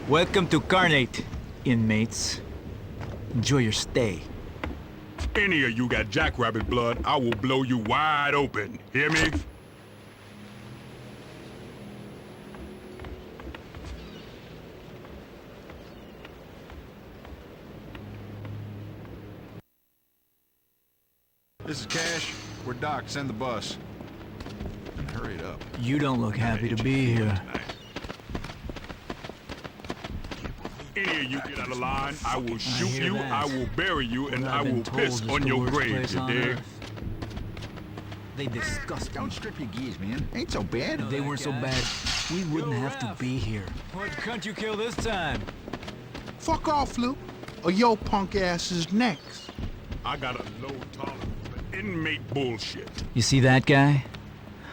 Welcome to Carnate, inmates. Enjoy your stay. Any of you got jackrabbit blood, I will blow you wide open. Hear me? This is Cash. We're Doc. Send the bus. And hurry it up. You don't look happy to be here. Any of you get out of line, I will shoot you, I will bury you, and I will piss on your grave, you dig? They disgust me. Don't strip your gears, man. Ain't so bad. If they weren't so bad, we wouldn't have to be here. What cunt you kill this time? Fuck off, Luke, or your punk ass is next. I got a low tolerance for inmate bullshit. You see that guy?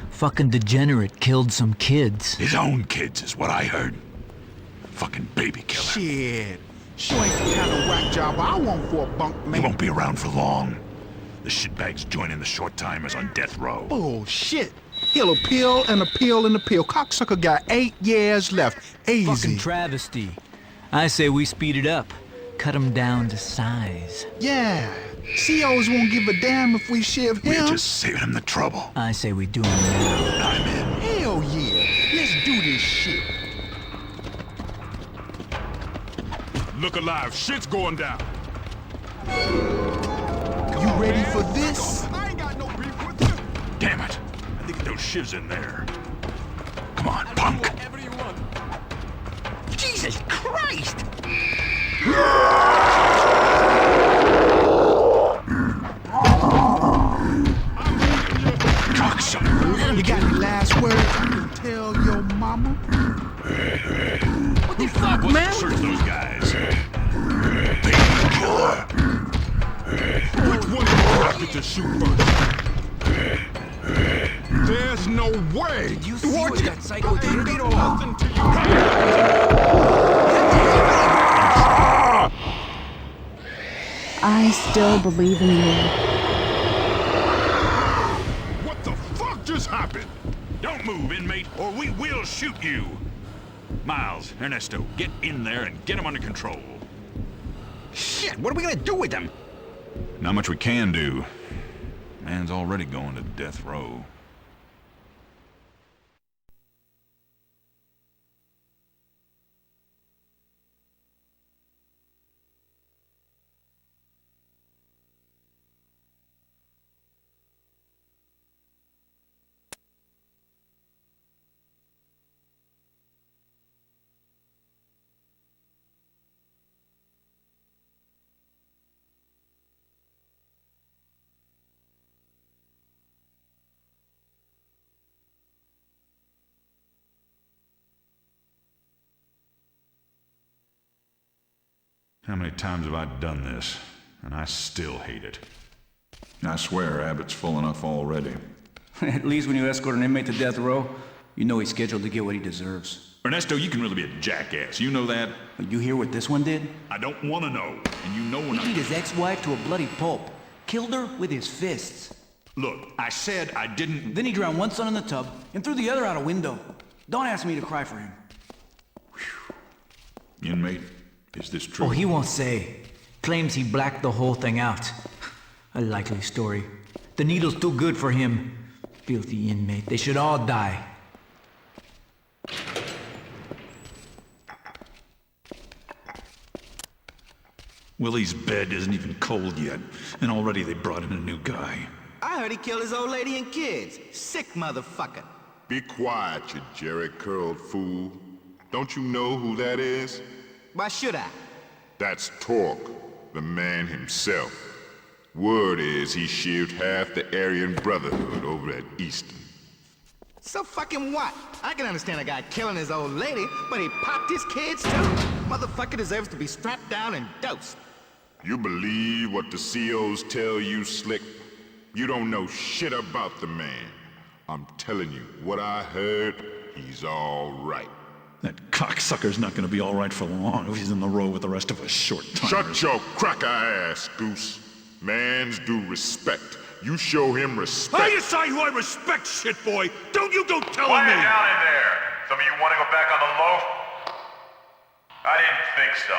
Fucking degenerate killed some kids. His own kids is what I heard. Fucking baby killer. Shit. You ain't the kind of whack job I want for a bunk man. He won't be around for long. The shitbags joining the short timers on death row. Bullshit. He'll appeal and appeal and appeal. Cocksucker got 8 years left. Easy. Fucking travesty. I say we speed it up. Cut him down to size. Yeah. COs won't give a damn if we shiv him. We're just saving him the trouble. I say we do him now. I'm in. Hell yeah. Let's do this shit. Look alive, shit's going down. You ready for this? I ain't got no beef with you. Damn it. I think those shivs in there. Come on, punk. Jesus Christ! Cocksucker. You got any last words you can tell your mama? What the fuck, man? Search those guys. Baby killer. Which one of you get to shoot first? There's no way. Did you see what that psycho did? Nothing to you. I still believe in you. What the fuck just happened? Don't move, inmate, or we will shoot you. Miles, Ernesto, get in there and get him under control. Shit, what are we gonna do with him? Not much we can do. Man's already going to death row. How many times have I done this, and I still hate it? I swear Abbott's full enough already. At least when you escort an inmate to death row, you know he's scheduled to get what he deserves. Ernesto, you can really be a jackass, you know that? But you hear what this one did? I don't want to know, and you know we're He not... beat his ex-wife to a bloody pulp. Killed her with his fists. Look, I said I didn't... Then he drowned one son in the tub and threw the other out a window. Don't ask me to cry for him. Inmate, is this true? Oh, he won't say. Claims he blacked the whole thing out. A likely story. The needle's too good for him. Filthy inmate. They should all die. Willie's bed isn't even cold yet, and already they brought in a new guy. I heard he killed his old lady and kids. Sick motherfucker. Be quiet, you jerry-curled fool. Don't you know who that is? Why should I? That's Torque, the man himself. Word is he shivved half the Aryan Brotherhood over at Easton. So fucking what? I can understand a guy killing his old lady, but he popped his kids too? Motherfucker deserves to be strapped down and dosed. You believe what the COs tell you, Slick? You don't know shit about the man. I'm telling you, what I heard, he's all right. That cocksucker's not gonna be all right for long if he's in the row with the rest of us short-timers. Shut your cracker ass, Goose. Mans do respect. You show him respect. I decide who I respect, shitboy! Don't you go telling me! Quiet down in there! Some of you want to go back on the loaf? I didn't think so.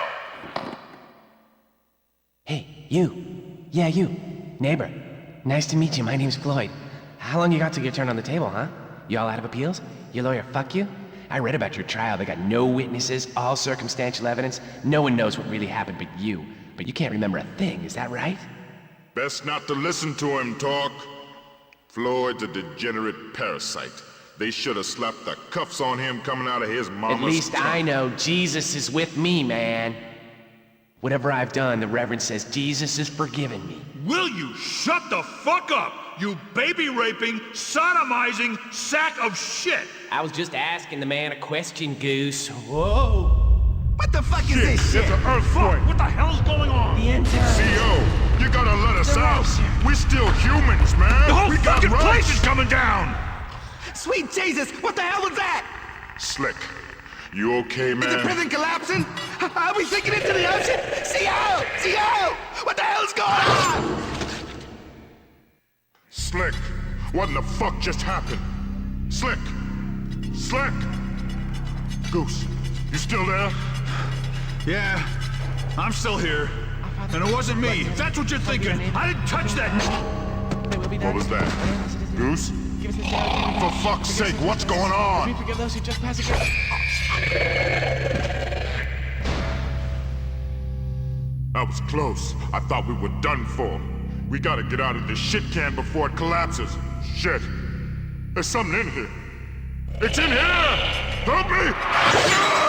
Hey, you. Yeah, you. Neighbor. Nice to meet you. My name's Floyd. How long you got to your turn on the table, huh? You all out of appeals? Your lawyer fuck you? I read about your trial. They got no witnesses, all circumstantial evidence. No one knows what really happened but you. But you can't remember a thing, is that right? Best not to listen to him talk. Floyd's a degenerate parasite. They should have slapped the cuffs on him coming out of his mama's At least tongue. I know Jesus is with me, man. Whatever I've done, the Reverend says Jesus has forgiven me. Will you shut the fuck up, you baby-raping, sodomizing sack of shit? I was just asking the man a question, Goose. Whoa! What the fuck is this shit? It's an earthquake. What the hell's going on? The intern. CO, you gotta let us out. Rosie. We're still humans, man. The whole we got fucking rights. place is coming down! Sweet Jesus, what the hell was that? Slick, you okay, Is the man? prison collapsing? Are we sinking into the ocean? CO! CO! What the hell's going on? Slick, what in the fuck just happened? Slick! Slick! Goose, you still there? Yeah, I'm still here. And it wasn't me. If that's what you're thinking, I didn't touch that. What was that? Goose? For fuck's sake, what's going on? Forgive those who trespass against. That was close. I thought we were done for. We gotta get out of this shit can before it collapses. Shit. There's something in here. It's in here! Help me! No!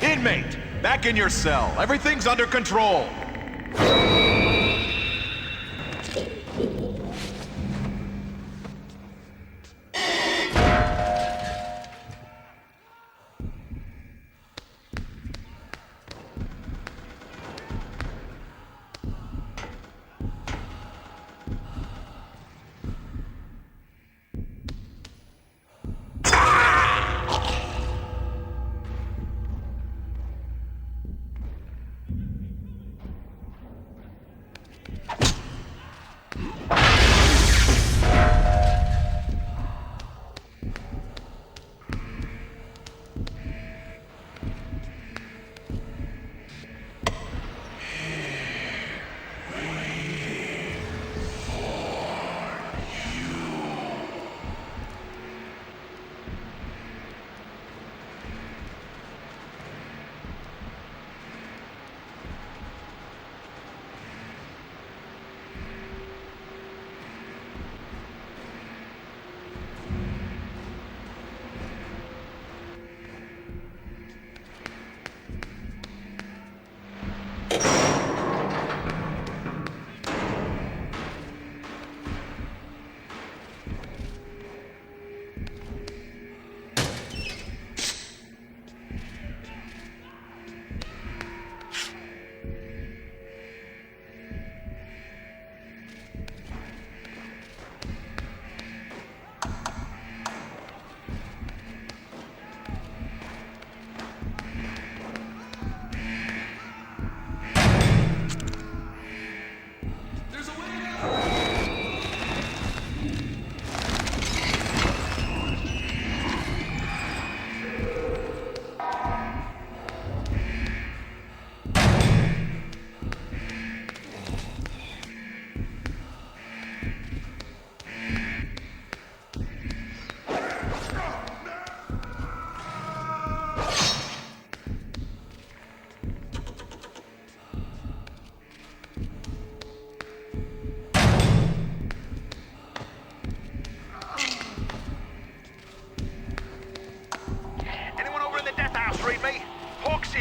Inmate, back in your cell. Everything's under control.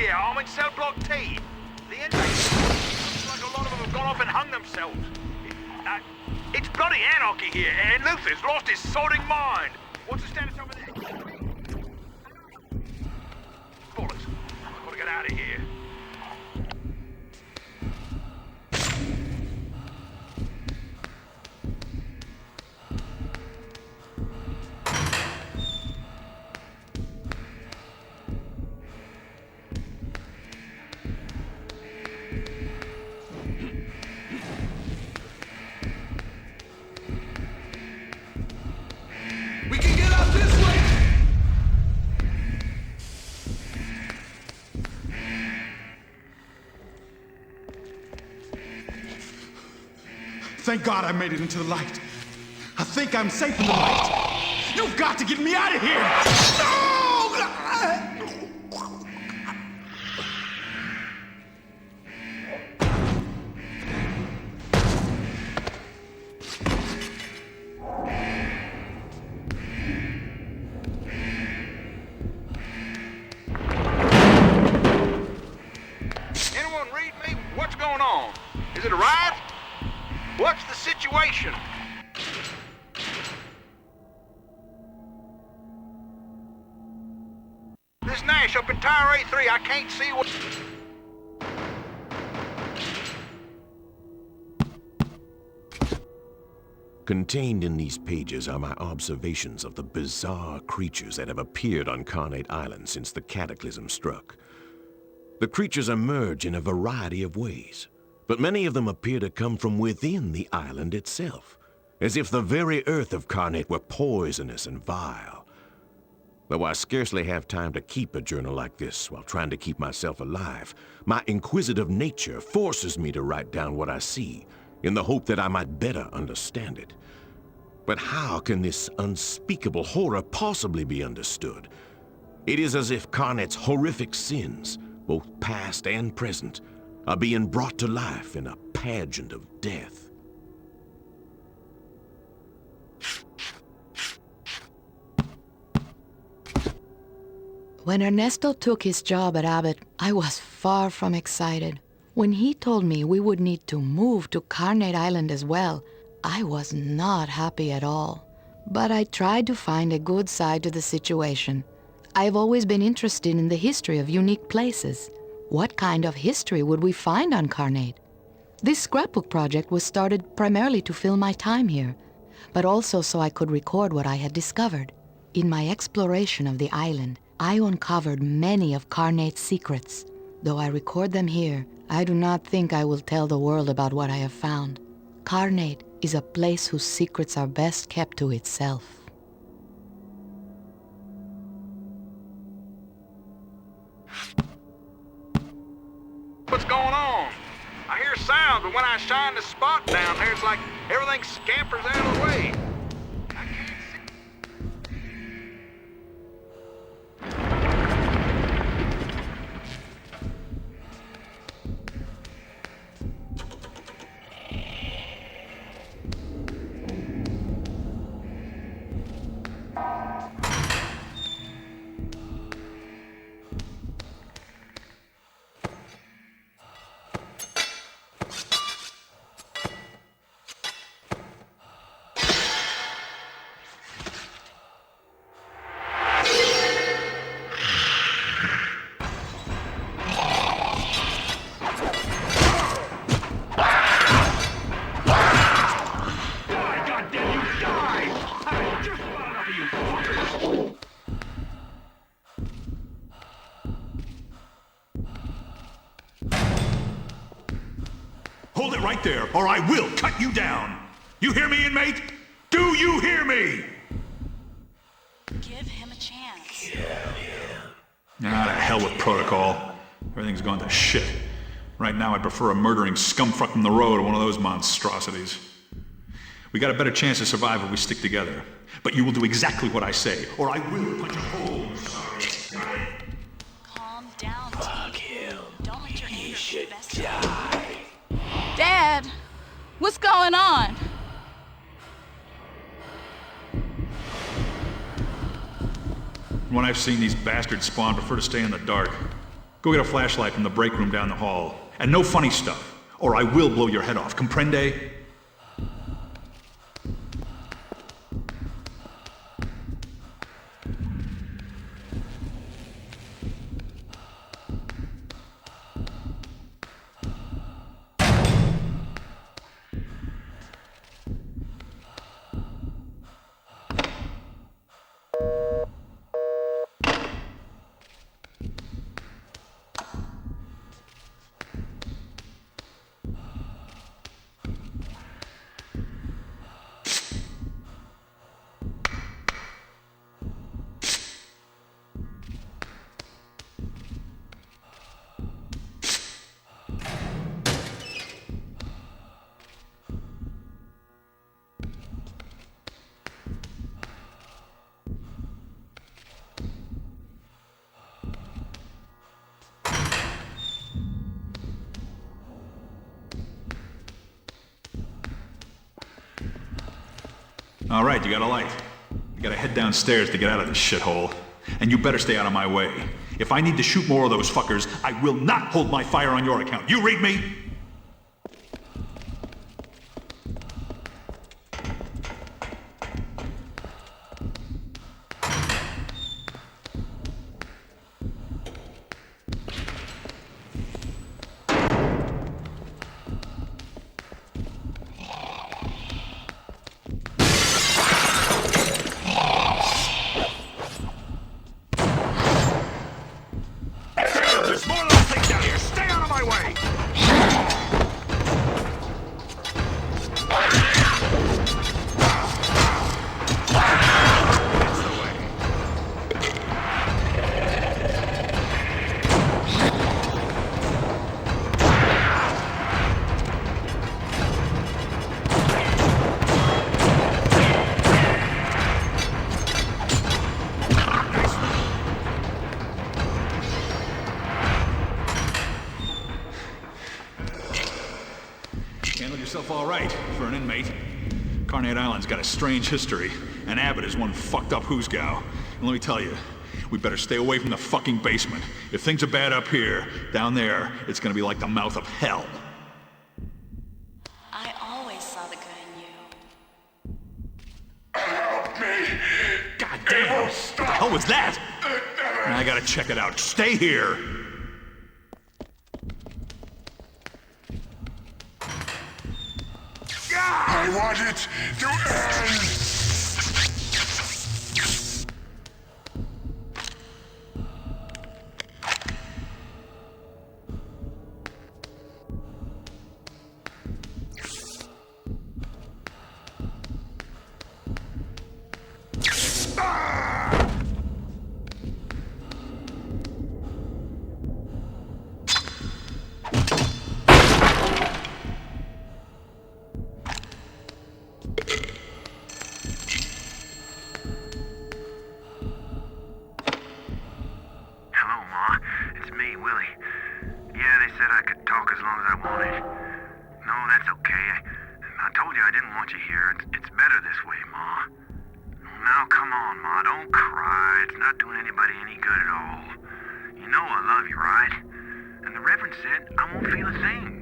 here. I'm in cell block T. The inmates. Looks like a lot of them have gone off and hung themselves. It's bloody anarchy here, and Luther's lost his sorting mind. What's the status over there? Bollocks. I've got to get out of here. We can get out this way! Thank God I made it into the light. I think I'm safe in the light. You've got to get me out of here! No! Anyone read me? What's going on? Is it a riot? What's the situation? This Nash up in Tower A3, I can't see what... Contained in these pages are my observations of the bizarre creatures that have appeared on Carnate Island since the cataclysm struck. The creatures emerge in a variety of ways, but many of them appear to come from within the island itself, as if the very earth of Carnate were poisonous and vile. Though I scarcely have time to keep a journal like this while trying to keep myself alive, my inquisitive nature forces me to write down what I see, in the hope that I might better understand it. But how can this unspeakable horror possibly be understood? It is as if Carnate's horrific sins, both past and present, are being brought to life in a pageant of death. When Ernesto took his job at Abbott, I was far from excited. When he told me we would need to move to Carnate Island as well, I was not happy at all. But I tried to find a good side to the situation. I've always been interested in the history of unique places. What kind of history would we find on Carnate? This scrapbook project was started primarily to fill my time here, but also so I could record what I had discovered. In my exploration of the island, I uncovered many of Carnate's secrets. Though I record them here, I do not think I will tell the world about what I have found. Carnate is a place whose secrets are best kept to itself. What's going on? I hear sound, but when I shine the spot down there, it's like everything scampers out of the way. I can't see. Hold it right there, or I will cut you down. You hear me, inmate? Do you hear me? Give him a chance. Ah, to hell with protocol. Everything's gone to shit. Right now, I'd prefer a murdering scumfuck from the road to one of those monstrosities. We got a better chance to survive if we stick together. But you will do exactly what I say, or I will punch a hole. Calm down, Fuck him. Don't let your He anger should fester. die. Dad, what's going on? When I've seen these bastards spawn, I prefer to stay in the dark. Go get a flashlight from the break room down the hall. And no funny stuff, or I will blow your head off. Comprende? All right, you got a light. You gotta head downstairs to get out of this shithole. And you better stay out of my way. If I need to shoot more of those fuckers, I will not hold my fire on your account. You read me? There's more little things down here. Stay out of my way! That's the way. Handled yourself all right for an inmate. Carnate Island's got a strange history, and Abbott is one fucked up whoosgow. And let me tell you, we better stay away from the fucking basement. If things are bad up here, down there, it's gonna be like the mouth of hell. I always saw the good in you. Help me! God damn! What the hell was that? I gotta check it out. Stay here! I want it to end! Hello, Ma. It's me, Willie. Yeah, they said I could talk as long as I wanted. No, that's okay. I told you I didn't want you here. It's better this way, Ma. Now, come on, Ma. Don't cry. It's not doing anybody any good at all. You know I love you, right? And the Reverend said I won't feel a thing.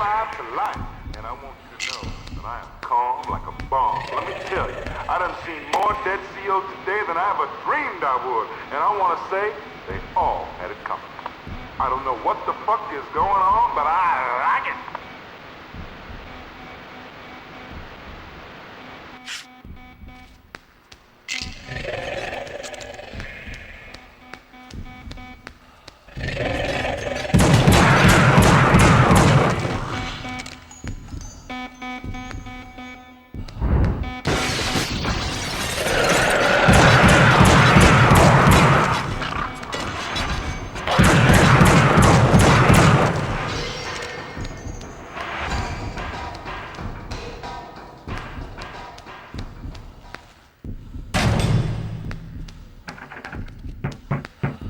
survive to life. And I want you to know that I am calm like a bomb. Let me tell you, I done seen more dead CEOs today than I ever dreamed I would. And I want to say, they all had it coming. I don't know what the fuck is going on, but I like it.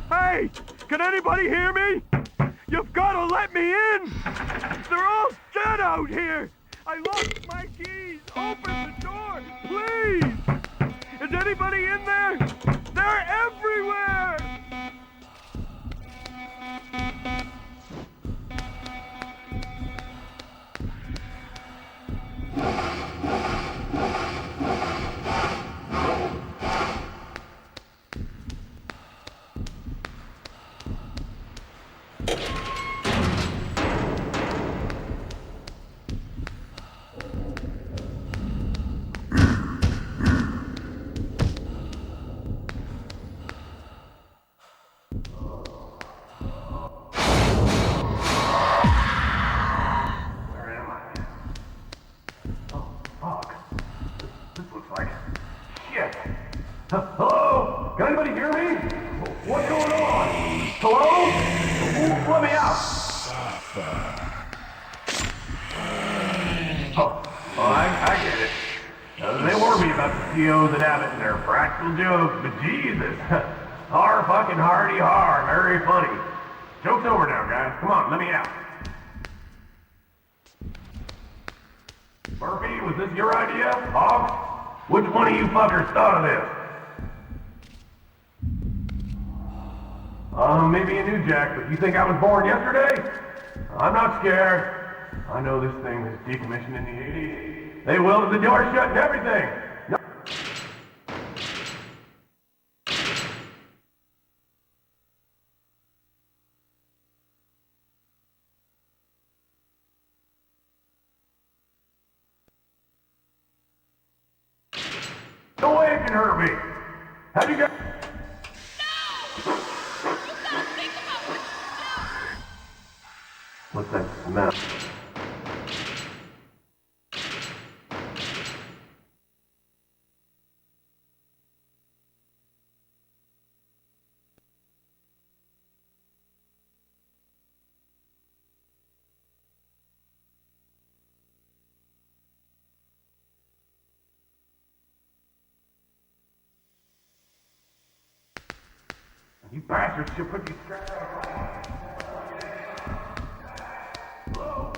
Hey! Can anybody hear me? You've got to let me in! They're all dead out here! I lost my keys! Open the door, please! Is anybody in there? They're everywhere! Hello? Can anybody hear me? What's going on? Hello? Let me out! I get it. They warned me about the CEOs at Abbott and their practical jokes, but Jesus. Har fucking hardy har. Very funny. Joke's over now, guys. Come on, let me out. Murphy, was this your idea? Hawks? Which one of you fuckers thought of this? Maybe a new Jack, but you think I was born yesterday? I'm not scared. I know this thing was decommissioned in the 80s. They welded the door shut and everything. No. No way it can hurt me. How'd you get... What's that smell? You bastards should put these straps on. Hello?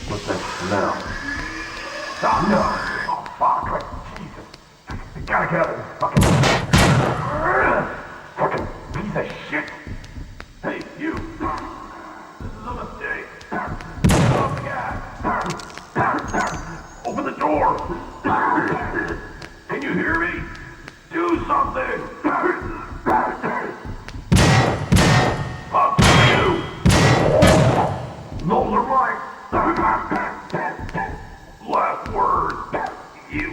What's that smell? Oh no! Oh fuck! Jesus! I gotta get out of this fucking piece of shit! Hey, you! This is a mistake! Oh God! Open the door! Can you hear me? Do something! Fuck you! Those are mine! Last word, you.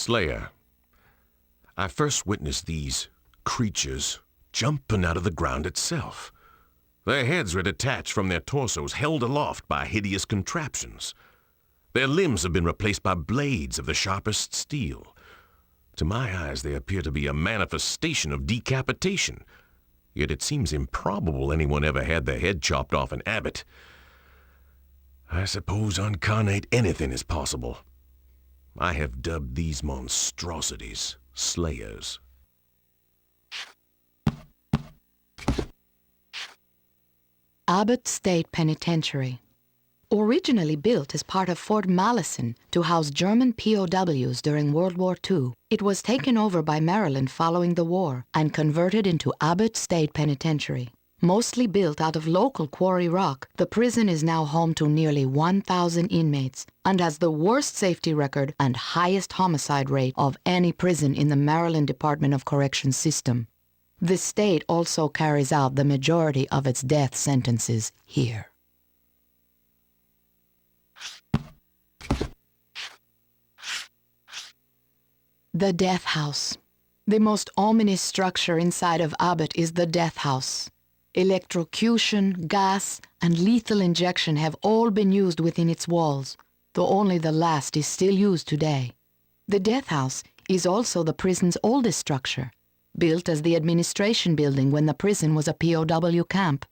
Slayer. I first witnessed these creatures jumping out of the ground itself. Their heads were detached from their torsos, held aloft by hideous contraptions. Their limbs have been replaced by blades of the sharpest steel. To my eyes, they appear to be a manifestation of decapitation. Yet it seems improbable anyone ever had their head chopped off in Abbott. I suppose on Carnate anything is possible. I have dubbed these monstrosities Slayers. Abbott State Penitentiary. Originally built as part of Fort Malison to house German POWs during World War II, it was taken over by Maryland following the war and converted into Abbott State Penitentiary. Mostly built out of local quarry rock, the prison is now home to nearly 1,000 inmates and has the worst safety record and highest homicide rate of any prison in the Maryland Department of Corrections system. The state also carries out the majority of its death sentences here. The Death House. The most ominous structure inside of Abbott is the Death House. Electrocution, gas, and lethal injection have all been used within its walls, though only the last is still used today. The Death House is also the prison's oldest structure, built as the administration building when the prison was a POW camp.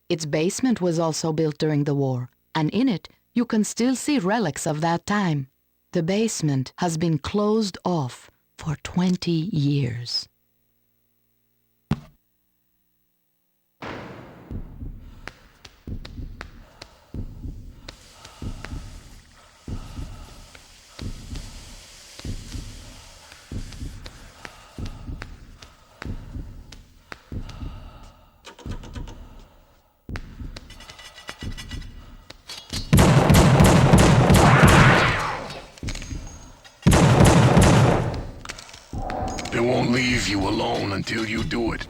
Its basement was also built during the war, and in it you can still see relics of that time. The basement has been closed off for 20 years. They won't leave you alone until you do it.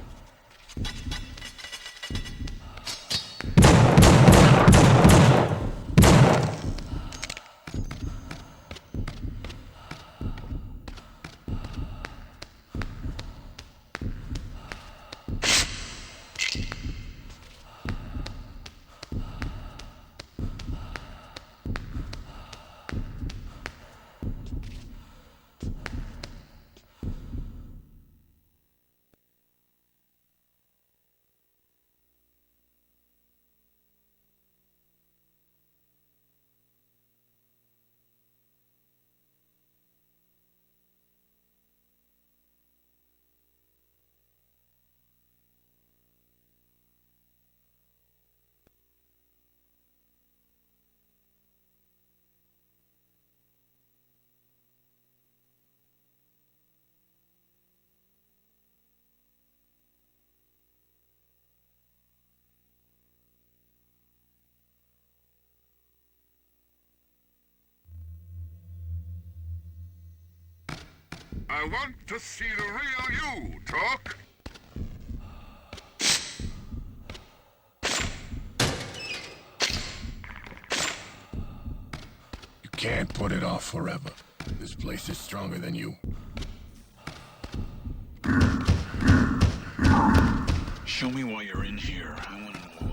I want to see the real you, Talk. You can't put it off forever. This place is stronger than you. Show me why you're in here. I want to know.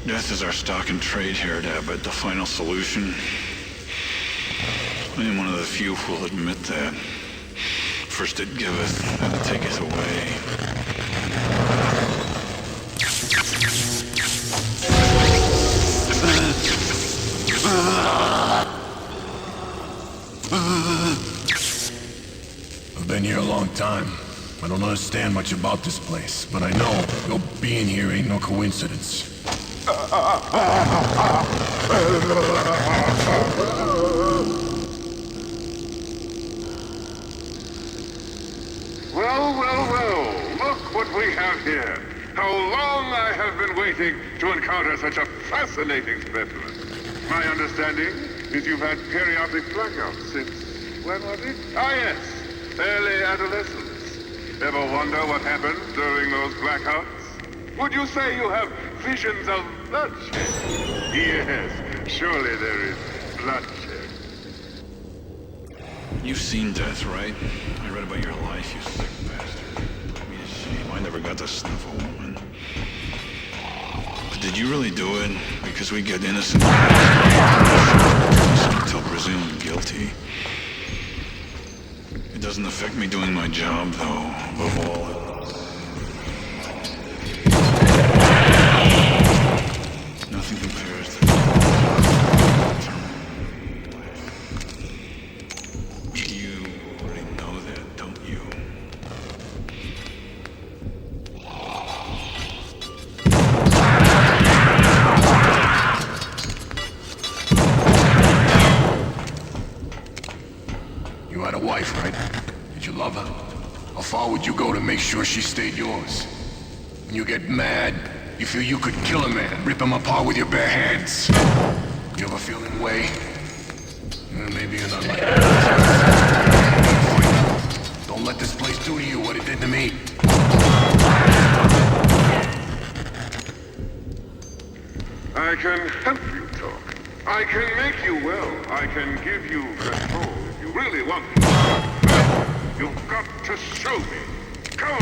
Death is our stock and trade here at Abbott, the final solution. I am one of the few who will admit that. First it giveth, then it taketh away. I've been here a long time. I don't understand much about this place, but I know your being here ain't no coincidence. Well, well, well. what we have here. How long I have been waiting to encounter such a fascinating specimen. My understanding is you've had periodic blackouts since... when was it? Ah, yes. Early adolescence. Ever wonder what happens during those blackouts? Would you say you have visions of bloodshed? Yes, surely there is bloodshed. You've seen death, right? I read about your life, you sick bastard. Put me to shame. I never got to snuff a woman. But did you really do it? Because we get innocent until presumed guilty. It doesn't affect me doing my job, though, above all. Nothing compares to you already know that, don't you? You had a wife, right? Did you love her? How far would you go to make sure she stayed yours? When you get mad, you feel you could kill a man, rip him apart with your bare hands. You ever feel that way? Maybe you're not like that. Don't let this place do to you what it did to me. I can help you talk. I can make you well. I can give you control if you really want me. You've got to show me. Come on.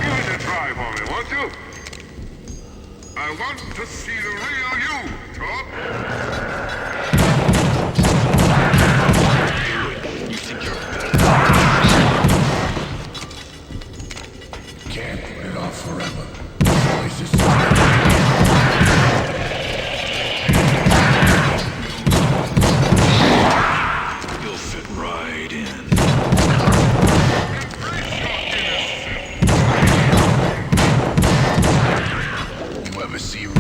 Give it a try for me, won't you? I want to see the real you, talk. You think you're Can't put it off forever. This is You'll fit right in. You ever see red?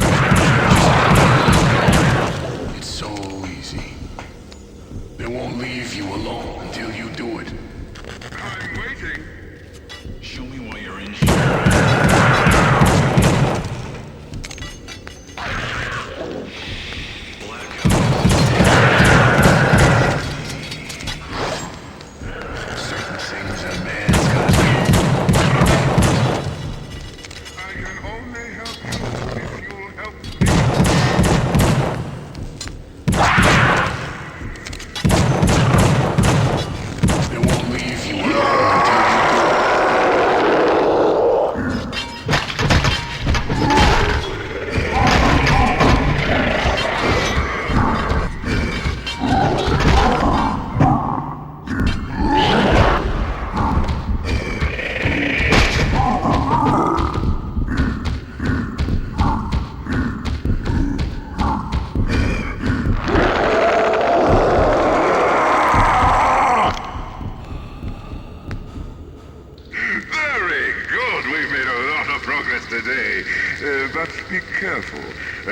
It's so easy. They won't leave you alone until you do it. I'm waiting. Show me why you're in Certain things a man's gotta I can only help you if you'll help me. They won't leave you alone until you Very good. We've made a lot of progress today. But be careful.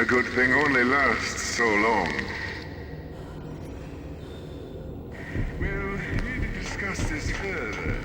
A good thing only lasts so long. We'll need to discuss this further.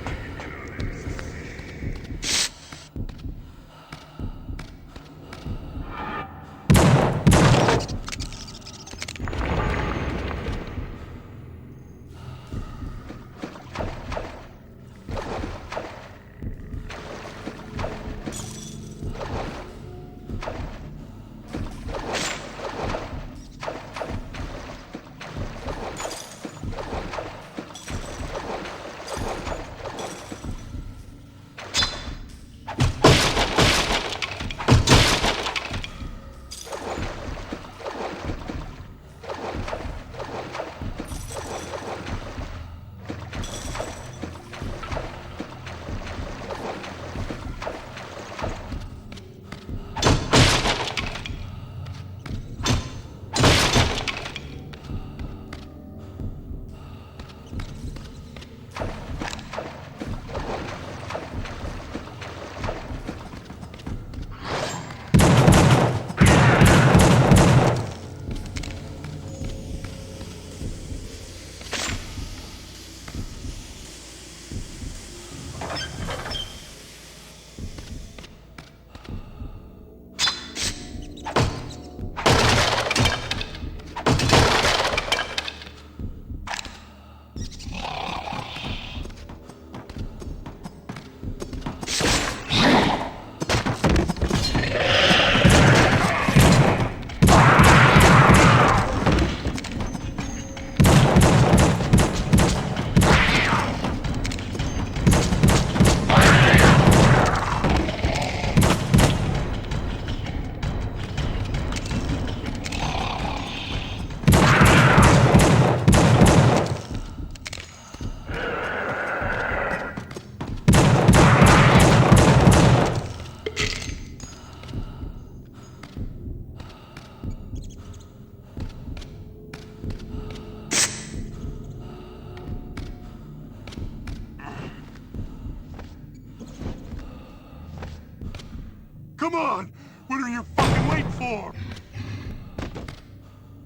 Come on! What are you fucking waiting for?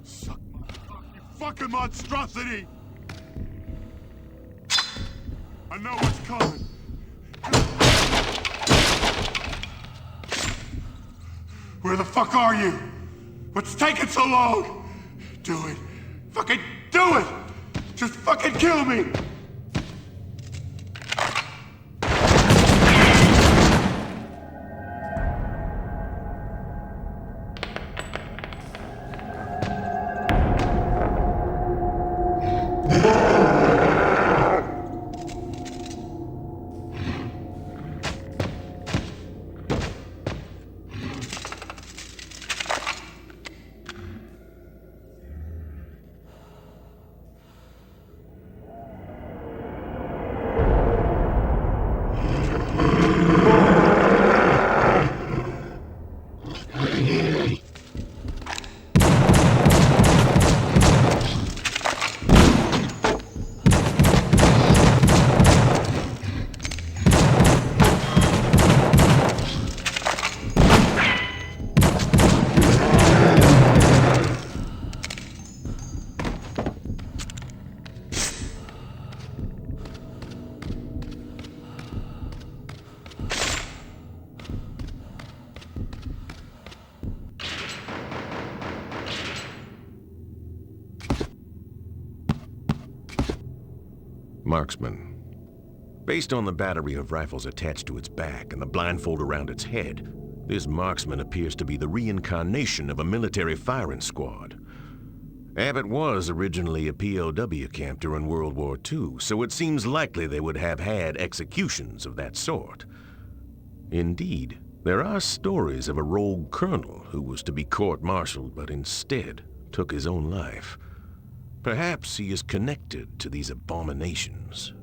Suck my cock, you fucking monstrosity! I know what's coming. Where the fuck are you? What's taking so long? Do it. Fucking do it! Just fucking kill me! Marksman. Based on the battery of rifles attached to its back and the blindfold around its head, this marksman appears to be the reincarnation of a military firing squad. Abbott was originally a POW camp during World War II, so it seems likely they would have had executions of that sort. Indeed, there are stories of a rogue colonel who was to be court-martialed but instead took his own life. Perhaps he is connected to these abominations.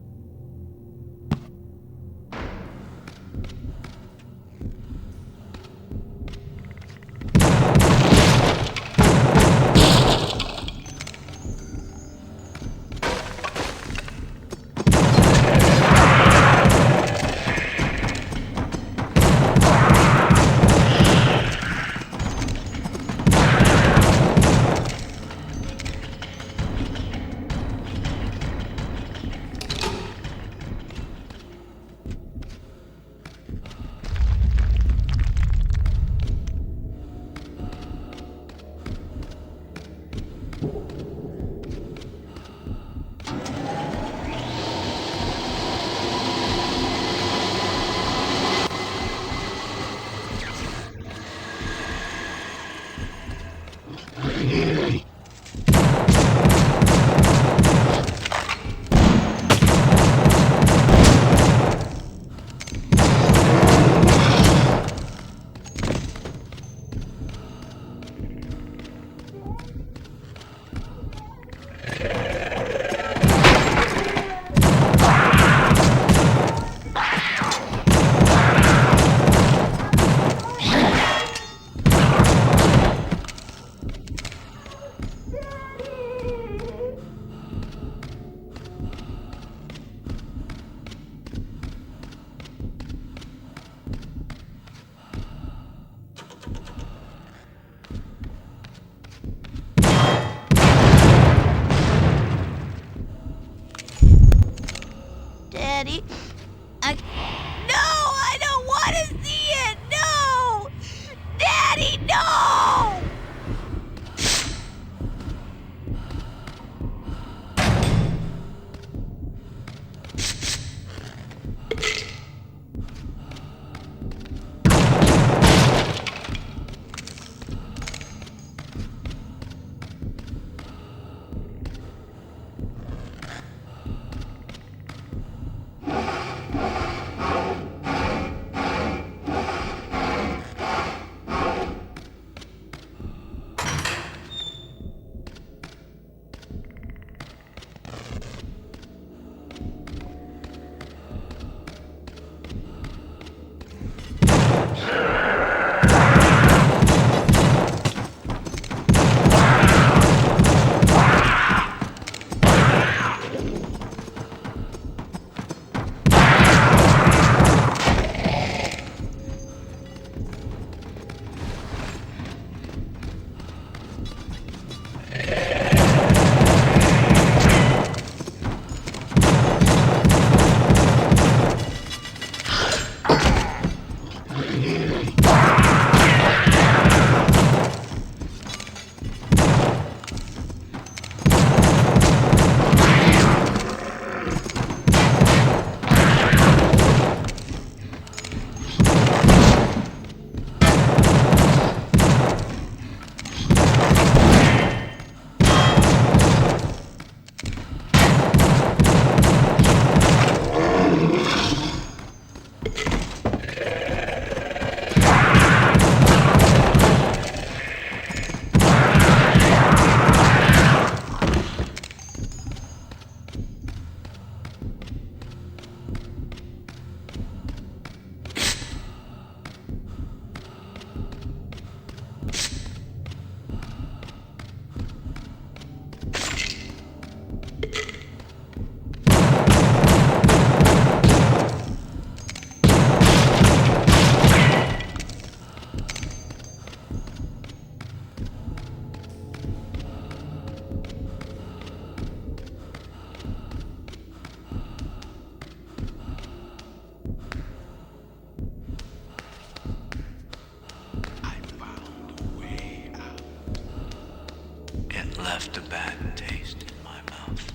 left a bad taste in my mouth.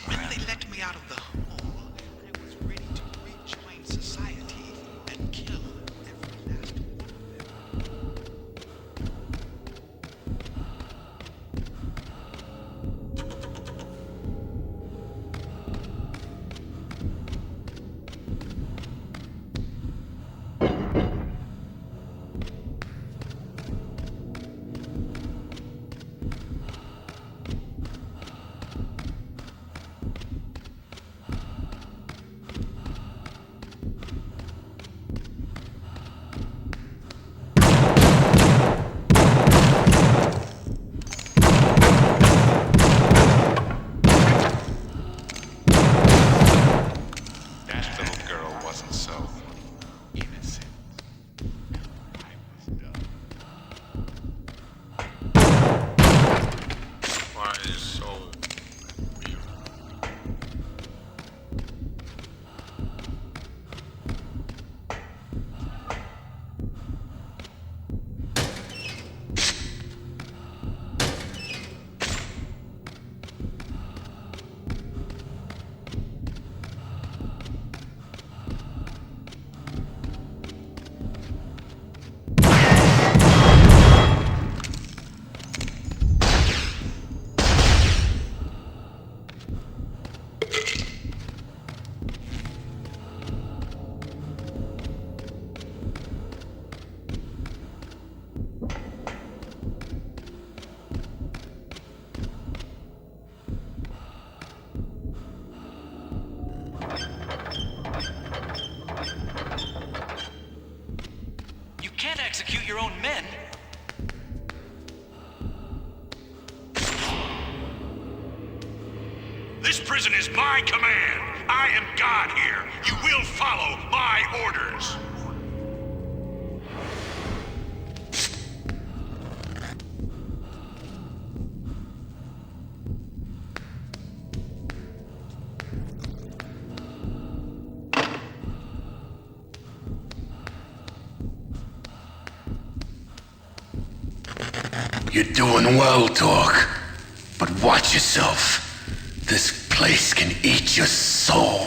When they let me out of the hole, I was ready to rejoin society and kill every last one of them. Execute your own men. This prison is my command. I am God here. You will follow my orders. You're doing well, Dork. But watch yourself. This place can eat your soul.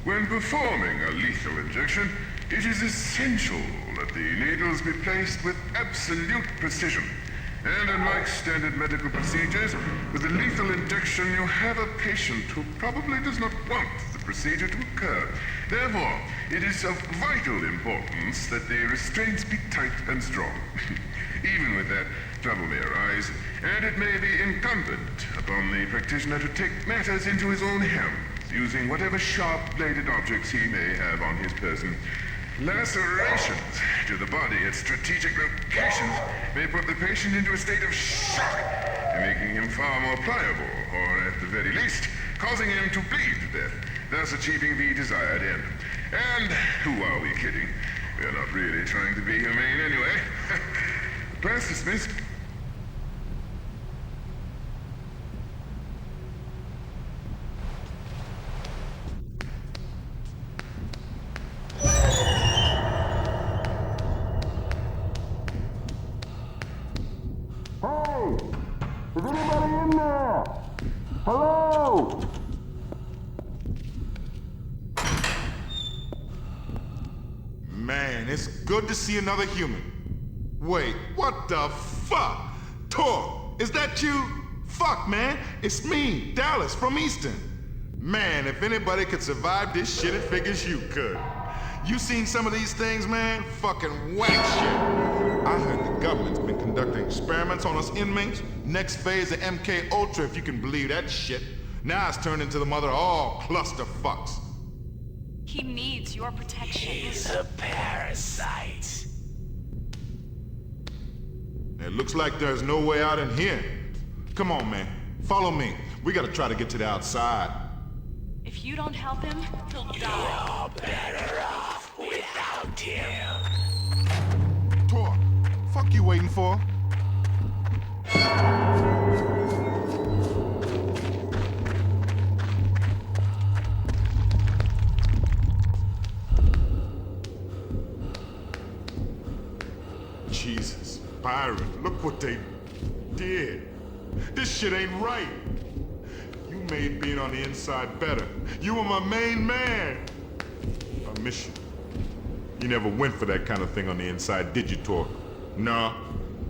When performing a lethal injection, it is essential that the needles be placed with absolute precision. And unlike standard medical procedures, with a lethal injection you have a patient who probably does not want the procedure to occur. Therefore, it is of vital importance that the restraints be tight and strong. Even with that, trouble may arise, and it may be incumbent upon the practitioner to take matters into his own hands, using whatever sharp-bladed objects he may have on his person. Lacerations to the body at strategic locations may put the patient into a state of shock, making him far more pliable, or at the very least, causing him to bleed to death, thus achieving the desired end. And who are we kidding? We're not really trying to be humane anyway. Class dismissed. Hey! Is anybody in there? Hello? Man, it's good to see another human. Wait, what the fuck? Tor, is that you? Fuck, man, it's me, Dallas from Easton. Man, if anybody could survive this shit, it figures you could. You seen some of these things, man? Fucking whack shit. I heard the government's been conducting experiments on us inmates. Next phase of MK Ultra, if you can believe that shit. Now it's turned into the mother of all clusterfucks. He needs your protection. He's a parasite. It looks like there's no way out in here. Come on, man. Follow me. We gotta try to get to the outside. If you don't help him, he'll die. You're better off without him. Tor, fuck you waiting for? Jesus, Byron, look what they did. This shit ain't right. You made being on the inside better. You were my main man. I miss you. You never went for that kind of thing on the inside, did you, Tor? Nah.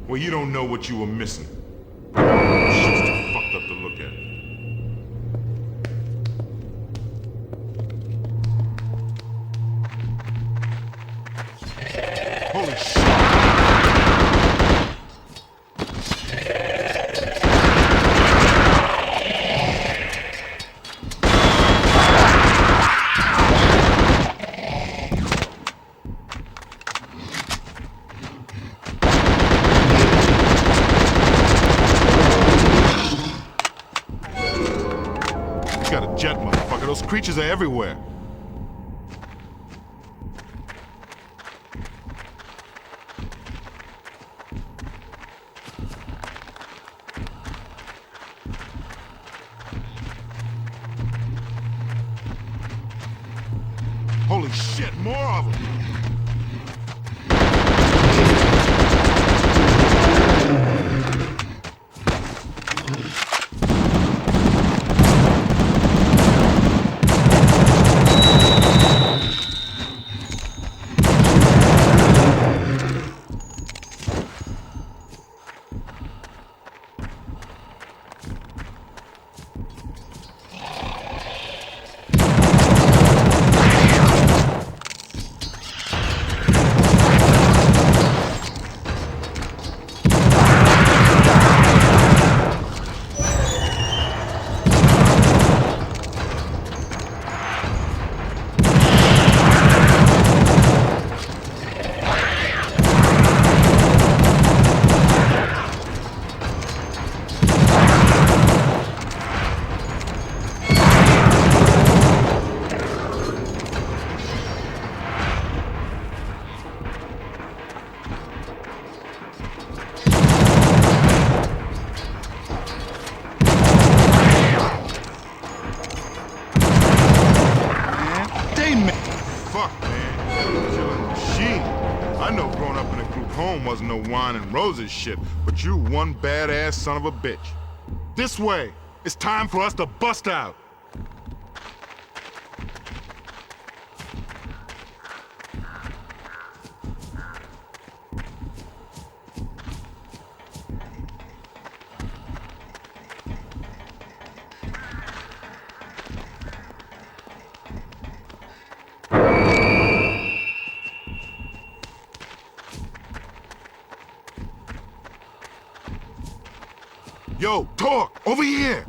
Well, you don't know what you were missing. Shit's too fucked up to look at. Holy shit! You got a jet, motherfucker. Those creatures are everywhere. Holy shit, more of them! Fuck, man. Killing machine. I know growing up in a group home wasn't no wine and roses shit, but you one badass son of a bitch. This way. It's time for us to bust out. Yo, Torque, over here!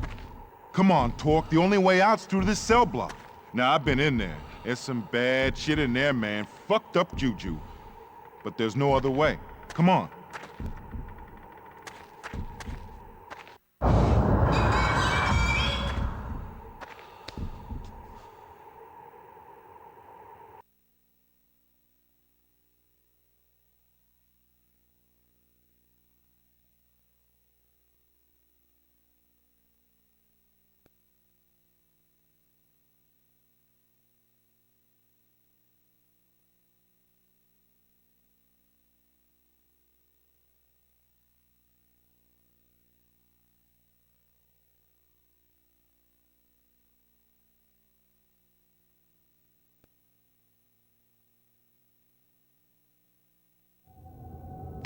Come on, Torque, the only way out's through this cell block. Now, I've been in there. There's some bad shit in there, man. Fucked up juju. But there's no other way. Come on.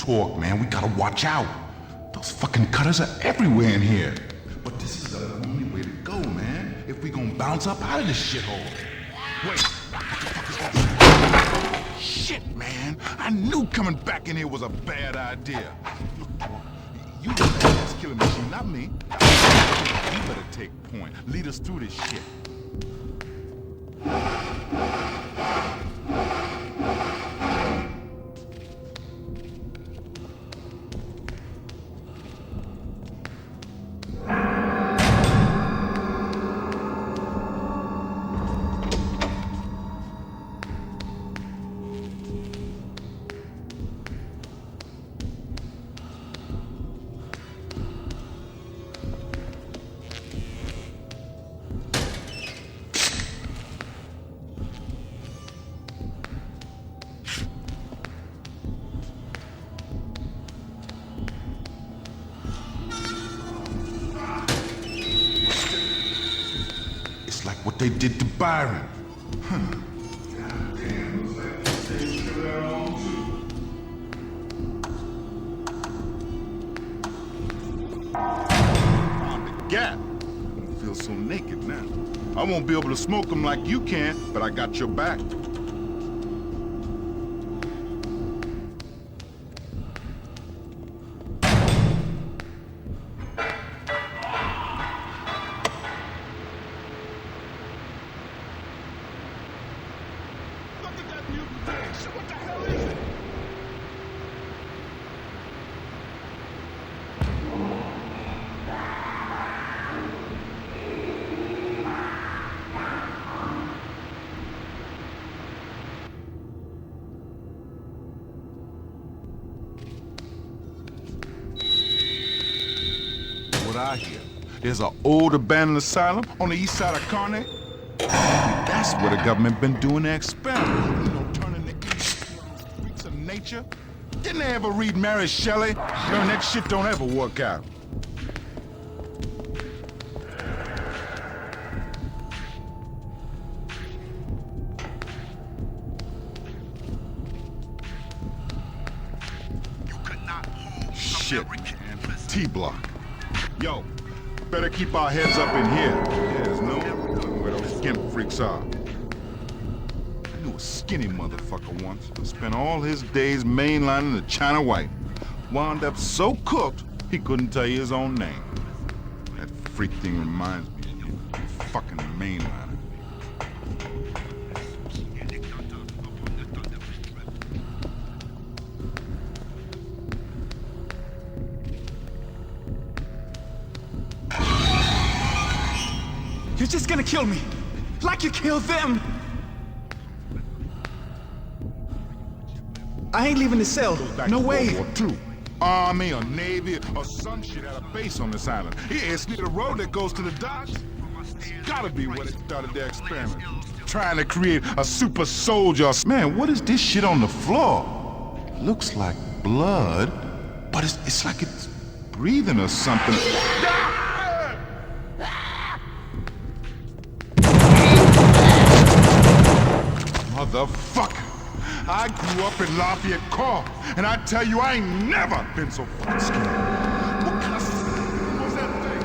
Talk, man, we gotta watch out. Those fucking cutters are everywhere in here. But this is the only way to go, man. If we gonna bounce up out of this shithole. Wait, what the fuck is that? Shit, man. I knew coming back in here was a bad idea. Look, Talk, you the badass killing machine, not me. You better take point. Lead us through this shit. What they did to Byron. Found the gap. I feel so naked now. I won't be able to smoke them like you can, but I got your back. What I hear, there's an old abandoned asylum on the east side of Carnate. That's where the government been doing their experiments. You know, turning the freaks of nature. Didn't they ever read Mary Shelley? Learn that shit don't ever work out. Shit, man. T-block. Yo, better keep our heads up in here. There's no where those skimp freaks are. I knew a skinny motherfucker once. Spent all his days mainlining the China White. Wound up so cooked, he couldn't tell you his own name. That freak thing reminds me of you. Fucking mainliner. You're just gonna kill me, like you killed them. I ain't leaving the cell. No way. World War II. Army or Navy or some shit at a base on this island. It's near the road that goes to the docks. It's gotta be where they started their experiment. Trying to create a super soldier. Man, what is this shit on the floor? It looks like blood, but it's like it's breathing or something. Motherfucker! I grew up in Lafayette Court, and I tell you, I ain't never been so fucking scared. What kind of was that thing?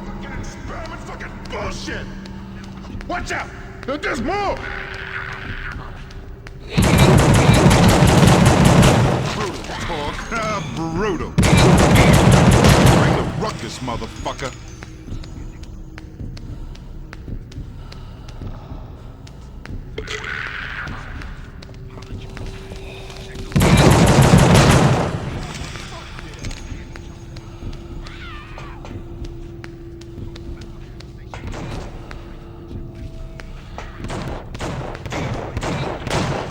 Fucking experiment, fucking bullshit! Watch out! There's more! Brutal talk, brutal. Bring the ruckus, motherfucker.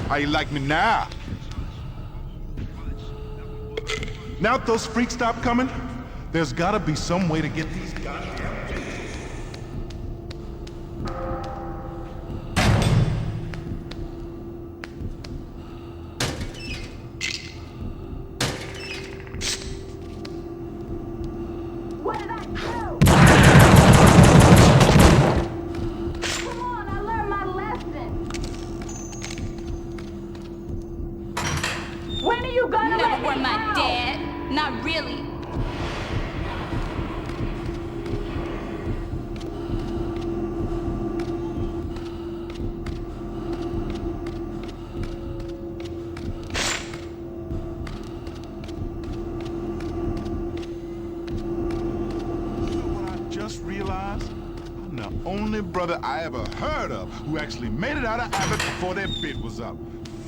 How you like me now? Now that those freaks stop coming, there's gotta be some way to get these goddamn... What did I do? Come on, I learned my lesson. You gonna never let were me my out? dad. Not really. Just realized I'm the only brother I ever heard of who actually made it out of Abbott before their bid was up.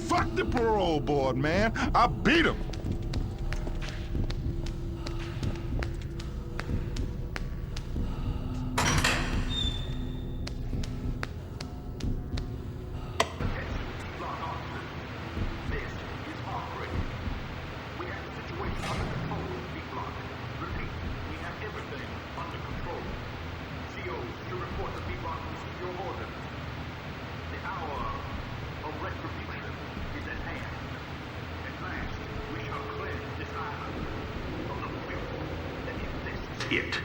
Fuck the parole board, man. I beat him. It.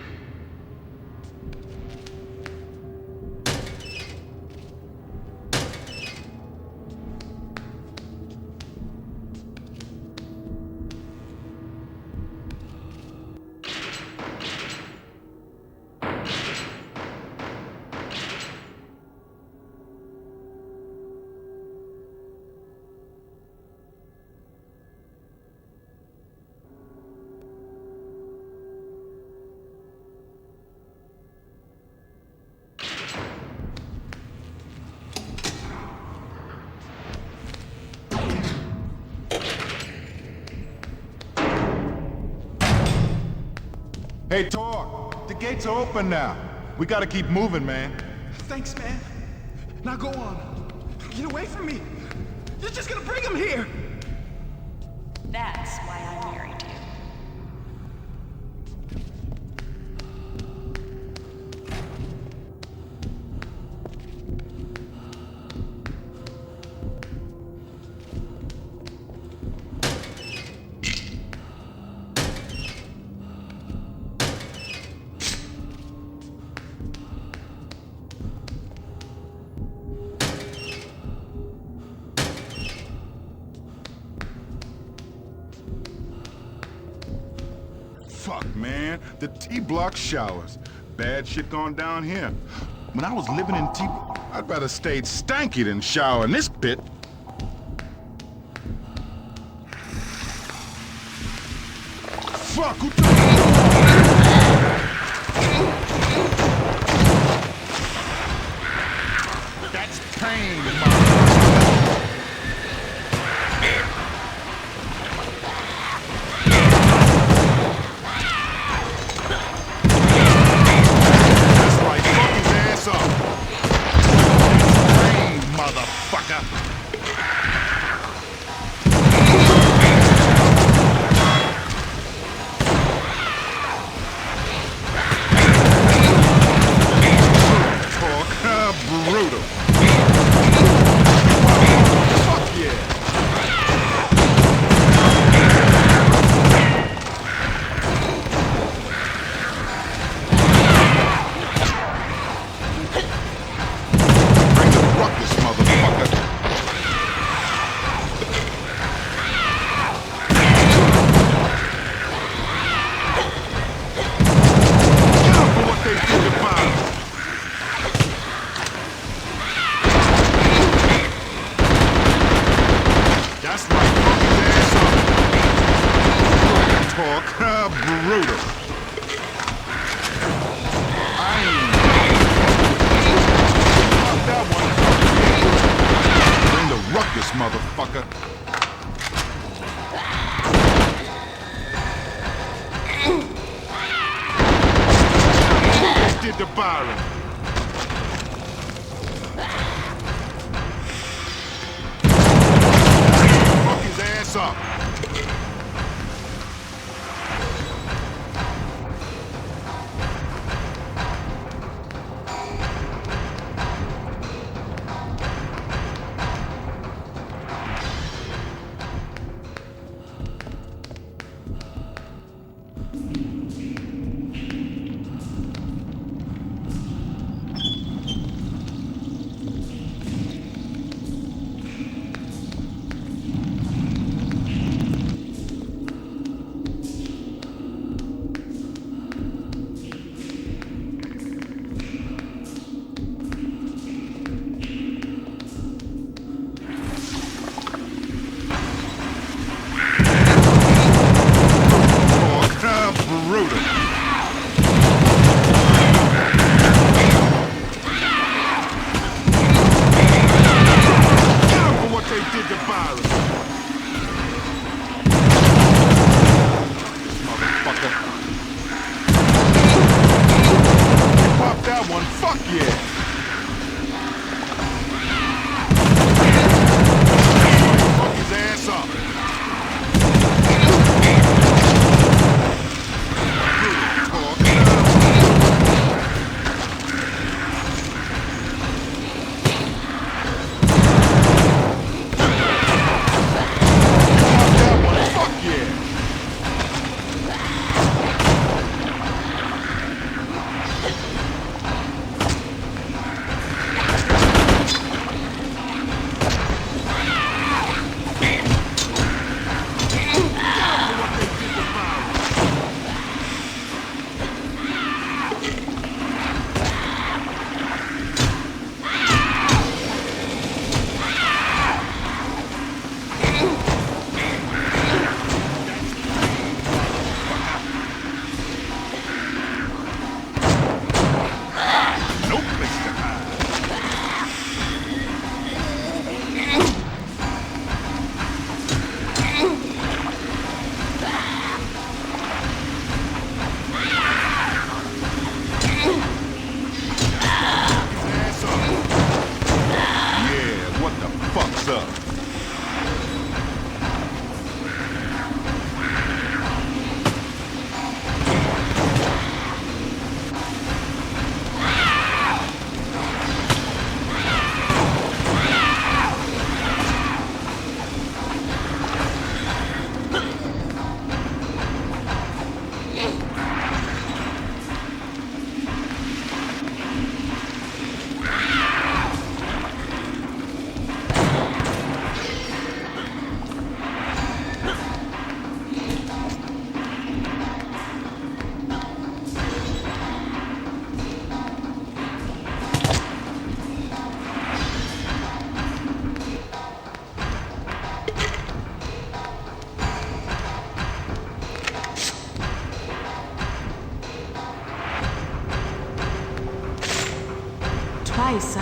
Hey, Torque, the gates are open now. We gotta keep moving, man. Thanks, man. Now go on. Get away from me. You're just gonna bring him here. That's why I married you. Fuck, man. The T-block showers. Bad shit going down here. When I was living in T... I'd rather stayed stanky than shower in this pit. Fuck, who... That's pain in my... Brutal. Fuck yeah. Bring the ruckus, motherfucker. Get up for what they did to Miles. That's right, fuck his ass up. Talk brutal. I ain't fuck that one. Bring the ruckus, motherfucker. What did to Byron? Fuck his ass up.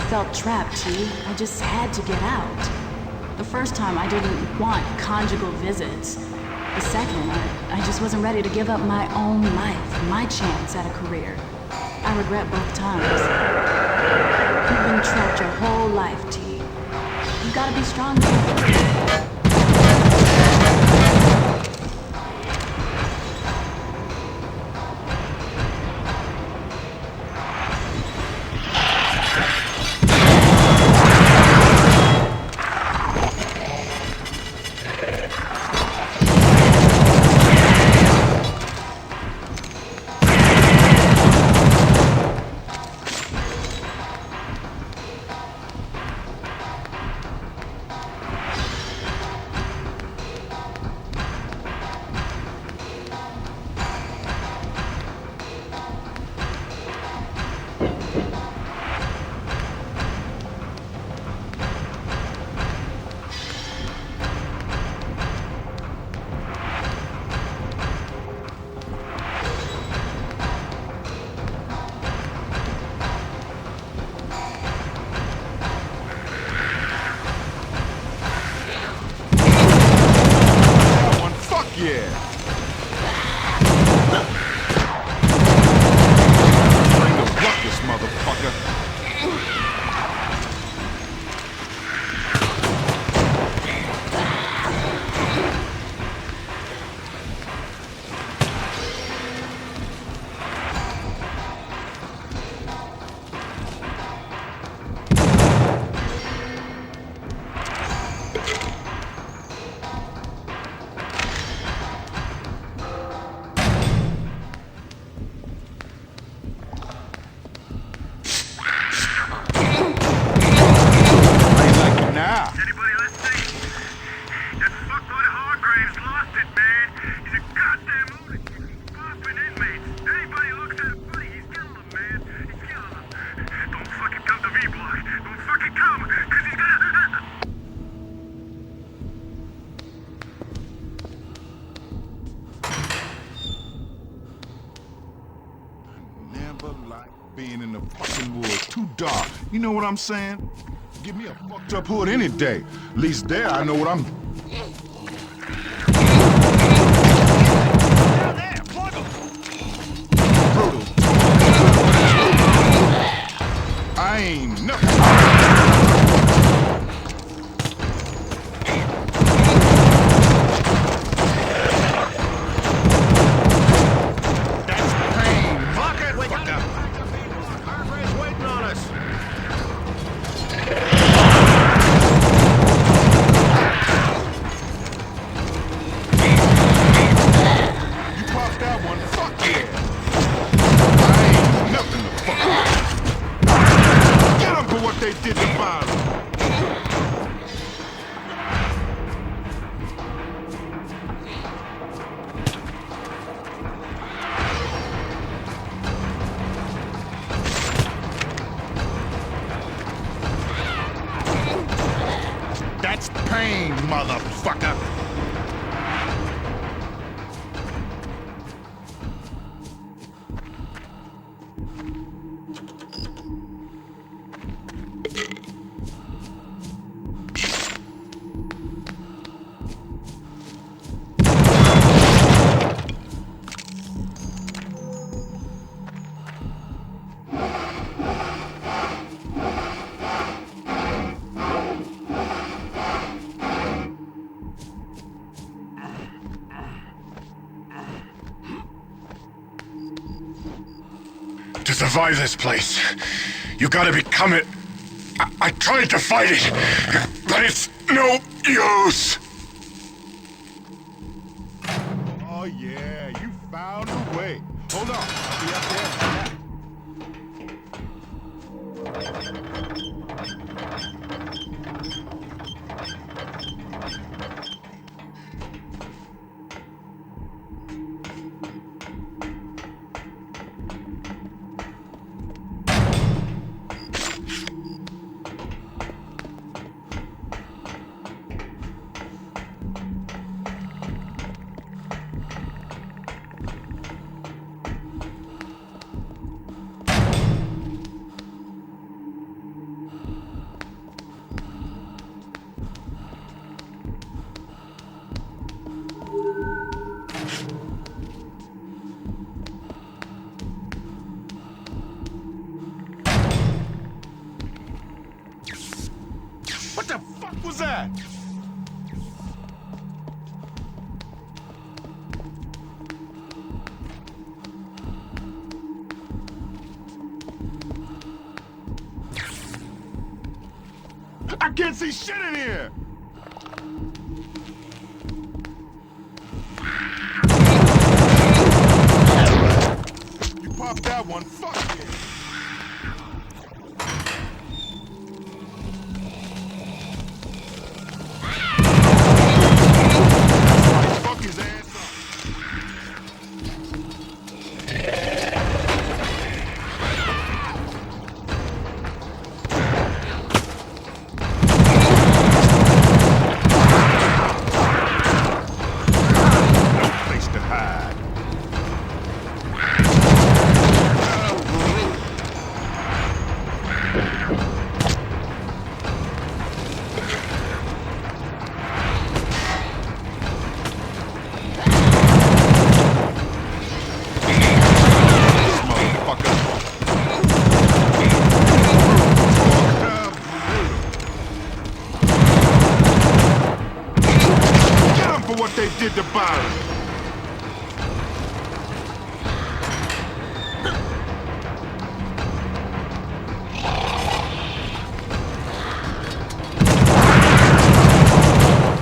felt trapped, T. I just had to get out. The first time I didn't want conjugal visits. The second, I just wasn't ready to give up my own life, my chance at a career. I regret both times. You've been trapped your whole life, T. You gotta be strong. Being in the fucking woods, too dark. You know what I'm saying? Give me a fucked up hood any day. At least there I know what I'm... Brutal. I ain't nothing. That's pain, motherfucker! To survive this place, you gotta become it. I tried to fight it, but it's no use. Oh yeah, you found a way. Hold on, I'll be up there. What the fuck was that? I can't see shit in here! You popped that one, fuck yeah! Fuck his ass up! They did to Byron.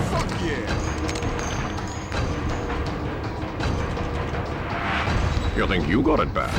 Fuck yeah. You think you got it bad?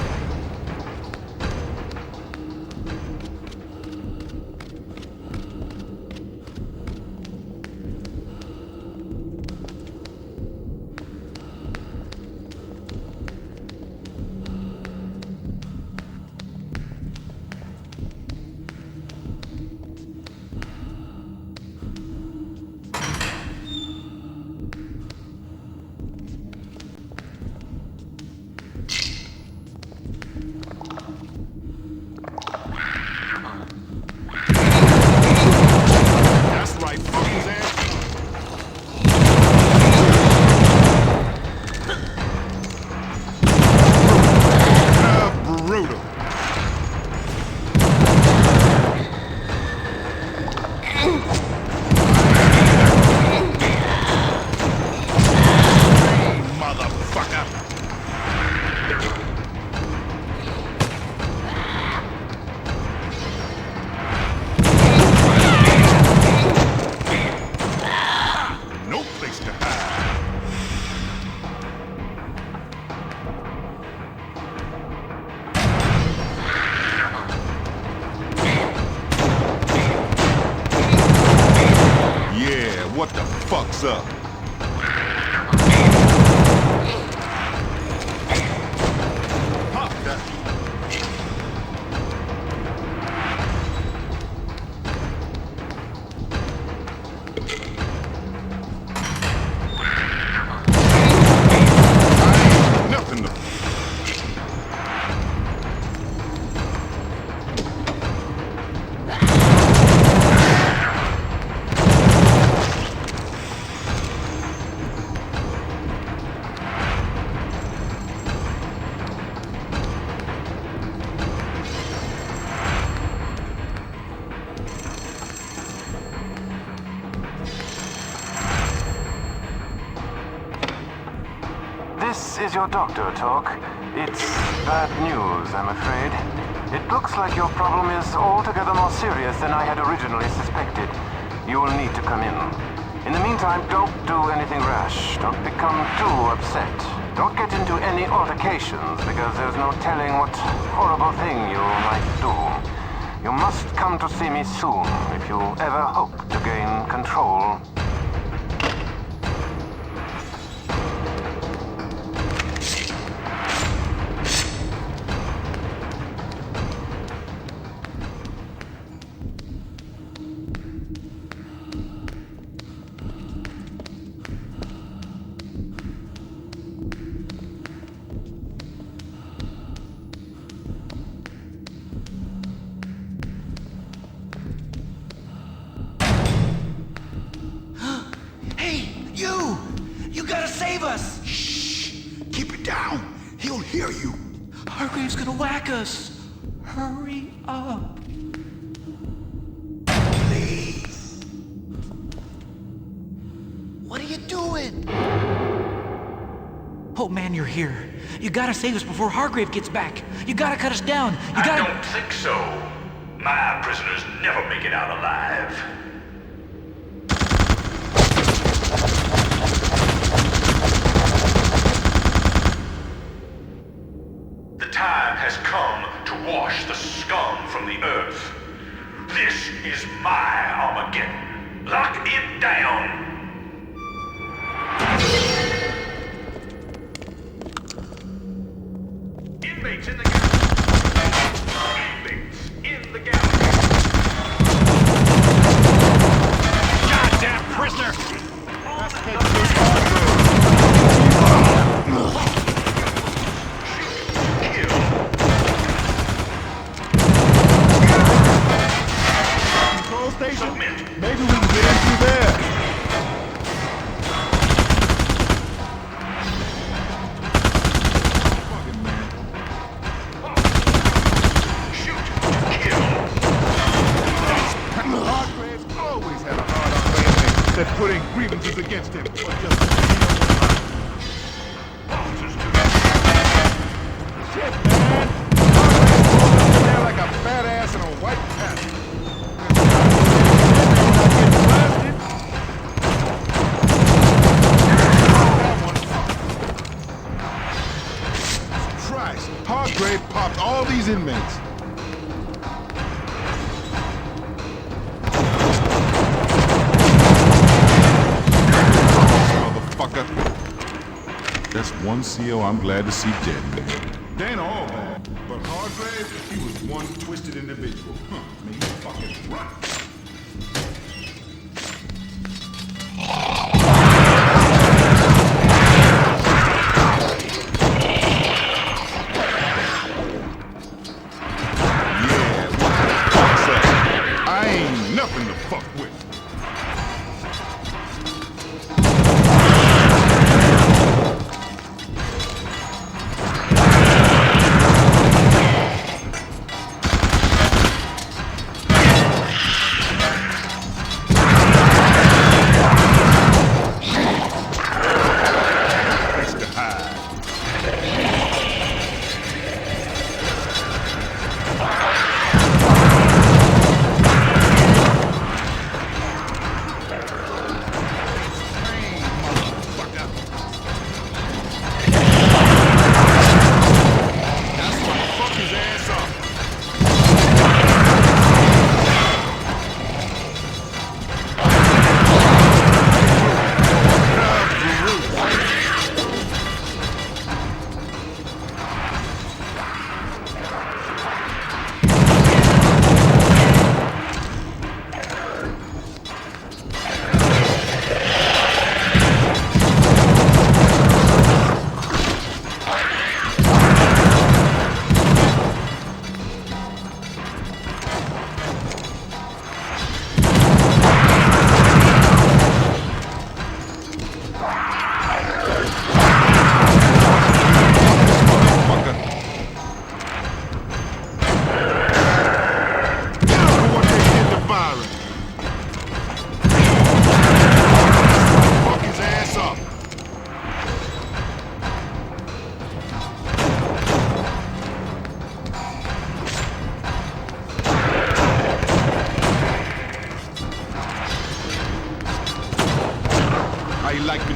What the fuck's up? Pop that. Nothing to... This is your doctor, Talk. It's bad news, I'm afraid. It looks like your problem is altogether more serious than I had originally suspected. You will need to come in. In the meantime, don't do anything rash. Don't become too upset. Don't get into any altercations, because there's no telling what horrible thing you might do. You must come to see me soon if you ever hope to gain control. Hear you. Hargrave's gonna whack us. Hurry up. Please. you doing? Oh man, you're here. You gotta save us before Hargrave gets back. You gotta cut us down. You gotta... I don't think so. My prisoners never make it out alive. The time has come to wash the scum from the earth. This is my Armageddon. Lock it down. Inmates in the gallery. Inmates in the gallery. Goddamn prisoner! Control station? Maybe we can get in through there. That putting grievances against him or just shit, man! I'm there like a fat ass in a white cat. Christ, Hargrave popped all these inmates. That's one CO I'm glad to see dead, man. They ain't all bad, but Hargrave, he was one twisted individual. Made me fucking run. Yeah, what the fuck's that? I ain't nothing to fuck with.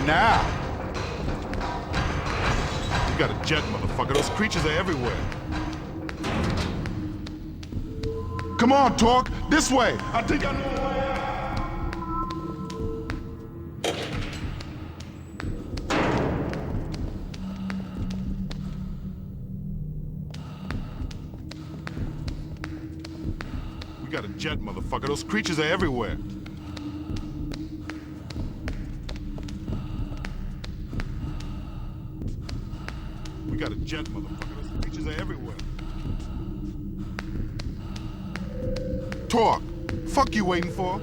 Now! You got a jet, motherfucker. Those creatures are everywhere. Come on, Torque. This way. I think I know the way out. We got a jet, motherfucker. Those creatures are everywhere. We got a jet, motherfucker. Those creatures are everywhere. Torque, fuck you waiting for?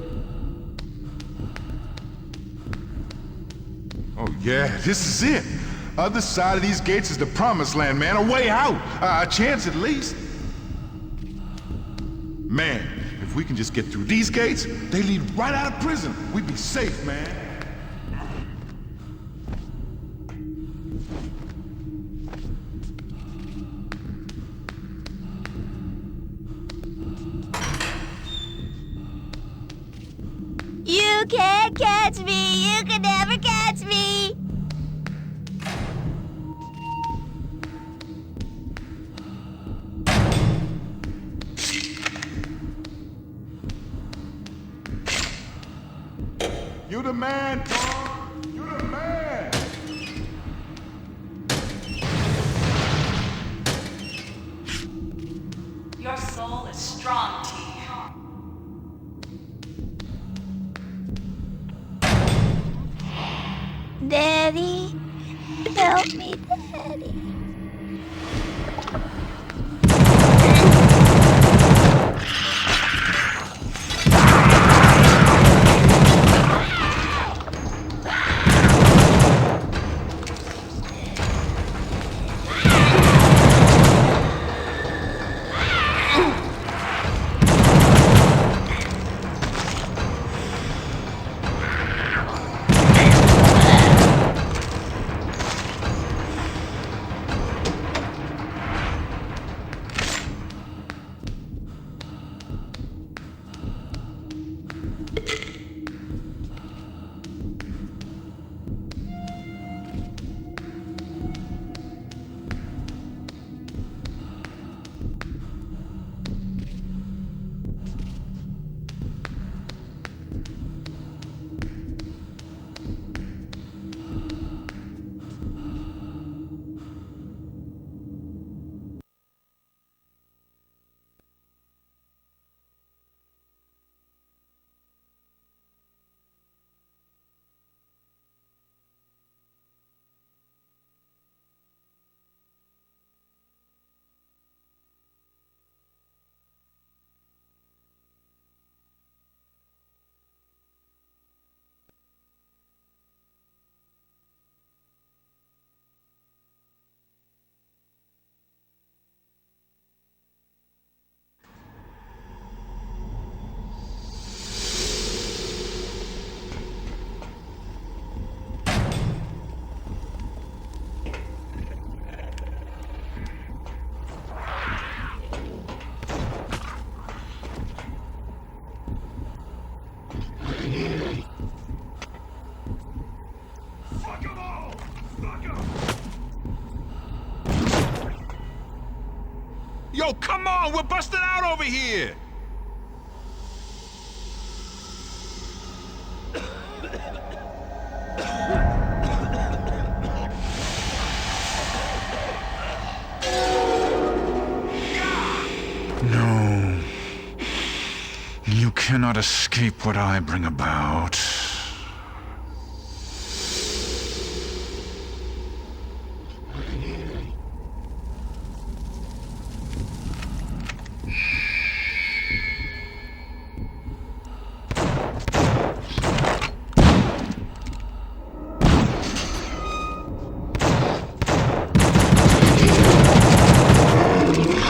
Oh yeah, this is it. Other side of these gates is the promised land, man. A way out. A chance at least. Man, if we can just get through these gates, they lead right out of prison. We'd be safe, man. You can't catch me! You can never catch me! You the man, Tom! You the man! Your soul is strong, T. Daddy, help me, Daddy. Yo, come on! We're busting out over here! No. You cannot escape what I bring about.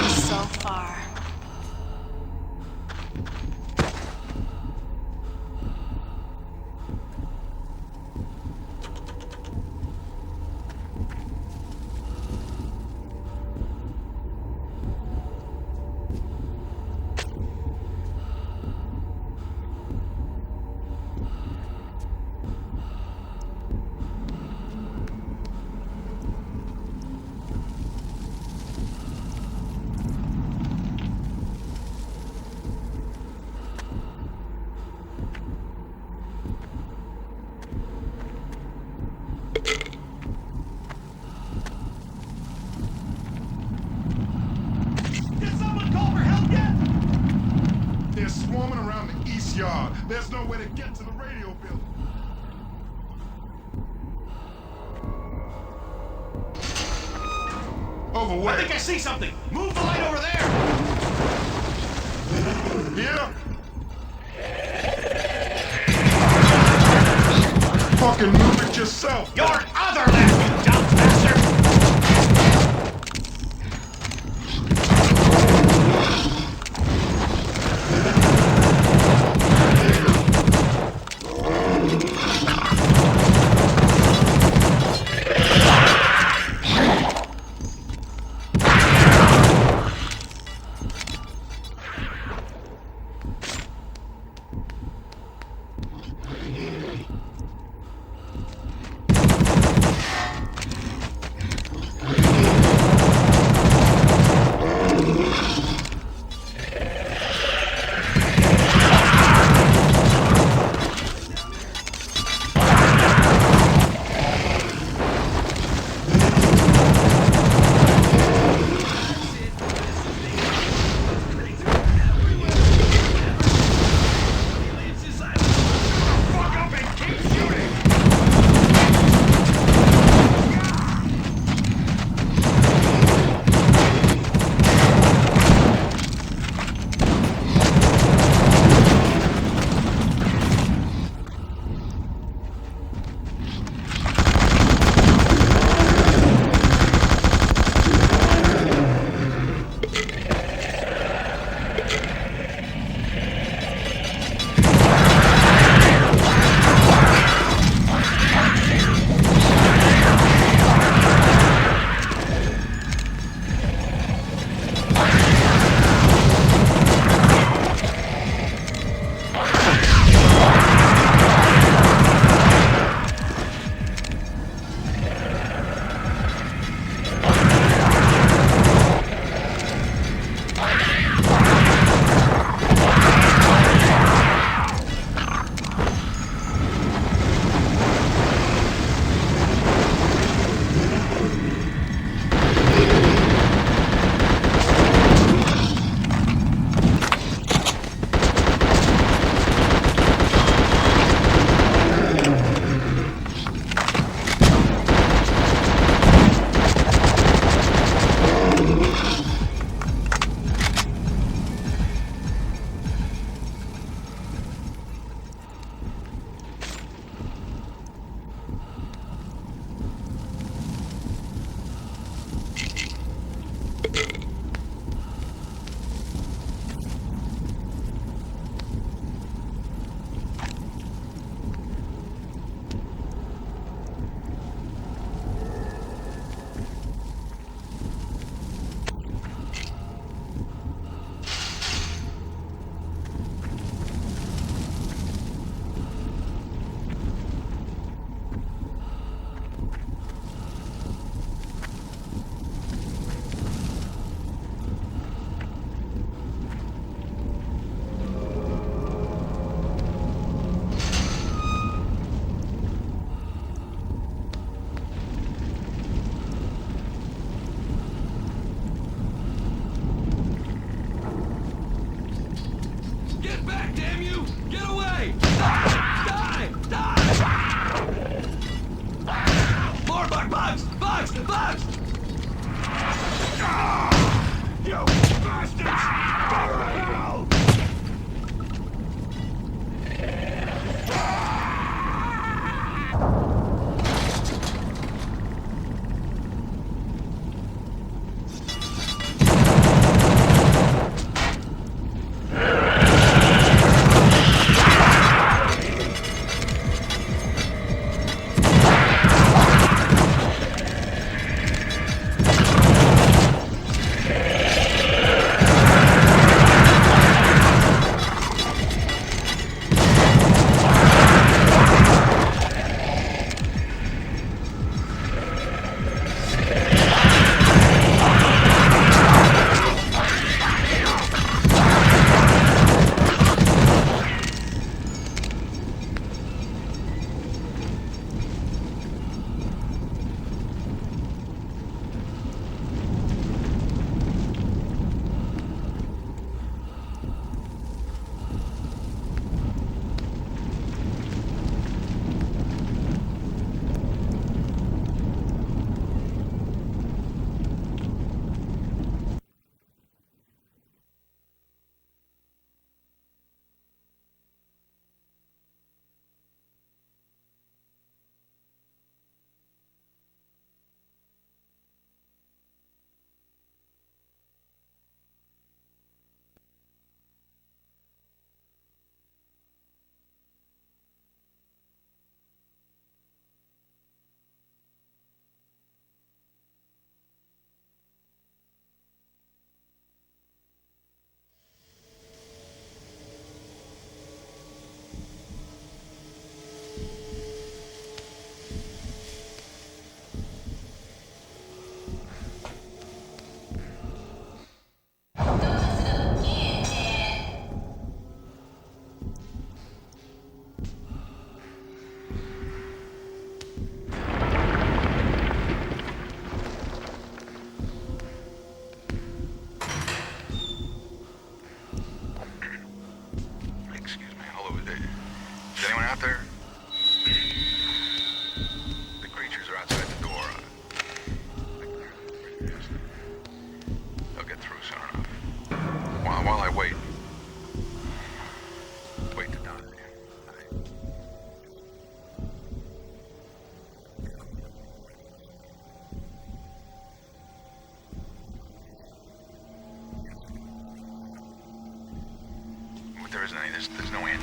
So far. They're swarming around the east yard. There's no way to get to the radio building. Over where? I think I see something. Move the light over there. Here? Fucking move it yourself. Your other leg, you dumb bastard!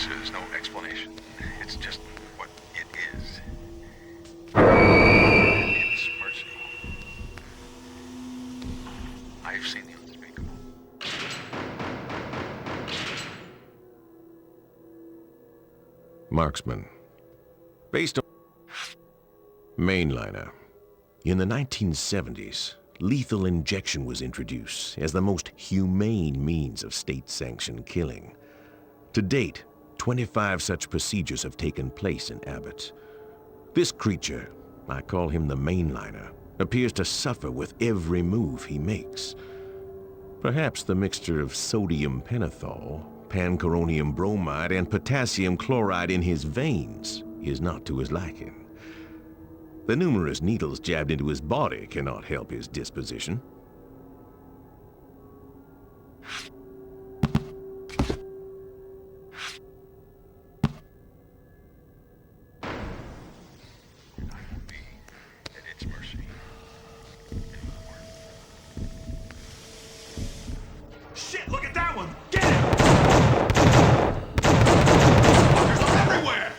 answers, no explanation. It's just what it is. It's mercy. I've seen the unspeakable. Marksman. Based on mainliner. In the 1970s, lethal injection was introduced as the most humane means of state-sanctioned killing. To date, 25 such procedures have taken place in Abbott. This creature, I call him the mainliner, appears to suffer with every move he makes. Perhaps the mixture of sodium pentothal, pancuronium bromide, and potassium chloride in his veins is not to his liking. The numerous needles jabbed into his body cannot help his disposition. Shit, look at that one! Get him! Fuckers are everywhere!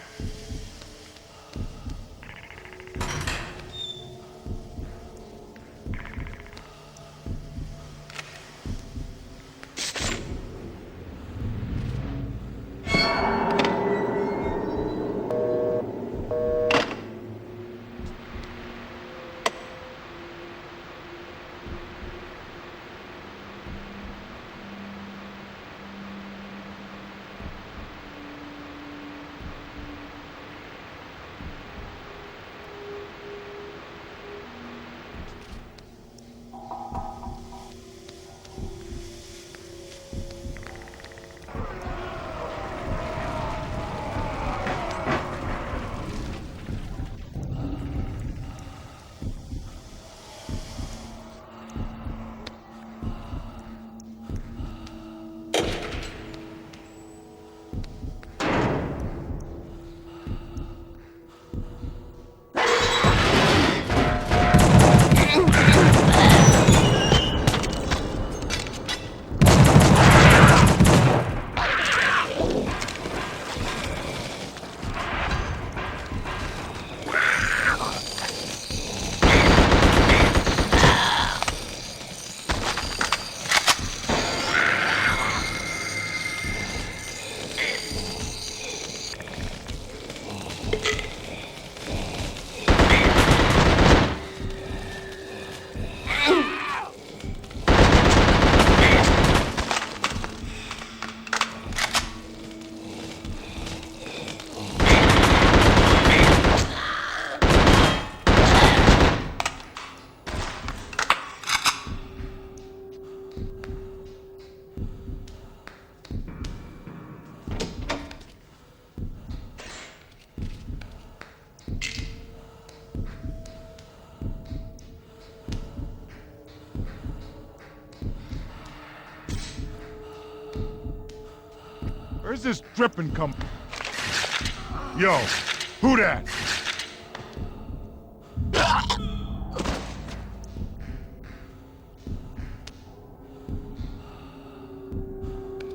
Where's this dripping come? Yo, who that?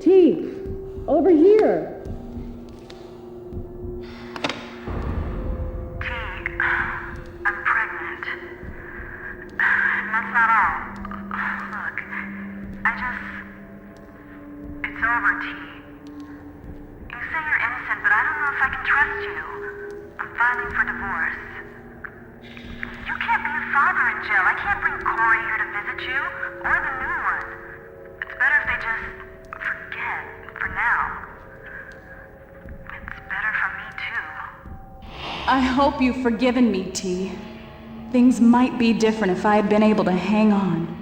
T, over here. I'm pregnant. And that's not all. Look, it's over, T. You say you're innocent, but I don't know if I can trust you. I'm filing for divorce. You can't be a father in jail. I can't bring Corey here to visit you, or the new one. It's better if they just forget, for now. It's better for me, too. I hope you've forgiven me, T. Things might be different if I had been able to hang on.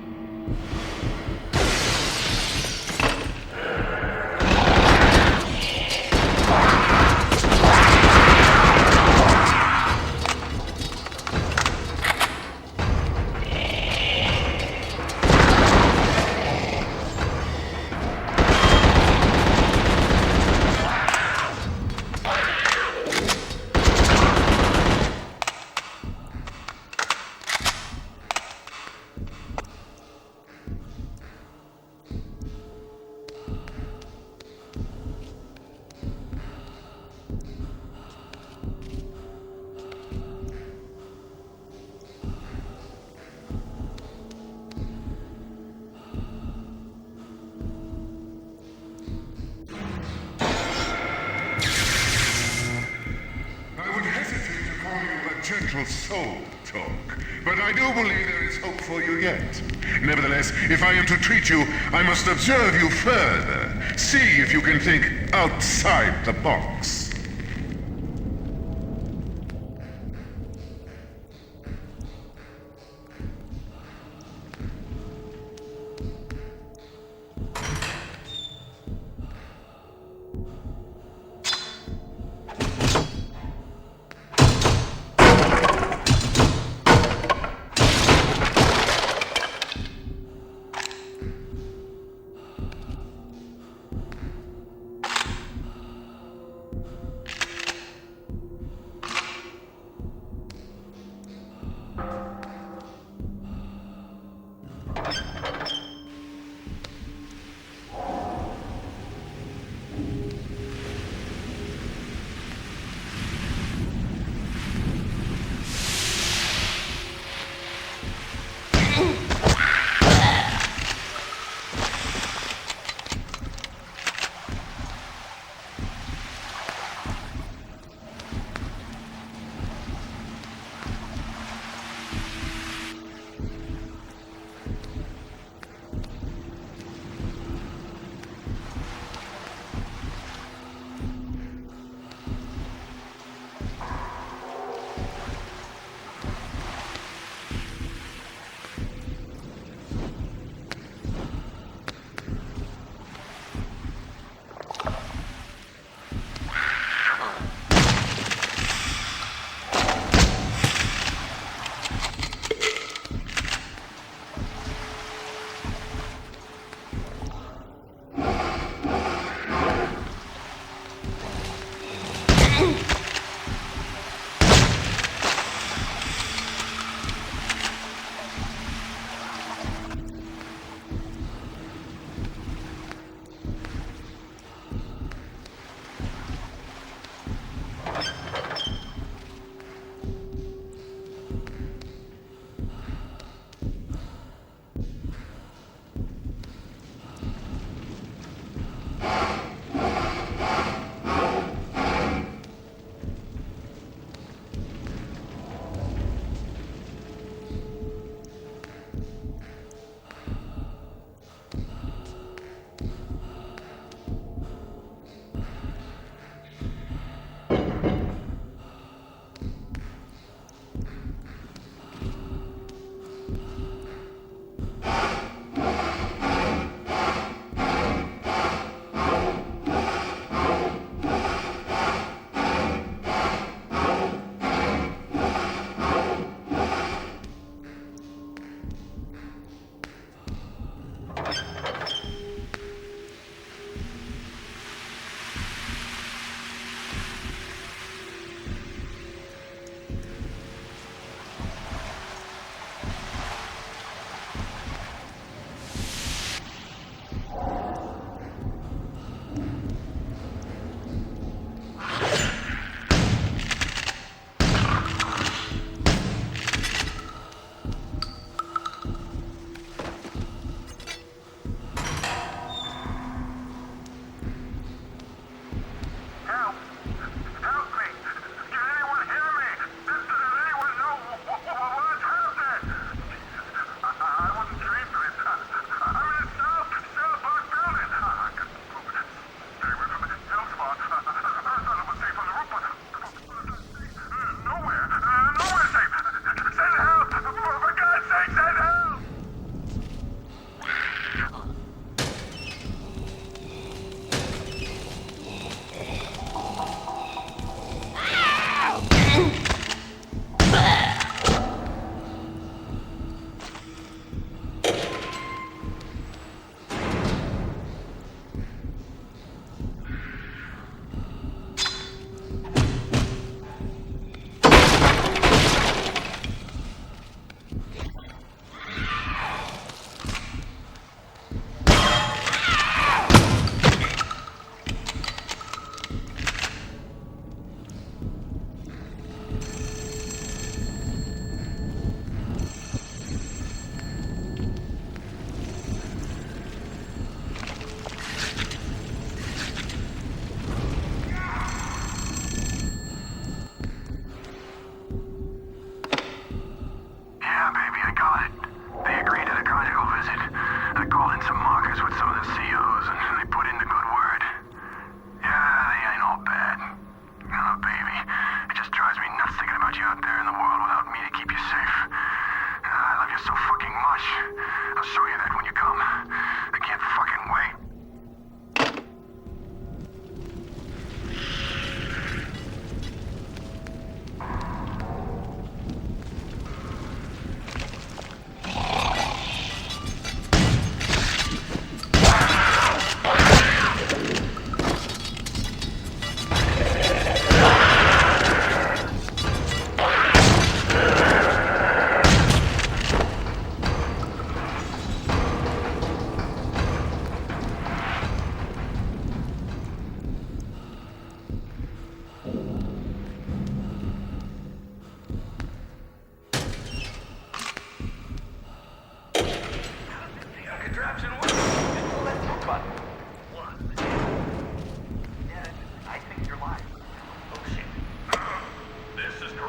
gentle soul talk, but I do believe there is hope for you yet. Nevertheless, if I am to treat you, I must observe you further. See if you can think outside the box.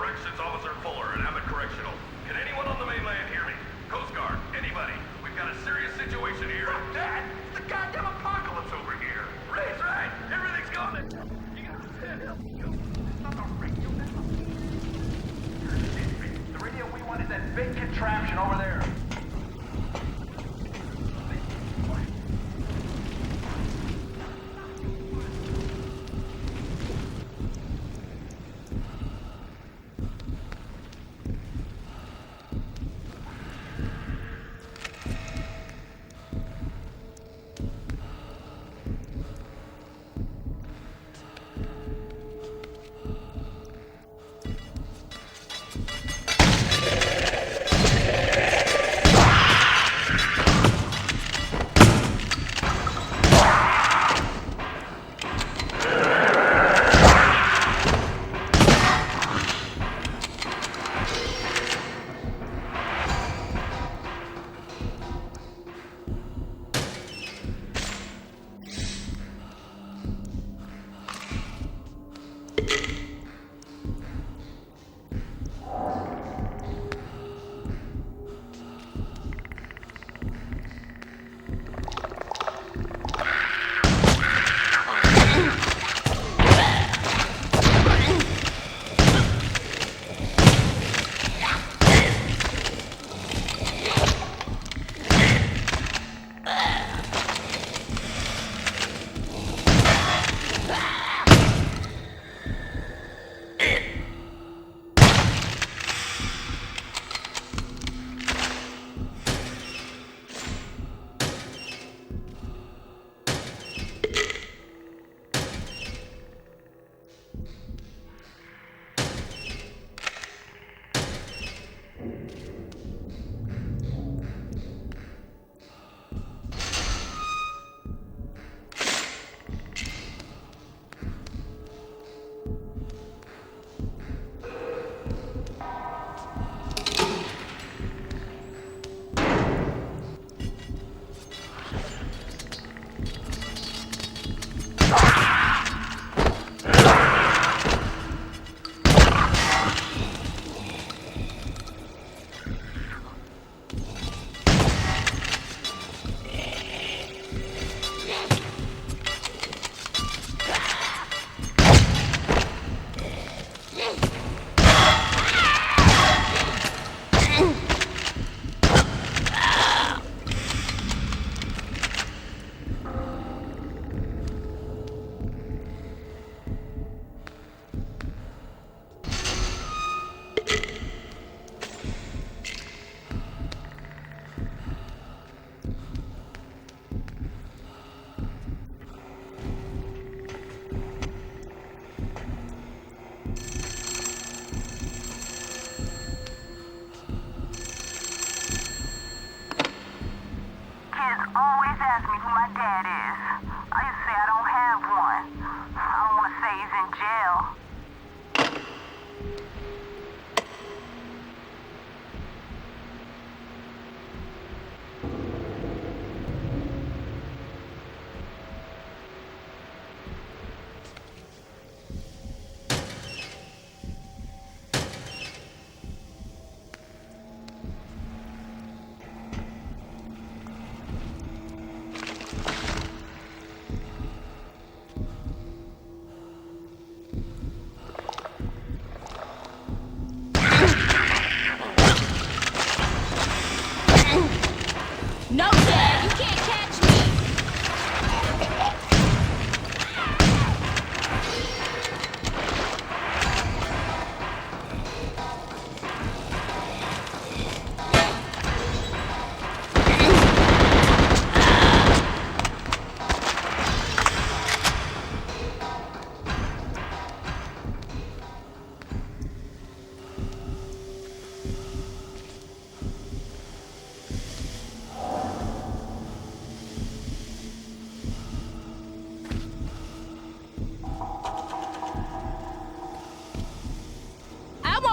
Corrections Officer Fuller at Abbott Correctional. Can anyone on the mainland hear me? Coast Guard, anybody? We've got a serious situation here. Fuck that! It's the goddamn apocalypse over here. Ray's right. Everything's gone. You got to hell. It's not the radio. The radio we want is that big contraption over there.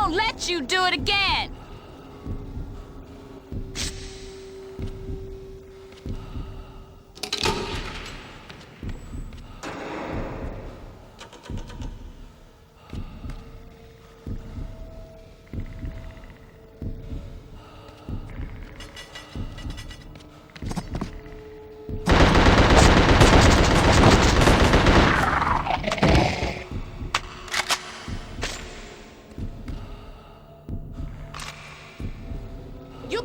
Let you do it again!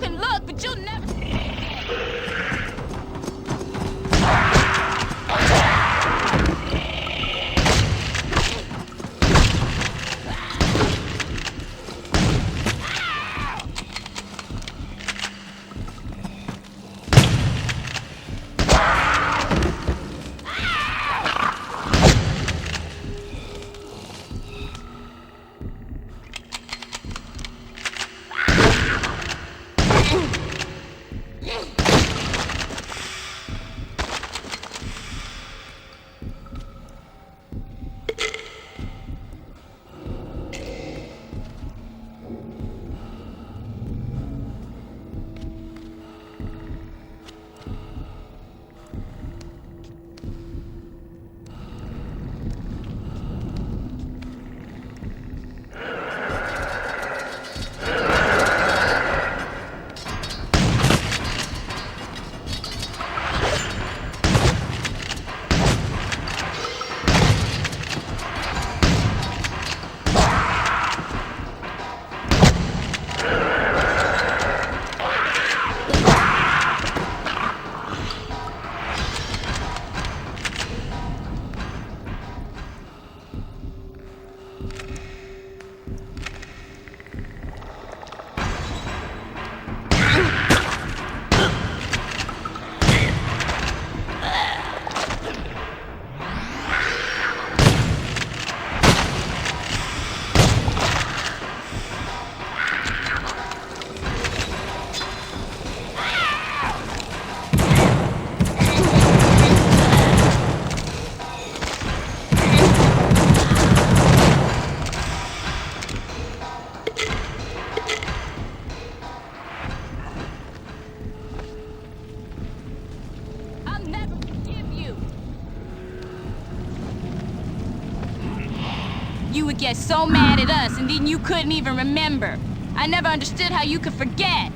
can look, but you'll never... You would get so mad at us, and then you couldn't even remember. I never understood how you could forget.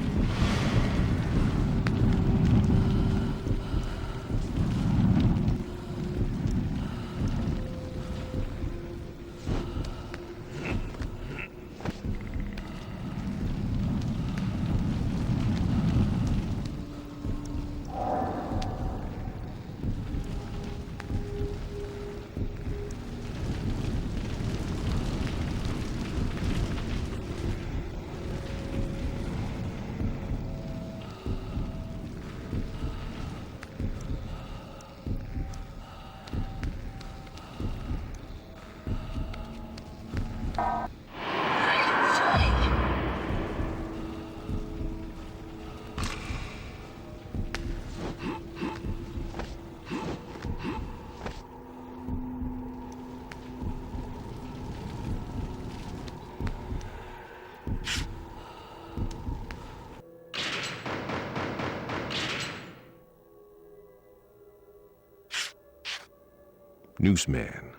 Nooseman.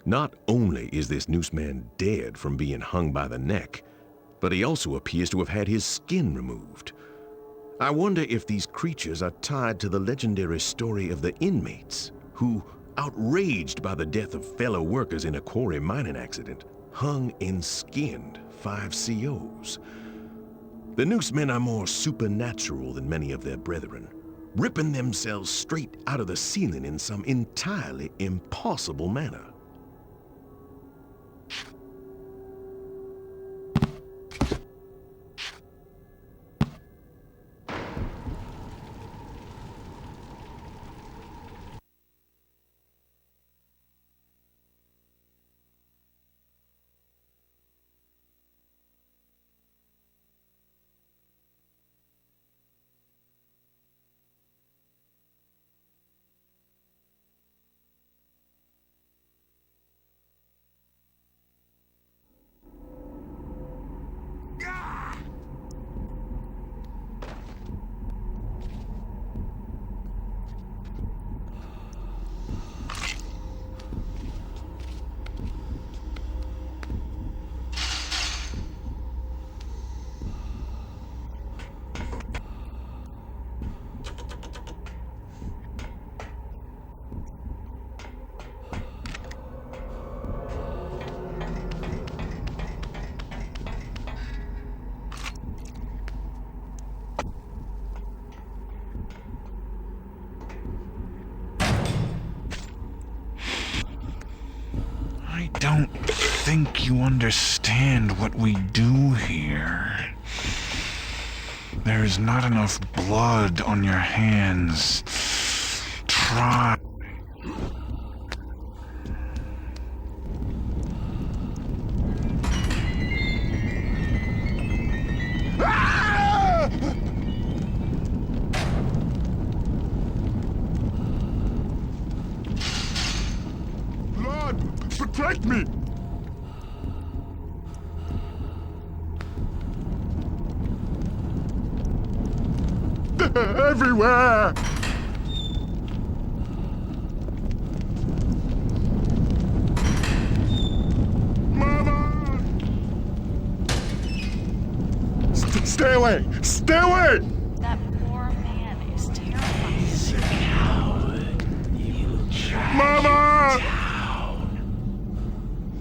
Not only is this Nooseman dead from being hung by the neck, but he also appears to have had his skin removed. I wonder if these creatures are tied to the legendary story of the inmates, who, outraged by the death of fellow workers in a quarry mining accident, hung and skinned 5 COs. The Noosemen are more supernatural than many of their brethren, ripping themselves straight out of the ceiling in some entirely impossible manner. think you understand what we do here. There is not enough blood on your hands. Try. Lord, protect me! They're everywhere! Mama! Stay away! Stay away! That poor man is terrifying. Mama!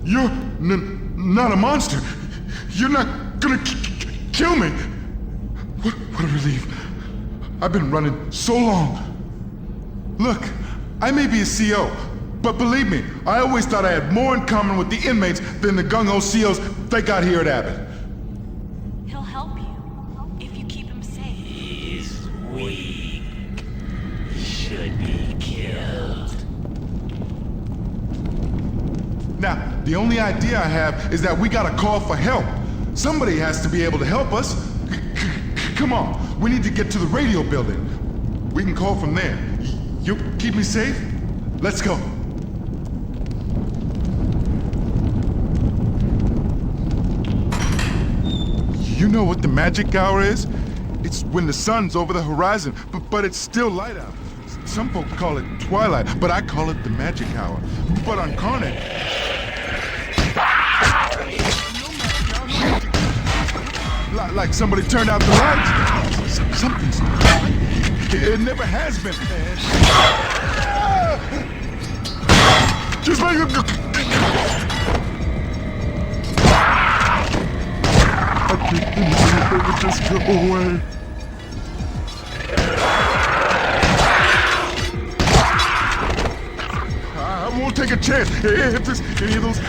You're not a monster. You're not gonna kill me. What a relief. I've been running so long. Look, I may be a CO, but believe me, I always thought I had more in common with the inmates than the gung-ho COs they got here at Abbott. He'll help you if you keep him safe. He's weak. Should be killed. Now, the only idea I have is that we gotta call for help. Somebody has to be able to help us. Come on, we need to get to the radio building. We can call from there. You keep me safe? Let's go. You know what the magic hour is? It's when the sun's over the horizon, but it's still light out. Some folk call it twilight, but I call it the magic hour. But on Carnate... Like somebody turned out the lights. Something's not right. It never has been. Just make it go. I think it would just go away. I won't take a chance if there's any of those.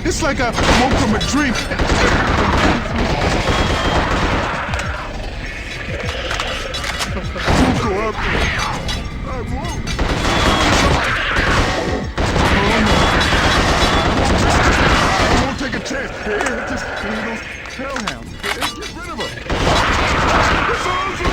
It's like I woke from a dream. Don't go up there. I won't. I won't take a chance. It's just those hellhounds. Get rid of them. It's awesome.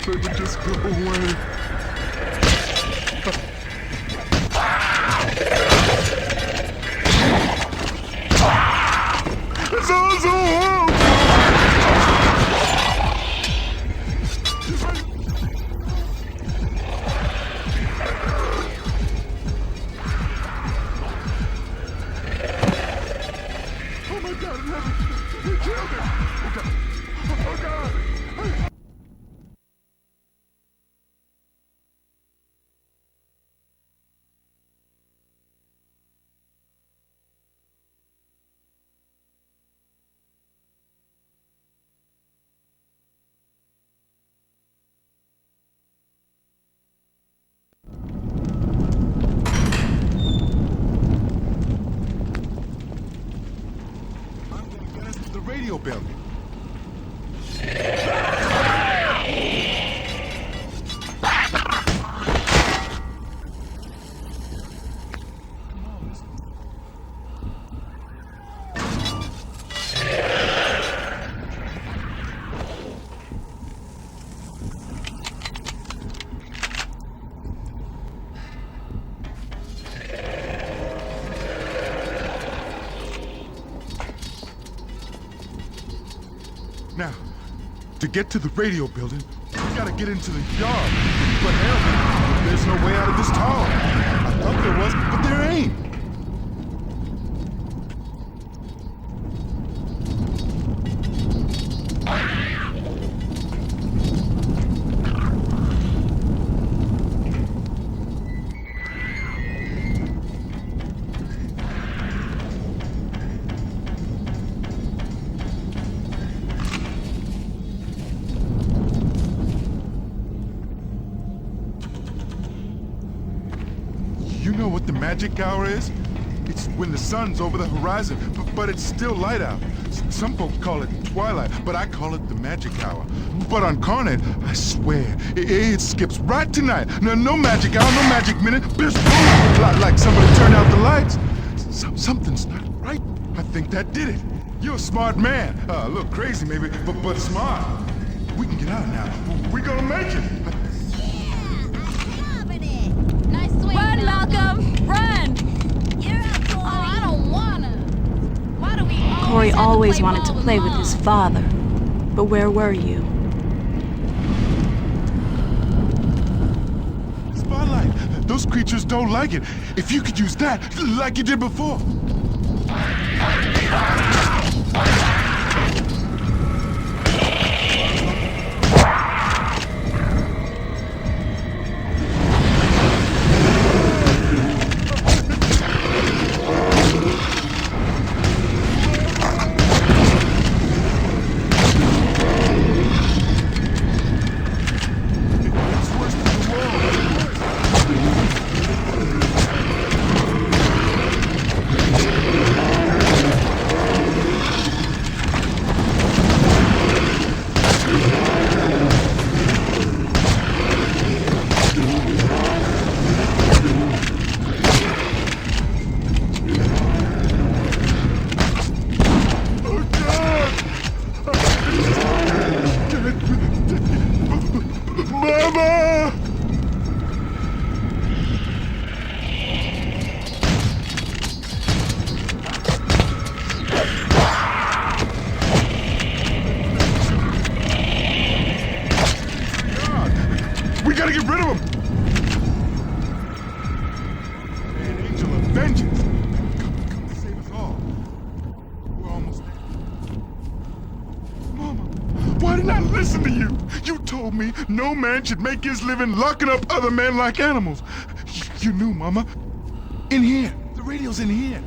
They would just go away. It's all so horrible! He killed him! Oh, God! Oh, God! Radio building. Now, to get to the radio building, we gotta get into the yard. But hell, there's no way out of this tower. I thought there was, but there ain't. You know what the magic hour is? It's when the sun's over the horizon, but it's still light out. Some folks call it twilight, but I call it the magic hour. But on Carnate, I swear, it skips right to night. No magic hour, no magic minute. Just boom, like somebody turned out the lights. Something's not right. I think that did it. You're a smart man. A little crazy maybe, but smart. We can get out now. We're gonna make it. Run, Malcolm! Run! Oh, I don't wanna. Why do we Corey always wanted to play with his father. But where were you? Spotlight! Those creatures don't like it. If you could use that, like you did before. Mama! We gotta get rid of him! An angel of vengeance! Come save us all. We're almost there. Mama, why didn't I listen to you? You told me no man should make his living locking up other men like animals. You knew, Mama. In here. The radio's in here.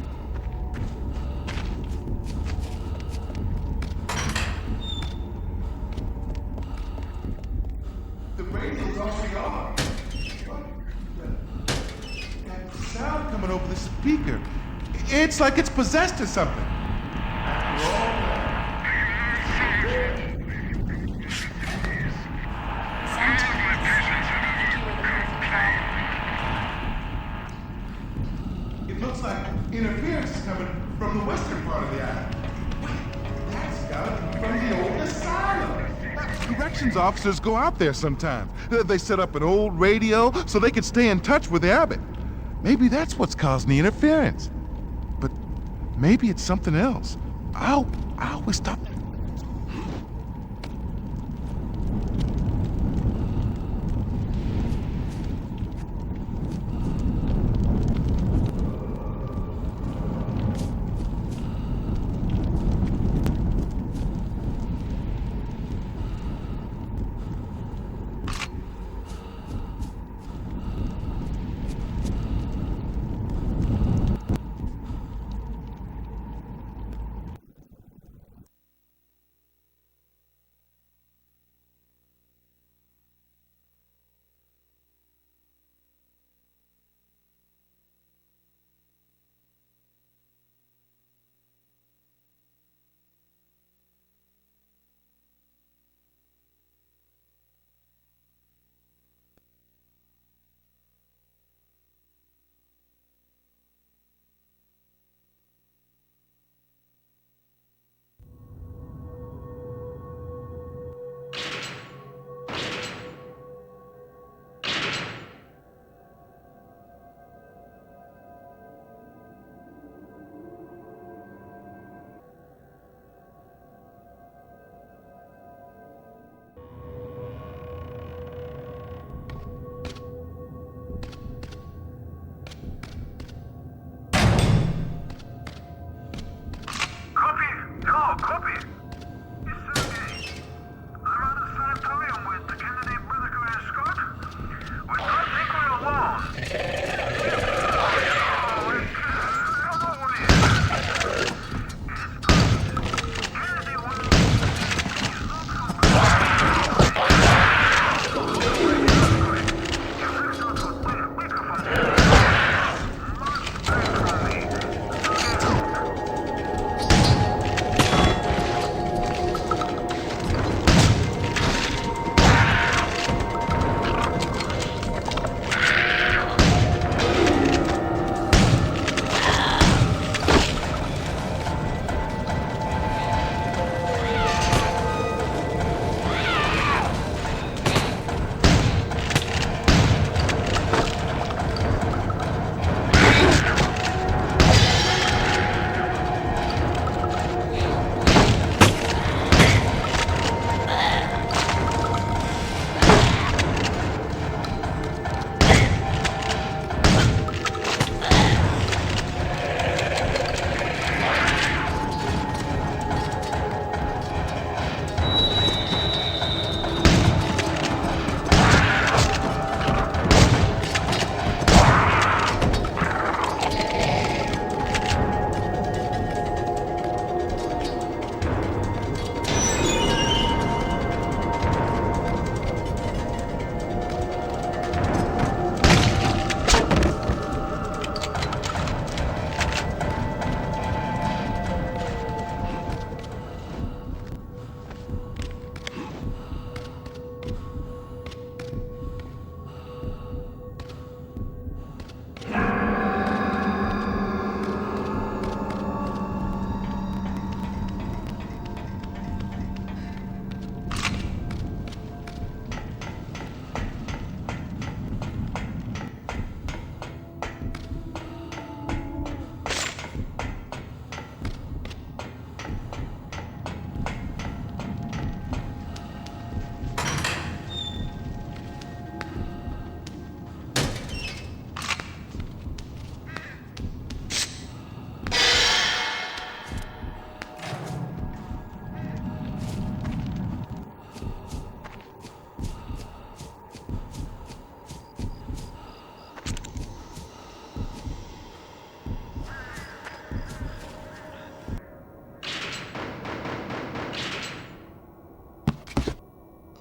The radio's already on. That sound coming over the speaker. It's like it's possessed or something. It looks like interference is coming from the western part of the island. That's got it from the old asylum. Corrections officers go out there sometimes. They set up an old radio so they can stay in touch with the Abbott. Maybe that's what's causing the interference. But maybe it's something else. I always thought...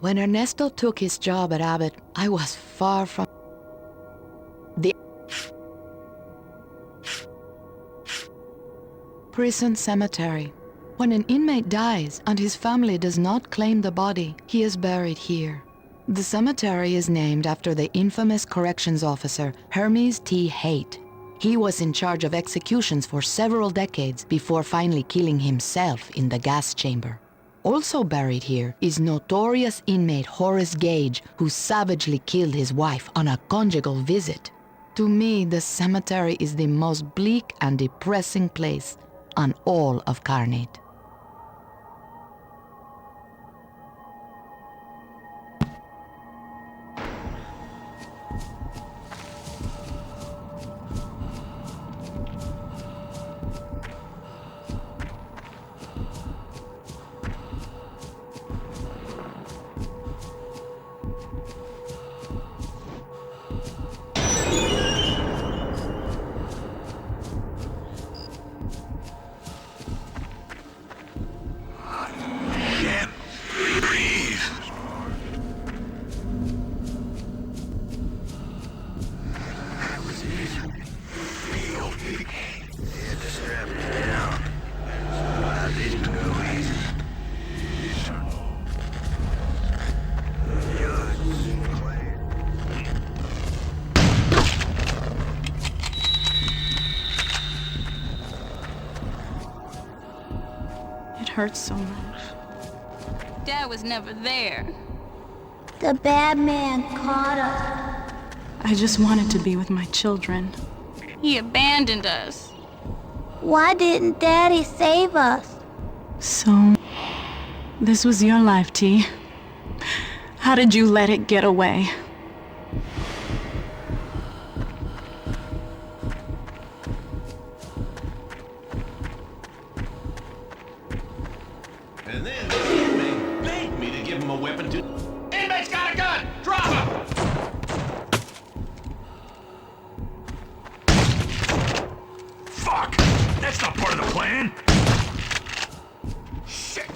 When Ernesto took his job at Abbott, I was far from the prison cemetery. When an inmate dies and his family does not claim the body, he is buried here. The cemetery is named after the infamous corrections officer, Hermes T. Haight. He was in charge of executions for several decades before finally killing himself in the gas chamber. Also buried here is notorious inmate Horace Gage, who savagely killed his wife on a conjugal visit. To me, the cemetery is the most bleak and depressing place on all of Carnate. Hurts so much. Dad was never there. The bad man caught us. I just wanted to be with my children. He abandoned us. Why didn't Daddy save us? So, this was your life, T. How did you let it get away? And then the inmate begged me to give him a weapon to... Inmate's got a gun! Drop him! Fuck! That's not part of the plan! Shit!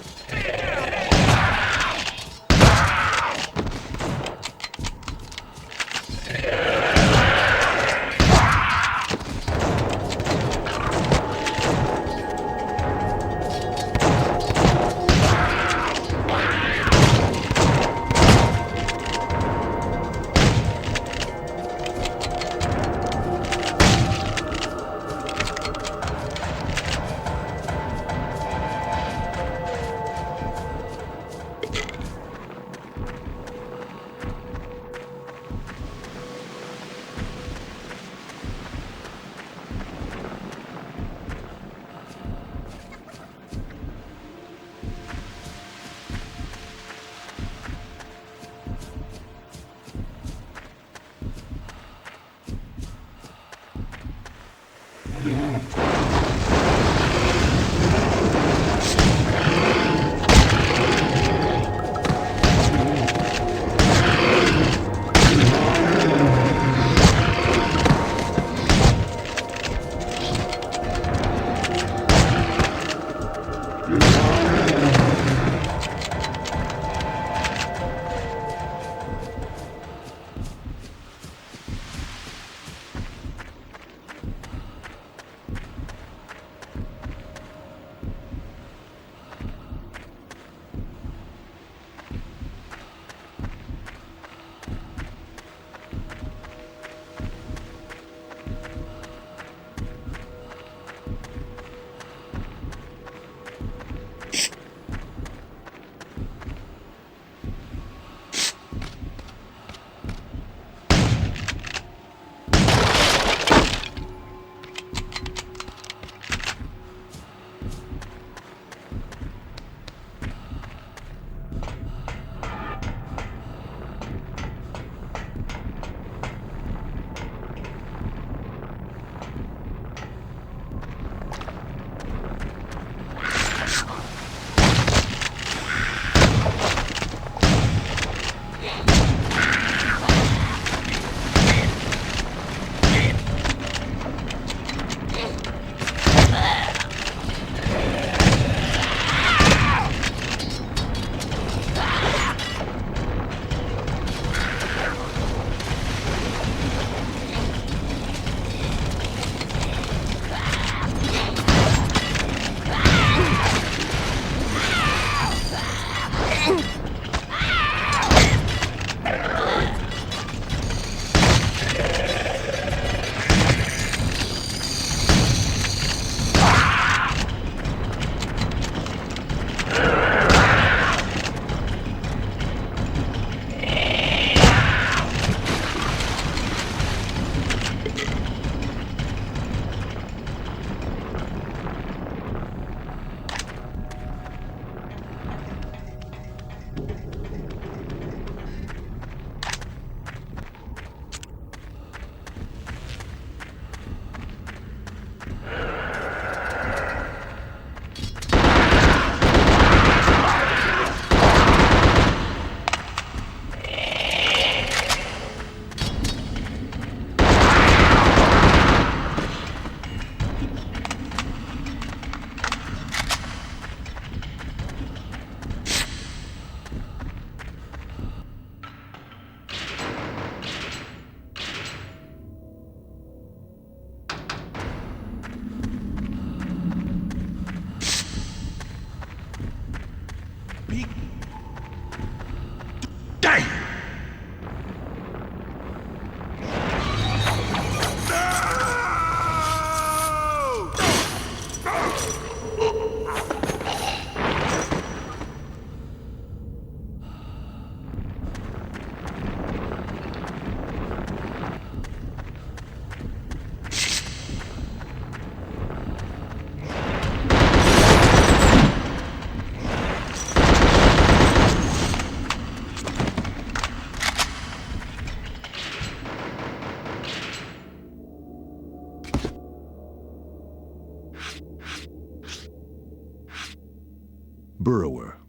burrower.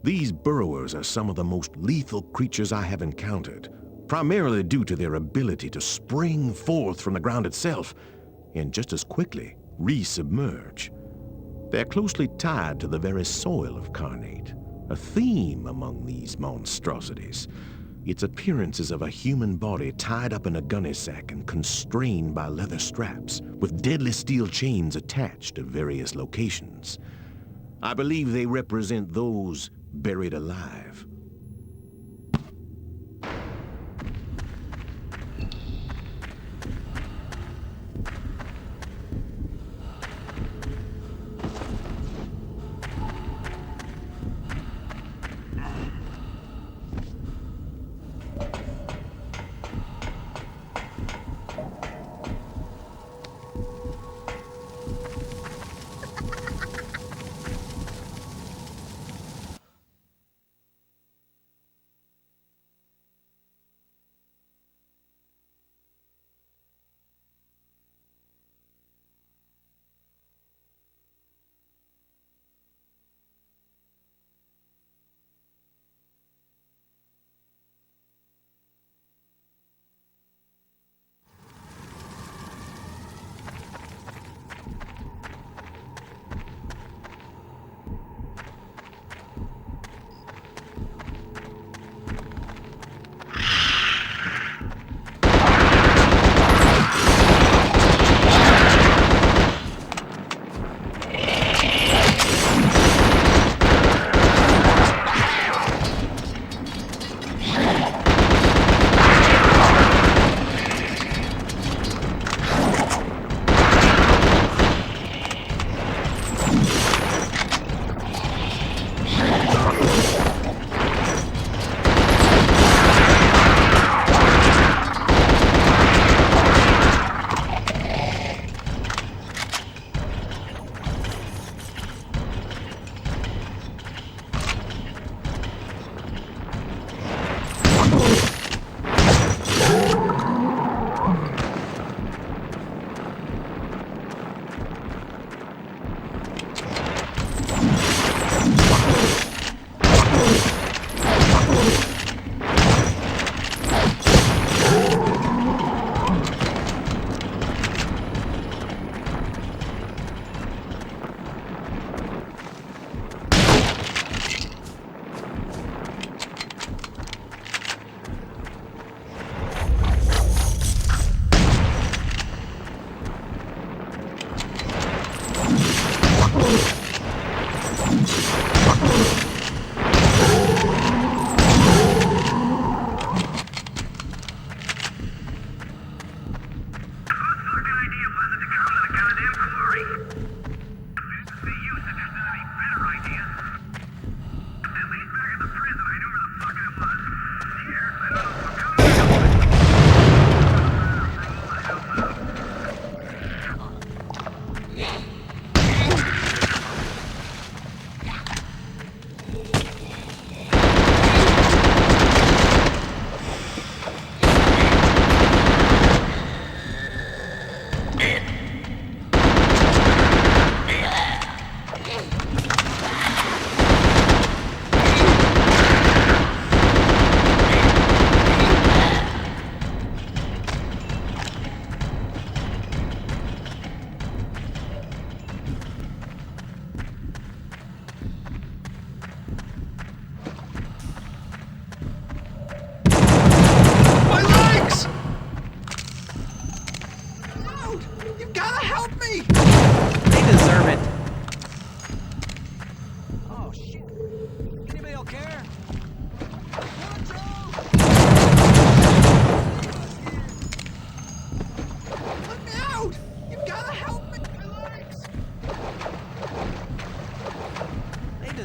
These burrowers are some of the most lethal creatures I have encountered, primarily due to their ability to spring forth from the ground itself and just as quickly resubmerge. They're closely tied to the very soil of Carnate, a theme among these monstrosities. Its appearance is of a human body tied up in a gunny sack and constrained by leather straps, with deadly steel chains attached to various locations. I believe they represent those buried alive.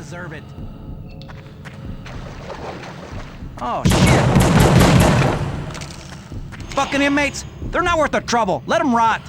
deserve it. Oh, shit. Fucking inmates, they're not worth the trouble. Let them rot.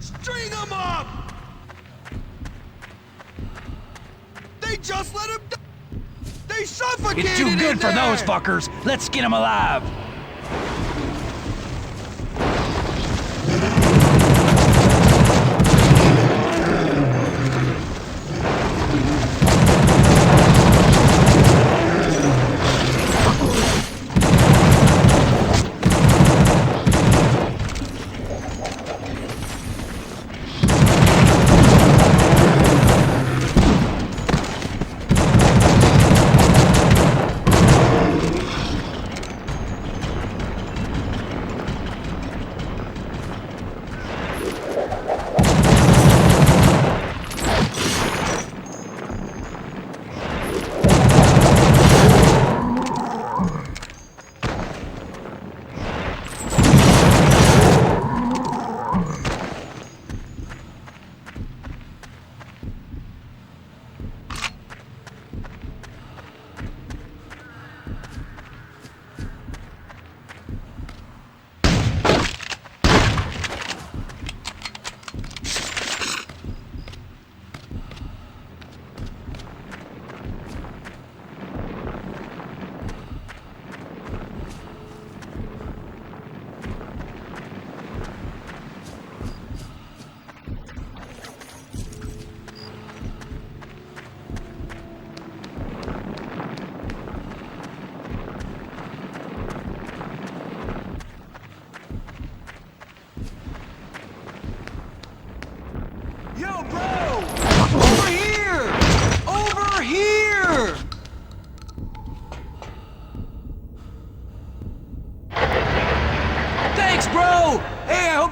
String them up! They just let him die! They suffocated It's too good in for there! those fuckers. Let's get them alive.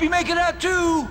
hope you make it out too!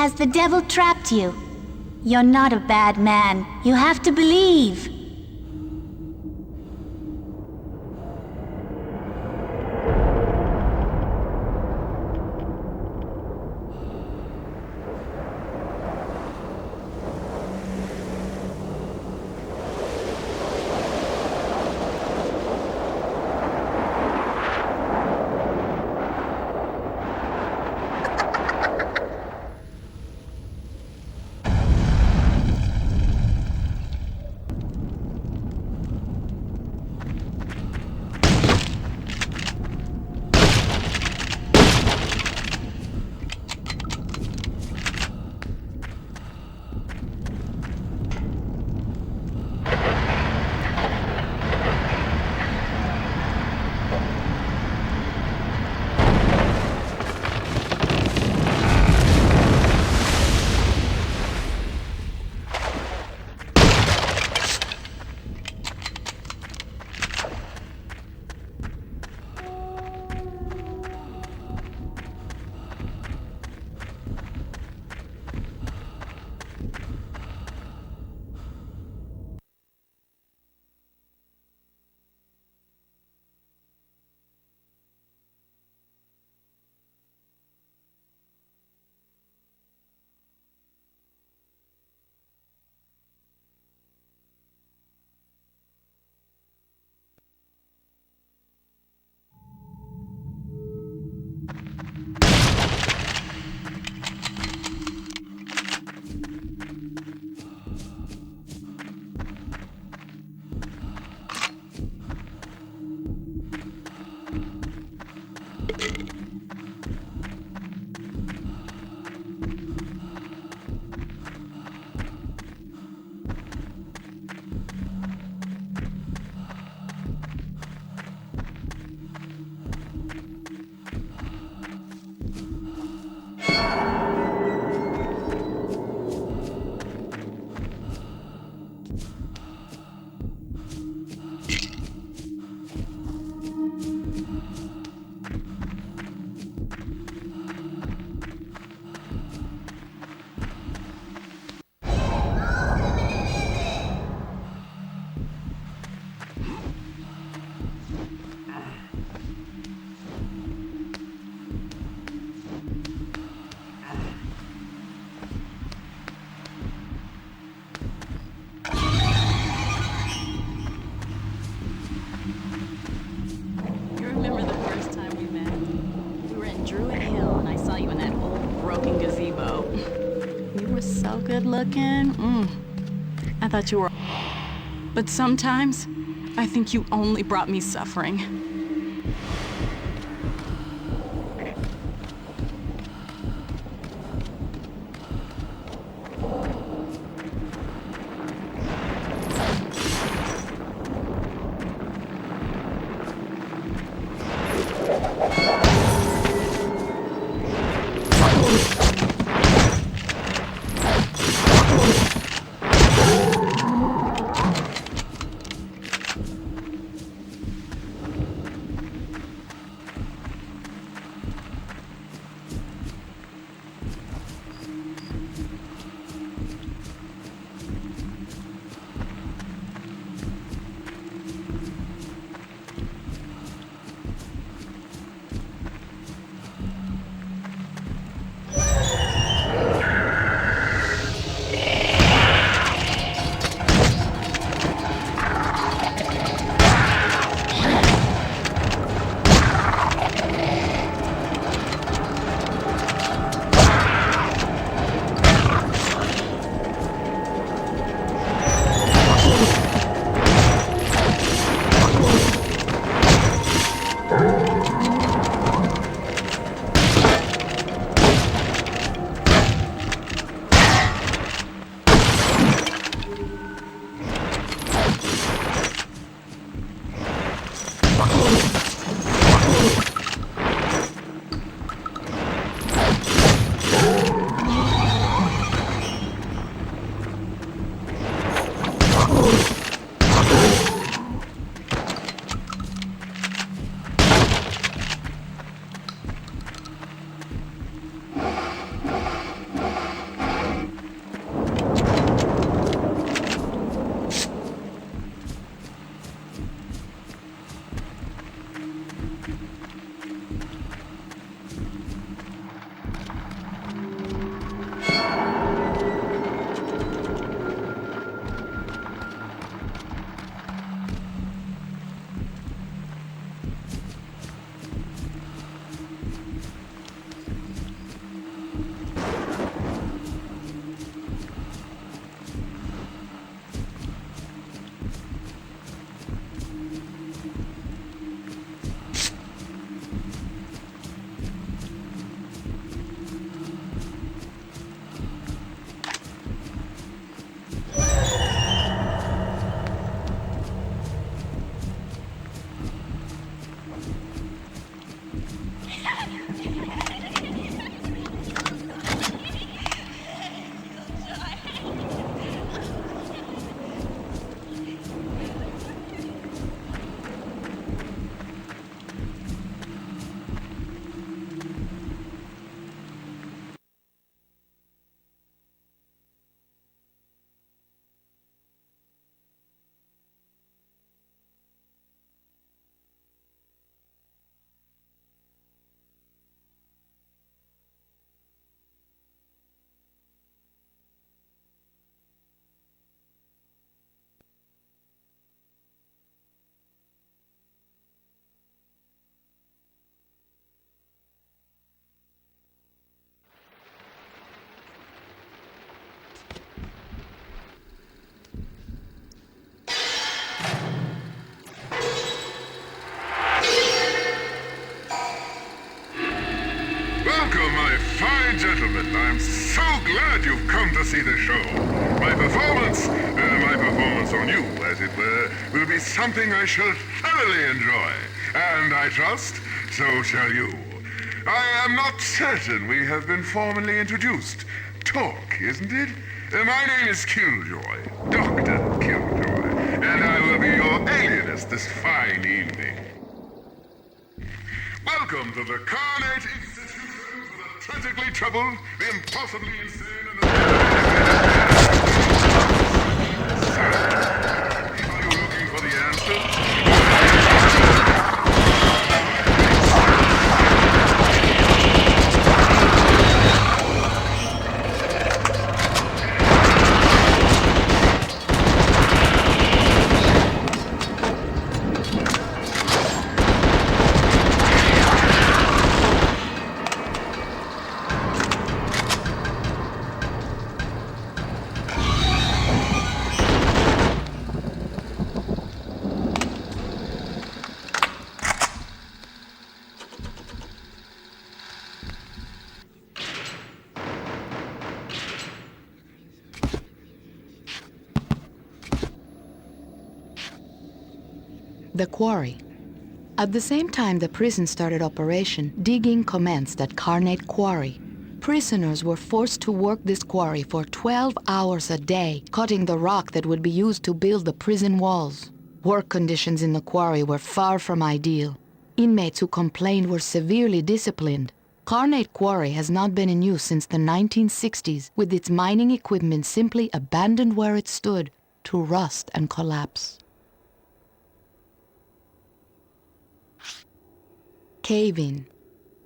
Has the devil trapped you? You're not a bad man. You have to believe. Good looking. I thought you were. But sometimes, I think you only brought me suffering. to see the show. My performance on you, as it were, will be something I shall thoroughly enjoy. And I trust, so shall you. I am not certain we have been formally introduced. Talk, isn't it? My name is Killjoy, Dr. Killjoy, and I will be your alienist this fine evening. Welcome to the Carnate Institution for the tragically troubled, the impossibly insane, and the... Are you looking for the answers? The quarry. At the same time the prison started operation, digging commenced at Carnate Quarry. Prisoners were forced to work this quarry for 12 hours a day, cutting the rock that would be used to build the prison walls. Work conditions in the quarry were far from ideal. Inmates who complained were severely disciplined. Carnate Quarry has not been in use since the 1960s, with its mining equipment simply abandoned where it stood to rust and collapse. Cave-in.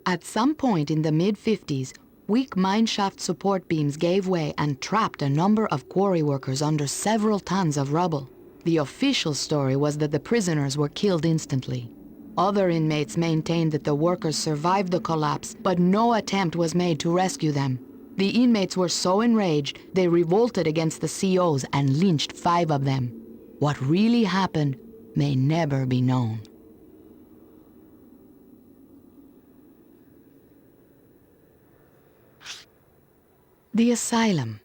At some point in the mid-50s, weak mineshaft support beams gave way and trapped a number of quarry workers under several tons of rubble. The official story was that the prisoners were killed instantly. Other inmates maintained that the workers survived the collapse, but no attempt was made to rescue them. The inmates were so enraged, they revolted against the COs and lynched 5 of them. What really happened may never be known. The asylum.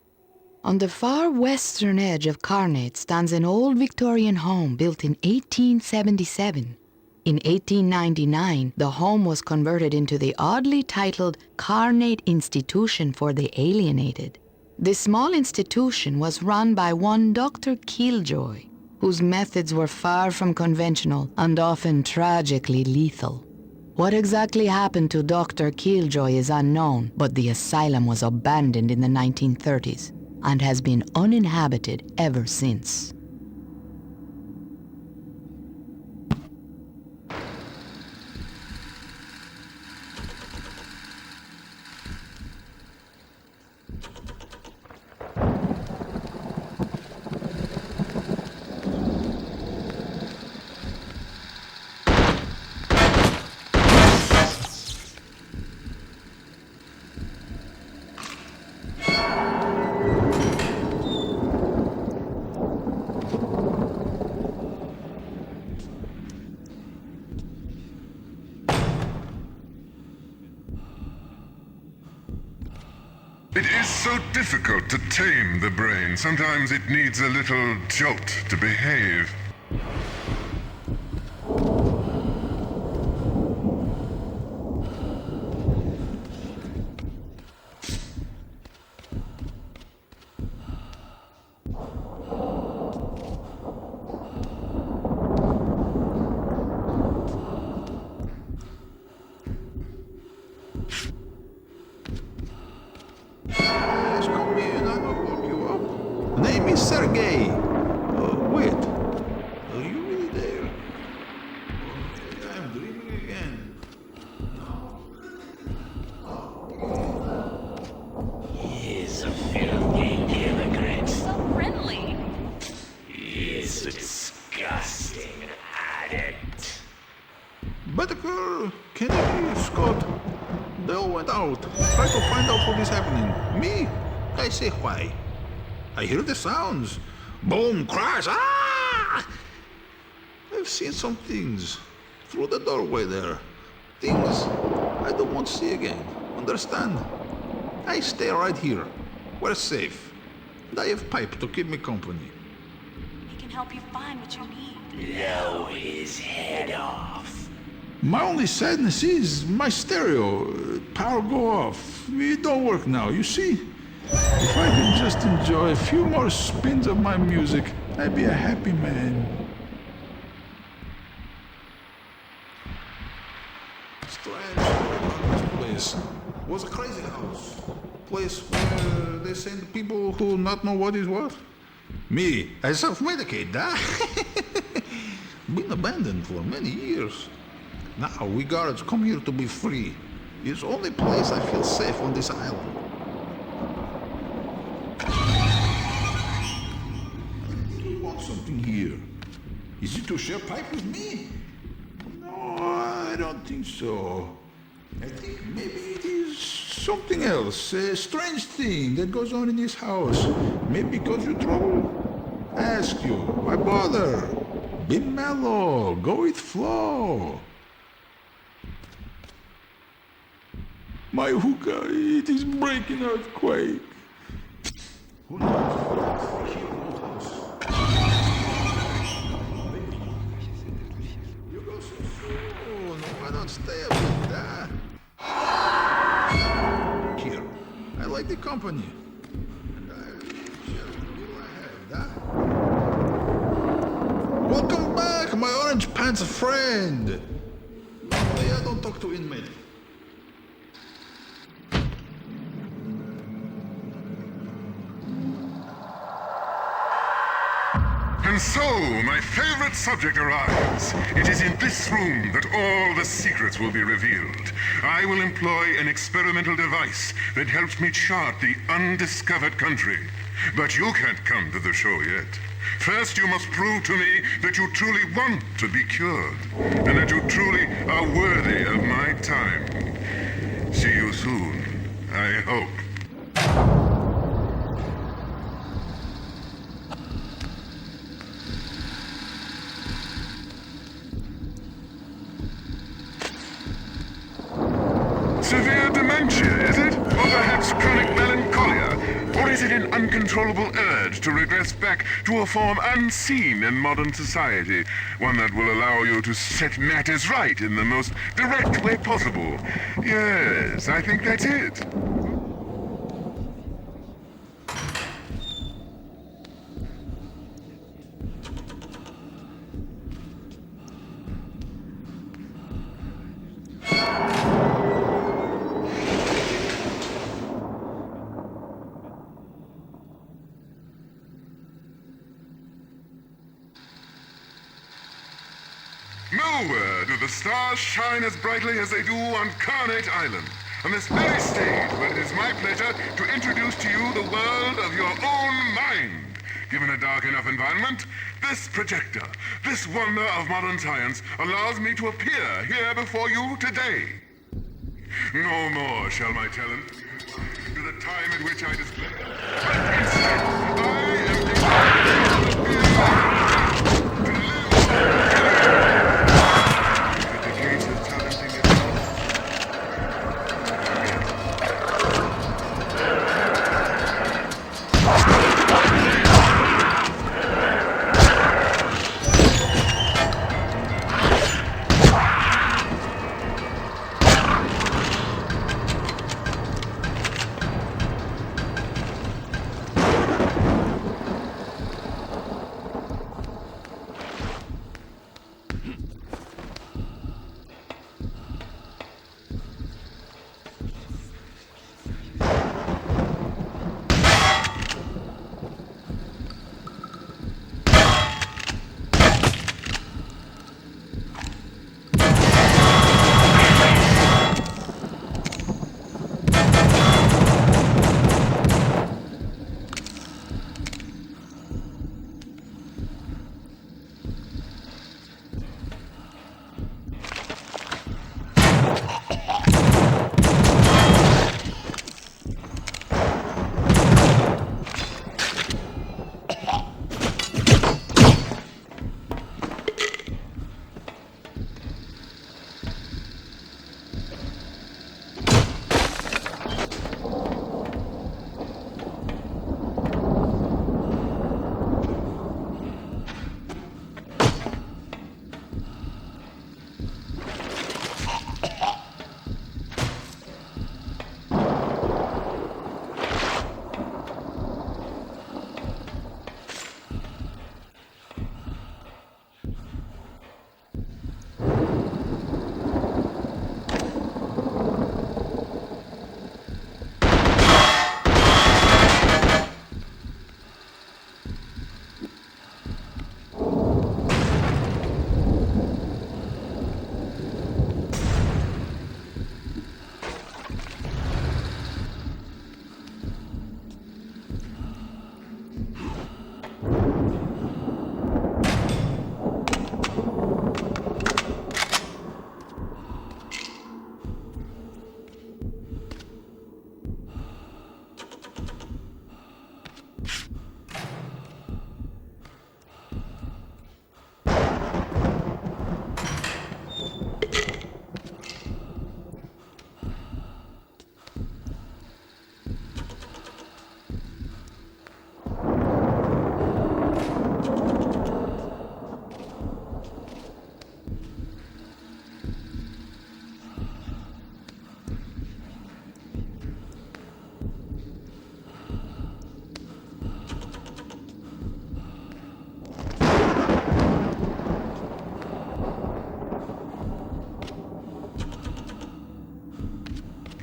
On the far western edge of Carnate stands an old Victorian home built in 1877. In 1899, the home was converted into the oddly titled Carnate Institution for the Alienated. This small institution was run by one Dr. Killjoy, whose methods were far from conventional and often tragically lethal. What exactly happened to Dr. Killjoy is unknown, but the asylum was abandoned in the 1930s and has been uninhabited ever since. It is so difficult to tame the brain. Sometimes it needs a little jolt to behave. Why? I hear the sounds. Boom, crash, ah! I've seen some things through the doorway there. Things I don't want to see again. Understand? I stay right here. We're safe. I have pipe to keep me company. He can help you find what you need. Blow his head off. My only sadness is my stereo. Power go off. It don't work now, you see? If I could just enjoy a few more spins of my music, I'd be a happy man. Strange about this place. Was a crazy house. Place where they send people who not know what is what. Me, I self-medicate, huh? Been abandoned for many years. Now we guards come here to be free. It's the only place I feel safe on this island. I want something here. Is it to share pipe with me? No, I don't think so. I think maybe it is something else, a strange thing that goes on in this house. Maybe because you're trouble? Ask you, why bother? Be mellow, go with flow. My hookah, it is breaking earthquake. Who knows? You go so soon. Why not stay a bit, Here, I like the company. And I share the little I have, Welcome back, my orange pants friend. Normally I don't talk to inmates. And so, my favorite subject arrives. It is in this room that all the secrets will be revealed. I will employ an experimental device that helps me chart the undiscovered country. But you can't come to the show yet. First, you must prove to me that you truly want to be cured, and that you truly are worthy of my time. See you soon, I hope. Severe dementia, is it? Or perhaps chronic melancholia? Or is it an uncontrollable urge to regress back to a form unseen in modern society? One that will allow you to set matters right in the most direct way possible? Yes, I think that's it. Nowhere do the stars shine as brightly as they do on Carnate Island, on this very stage where it is my pleasure to introduce to you the world of your own mind. Given a dark enough environment, this projector, this wonder of modern science, allows me to appear here before you today. No more shall my talent be confined to the time in which I display it. But instead, I am designed to live.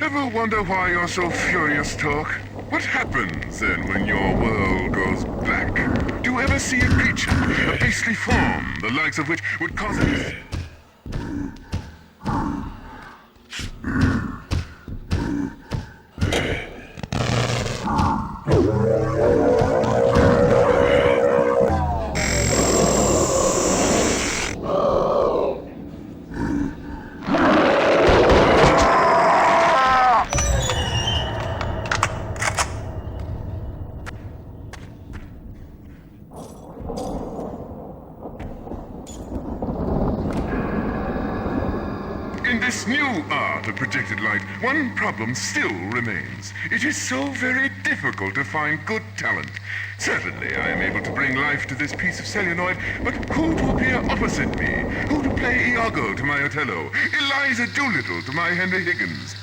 Ever wonder why you're so furious, Talk? What happens then when your world goes black? Do you ever see a creature, a beastly form, the likes of which would cause us? In this new art of projected light, one problem still remains. It is so very difficult to find good talent. Certainly, I am able to bring life to this piece of celluloid, but who to appear opposite me? Who to play Iago to my Othello? Eliza Doolittle to my Henry Higgins?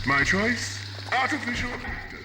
My choice? Artificial actors.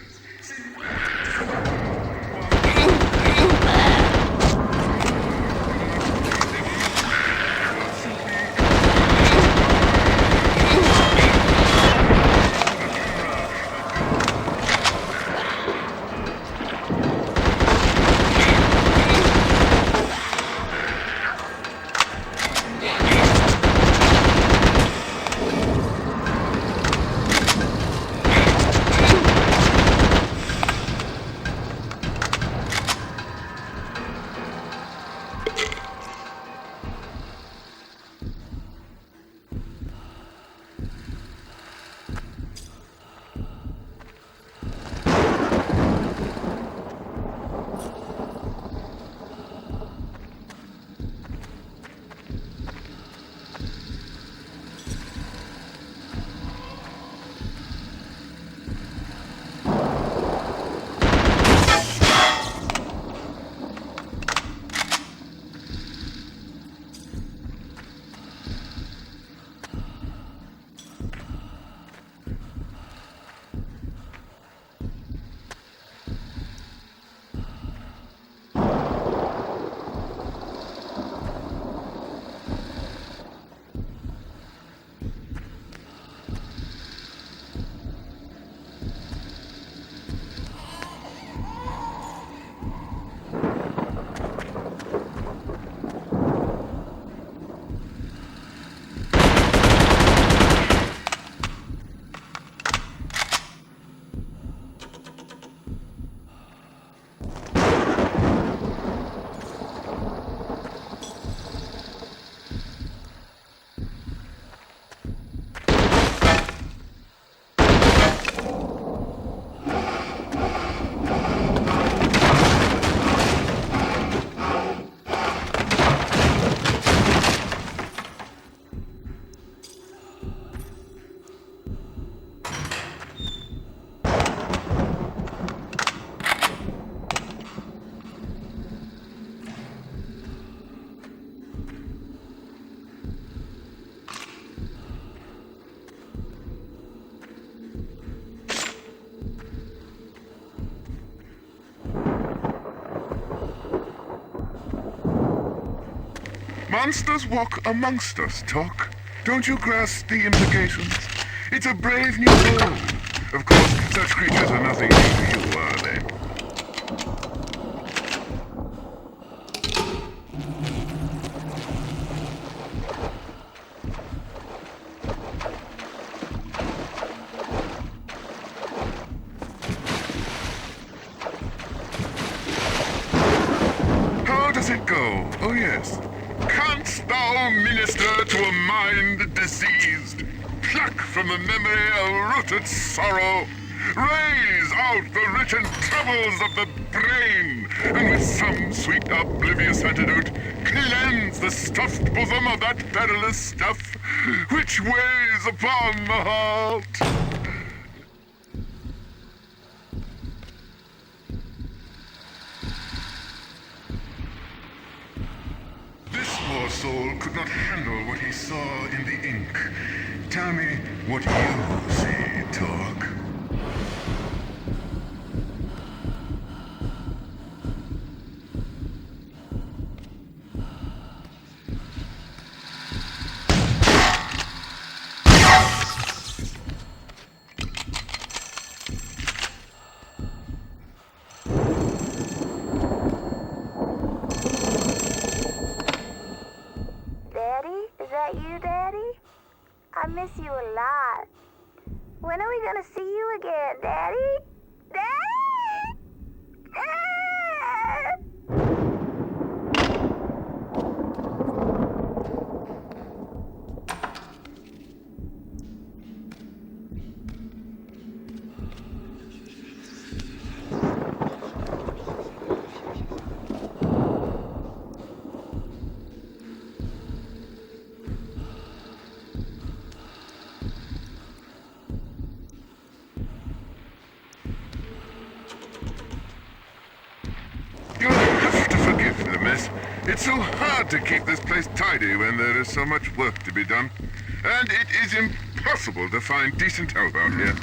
Monsters walk amongst us, Talk. Don't you grasp the implications? It's a brave new world. Of course, such creatures are nothing new to you, are they? How does it go? Oh, yes. Canst thou minister to a mind diseased? Pluck from the memory a rooted sorrow. Raise out the written troubles of the brain, and with some sweet oblivious antidote, cleanse the stuffed bosom of that perilous stuff which weighs upon the heart. This poor soul could not handle what he saw in the ink. Tell me what you see, Talk. miss you a lot. When are we gonna see you again, Daddy? Daddy! It's so hard to keep this place tidy when there is so much work to be done. And it is impossible to find decent help out here.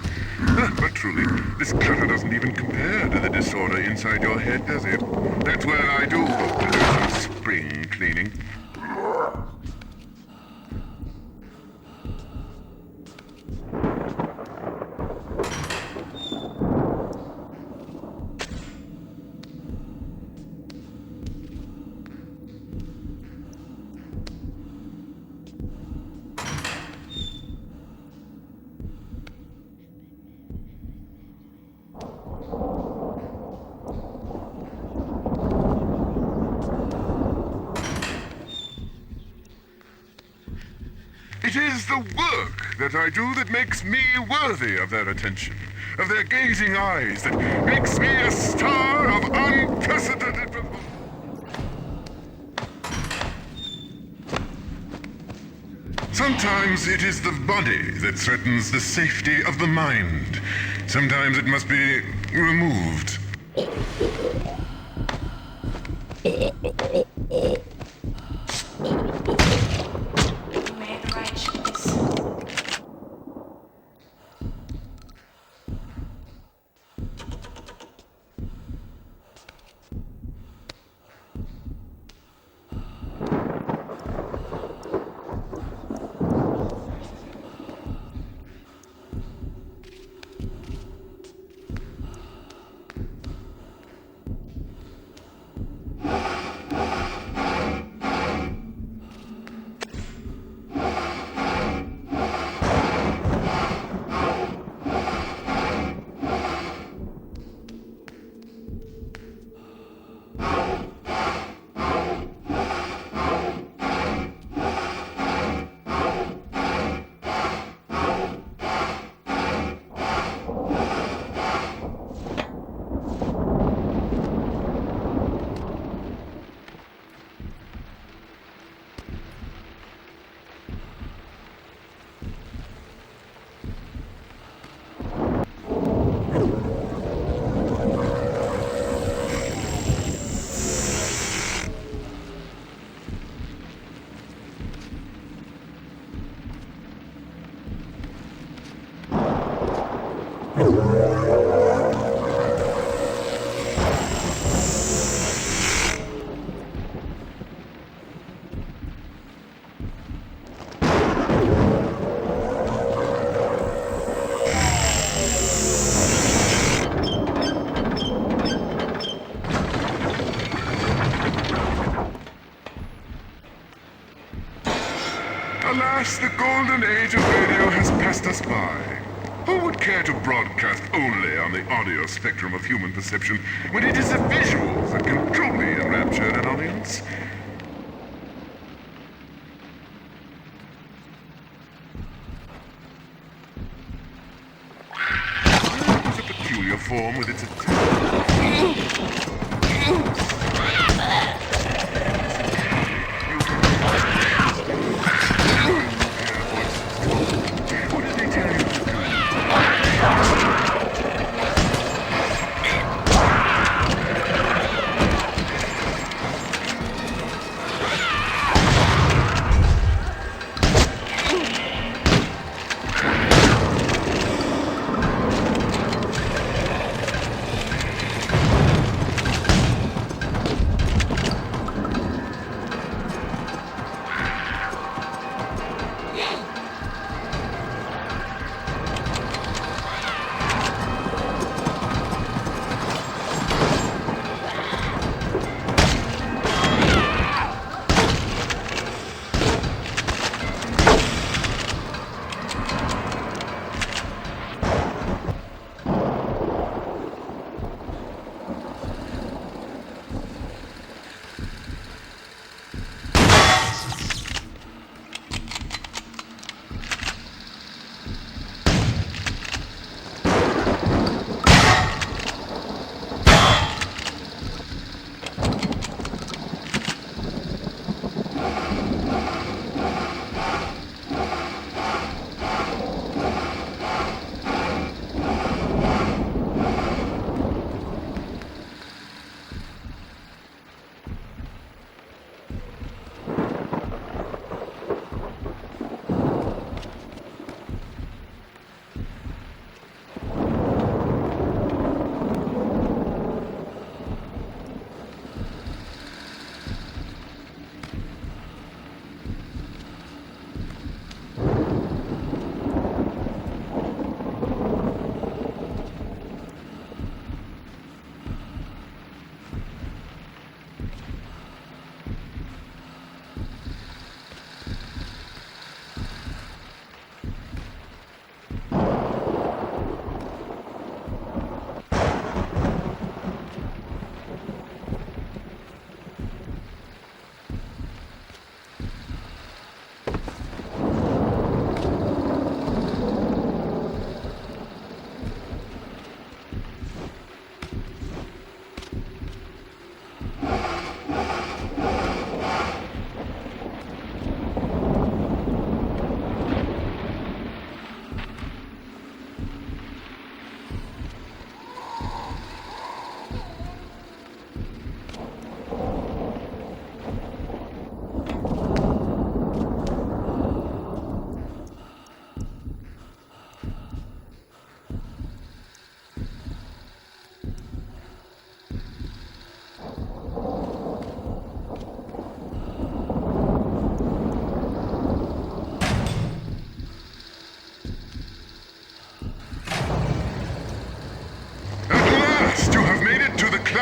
But truly, this clutter doesn't even compare to the disorder inside your head, does it? That's where I do hope to do some spring cleaning. It is the work that I do that makes me worthy of their attention, of their gazing eyes, that makes me a star of unprecedented... Sometimes it is the body that threatens the safety of the mind. Sometimes it must be removed. Alas, the golden age of radio has passed us by. Who would care to broadcast only on the audio spectrum of human perception when it is the visuals that can truly enrapture an audience? It was a peculiar form with its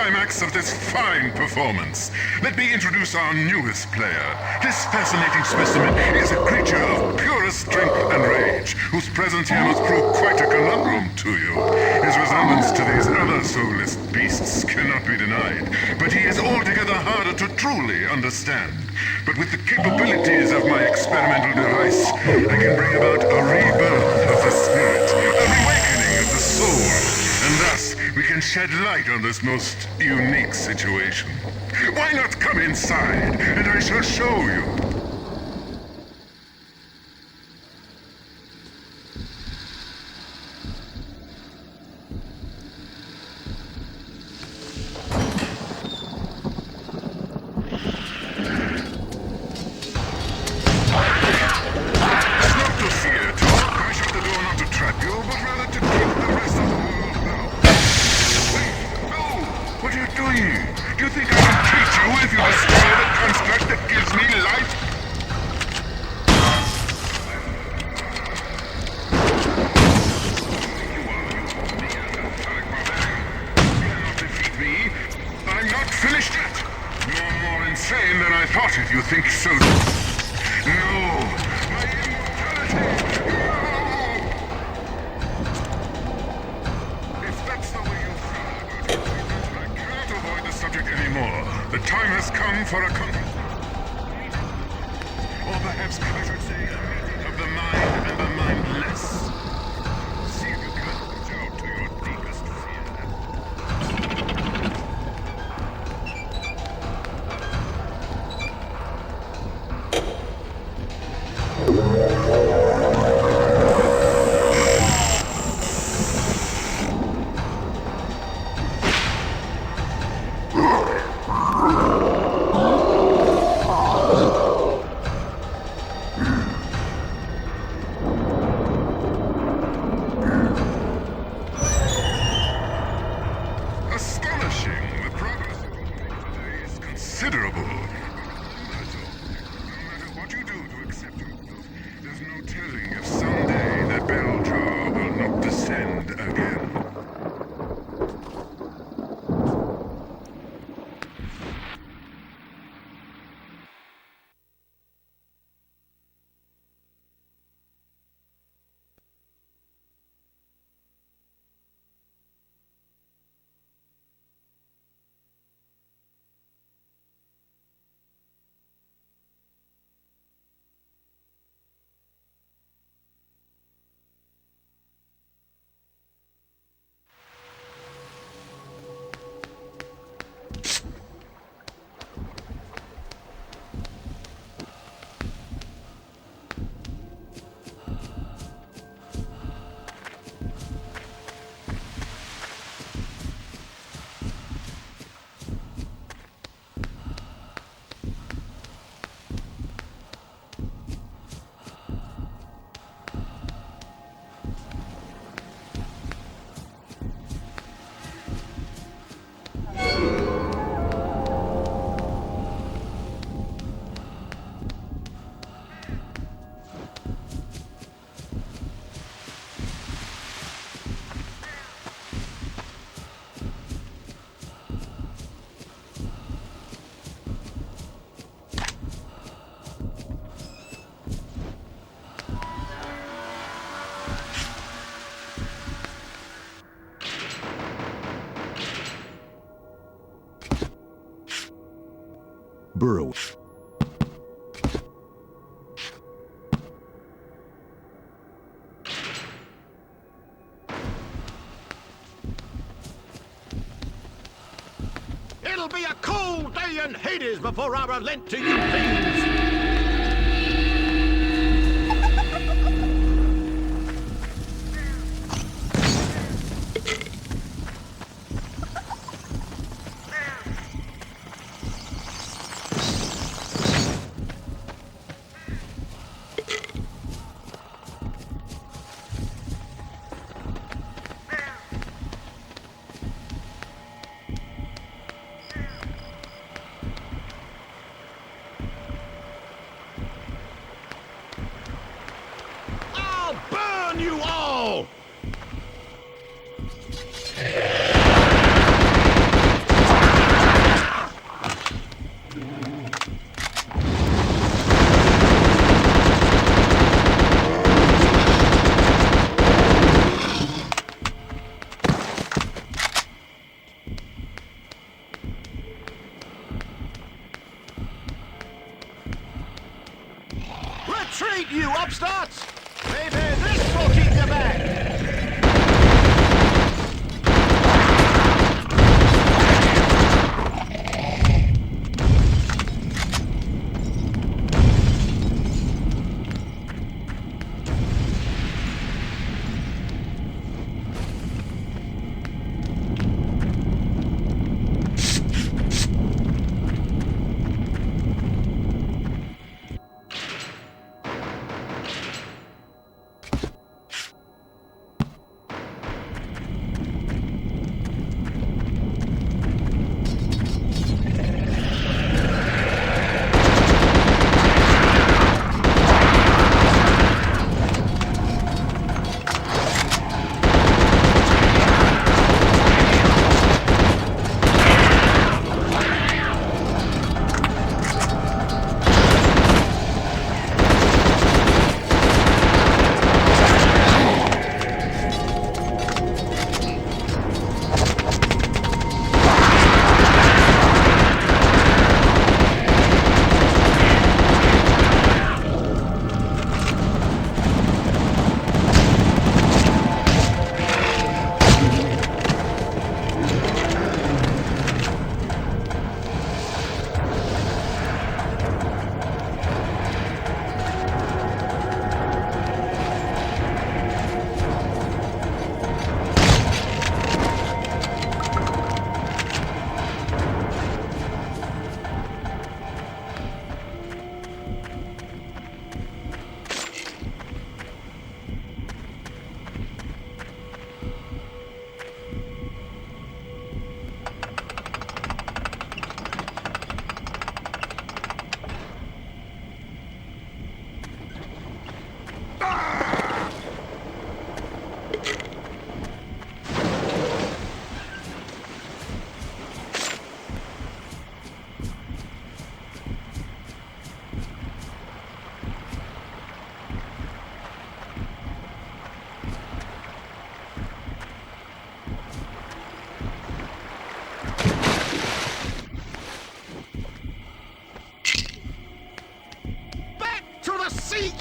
climax of this fine performance. Let me introduce our newest player. This fascinating specimen is a creature of purest strength and rage, whose presence here must prove quite a conundrum to you. His resemblance to these other soulless beasts cannot be denied, but he is altogether harder to truly understand. But with the capabilities of my experimental device, I can bring about a rebirth of the spirit, a reawakening of the soul, and thus we can shed light on this most unique situation. Why not come inside, and I shall show you? Burrow. It'll be a cold day in Hades before I relent to you things! treat, you upstarts! Maybe this will keep you back!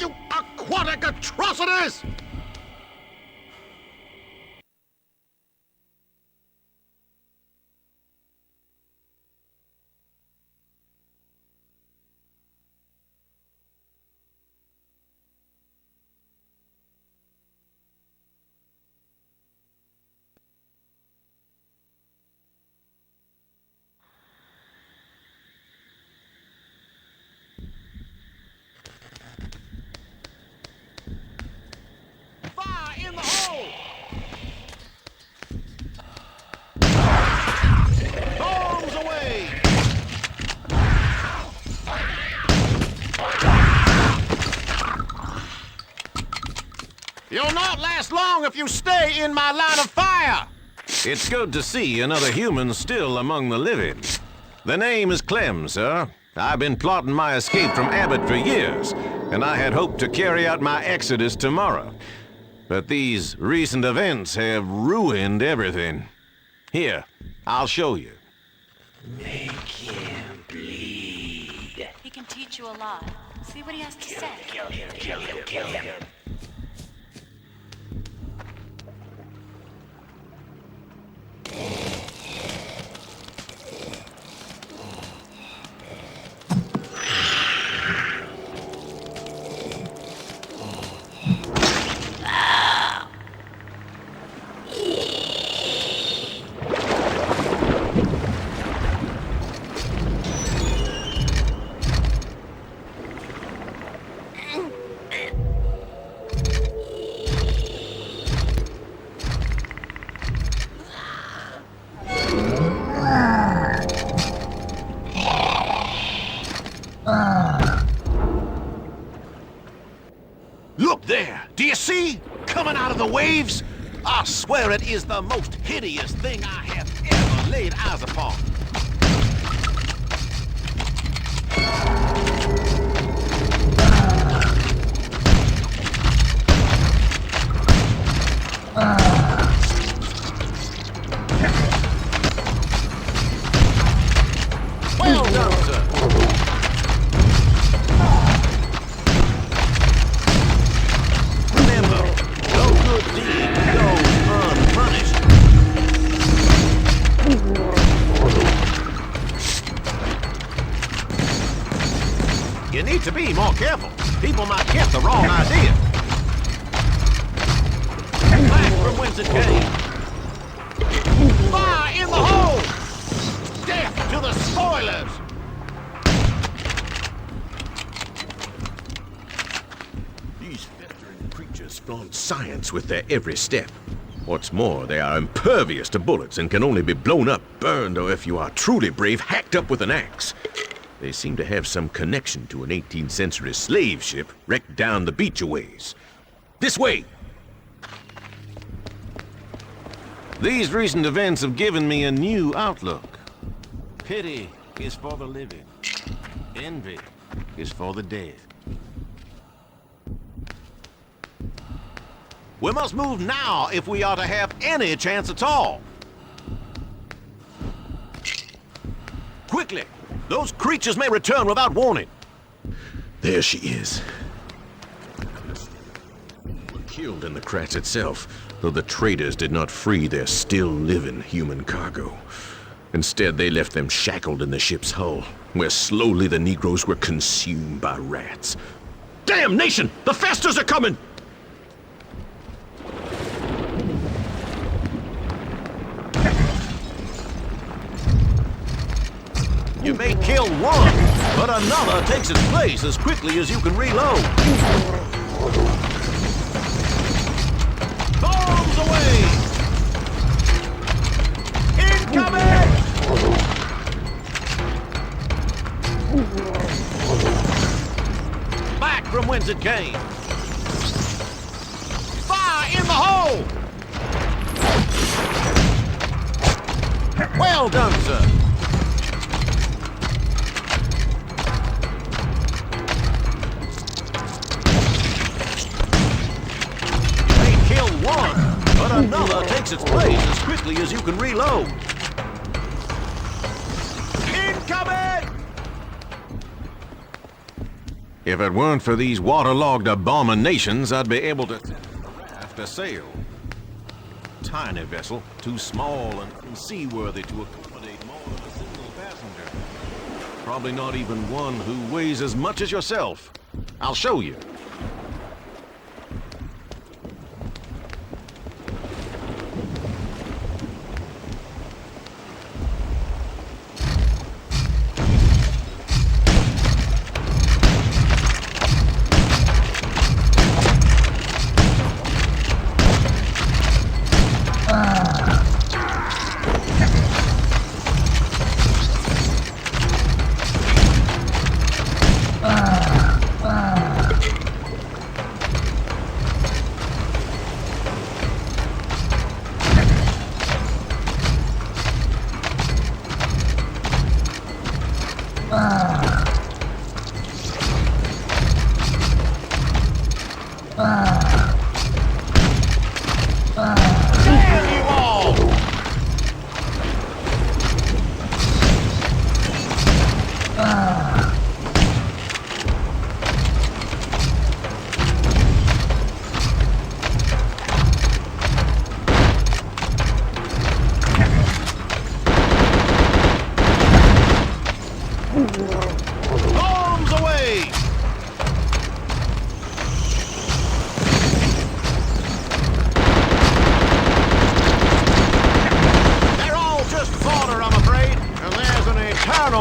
You aquatic atrocities! You'll not last long if you stay in my line of fire! It's good to see another human still among the living. The name is Clem, sir. I've been plotting my escape from Abbott for years, and I had hoped to carry out my exodus tomorrow. But these recent events have ruined everything. Here, I'll show you. Make him bleed. He can teach you a lot. See what he has to say. Kill him, kill him, kill him. Look there! Do you see? Coming out of the waves? I swear it is the most hideous thing I have ever laid eyes upon. Well done, sir. You need to be more careful. People might get the wrong idea. Back from whence it came. Fire in the hole! Death to the spoilers! These festering creatures flaunt science with their every step. What's more, they are impervious to bullets and can only be blown up, burned, or if you are truly brave, hacked up with an axe. They seem to have some connection to an 18th century slave ship wrecked down the beach a ways. This way! These recent events have given me a new outlook. Pity is for the living. Envy is for the dead. We must move now if we are to have any chance at all. Quickly! Those creatures may return without warning. There she is. Killed in the crash itself, though the traders did not free their still-living human cargo. Instead, they left them shackled in the ship's hull, where slowly the Negroes were consumed by rats. Damnation! The Festers are coming! You may kill one, but another takes its place as quickly as you can reload. Bombs away! Incoming! Back from whence it came. Fire in the hole! Well done, sir. One, but another takes its place as quickly as you can reload. Incoming! If it weren't for these waterlogged abominations, I'd be able to raft a sail. Tiny vessel, too small and unseaworthy to accommodate more than a single passenger. Probably not even one who weighs as much as yourself. I'll show you.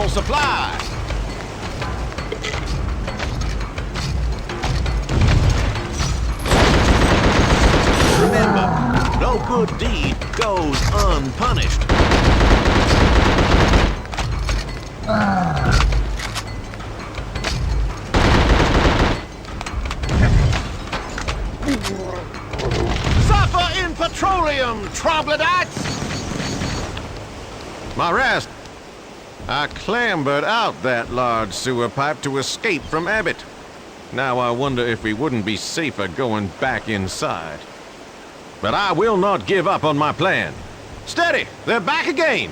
Supply. Remember, no good deed goes unpunished. Suffer in petroleum, troglodytes! My rest. I clambered out that large sewer pipe to escape from Abbott. Now I wonder if we wouldn't be safer going back inside. But I will not give up on my plan. Steady! They're back again!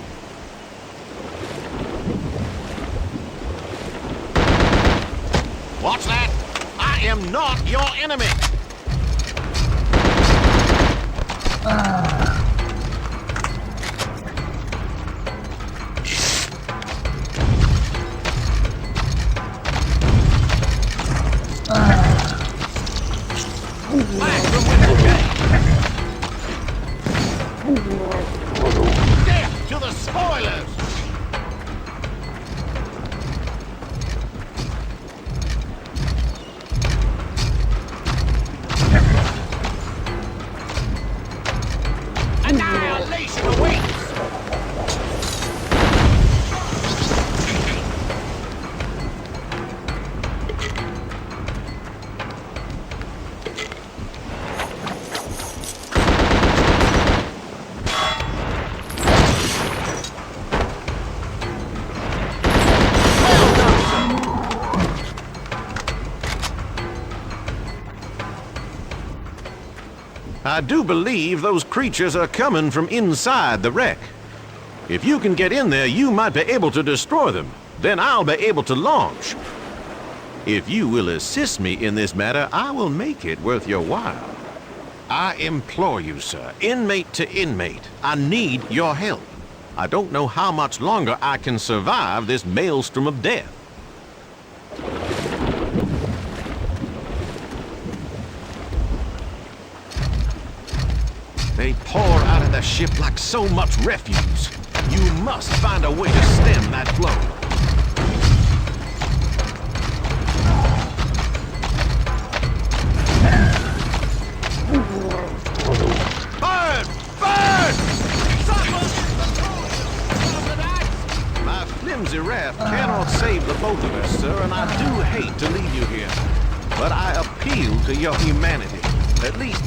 Watch that! I am not your enemy! I do believe those creatures are coming from inside the wreck. If you can get in there, you might be able to destroy them. Then I'll be able to launch. If you will assist me in this matter, I will make it worth your while. I implore you, sir, inmate to inmate, I need your help. I don't know how much longer I can survive this maelstrom of death. They pour out of the ship like so much refuse. You must find a way to stem that flow. Burn! Burn! My flimsy raft cannot save the both of us, sir, and I do hate to leave you here. But I appeal to your humanity. At least...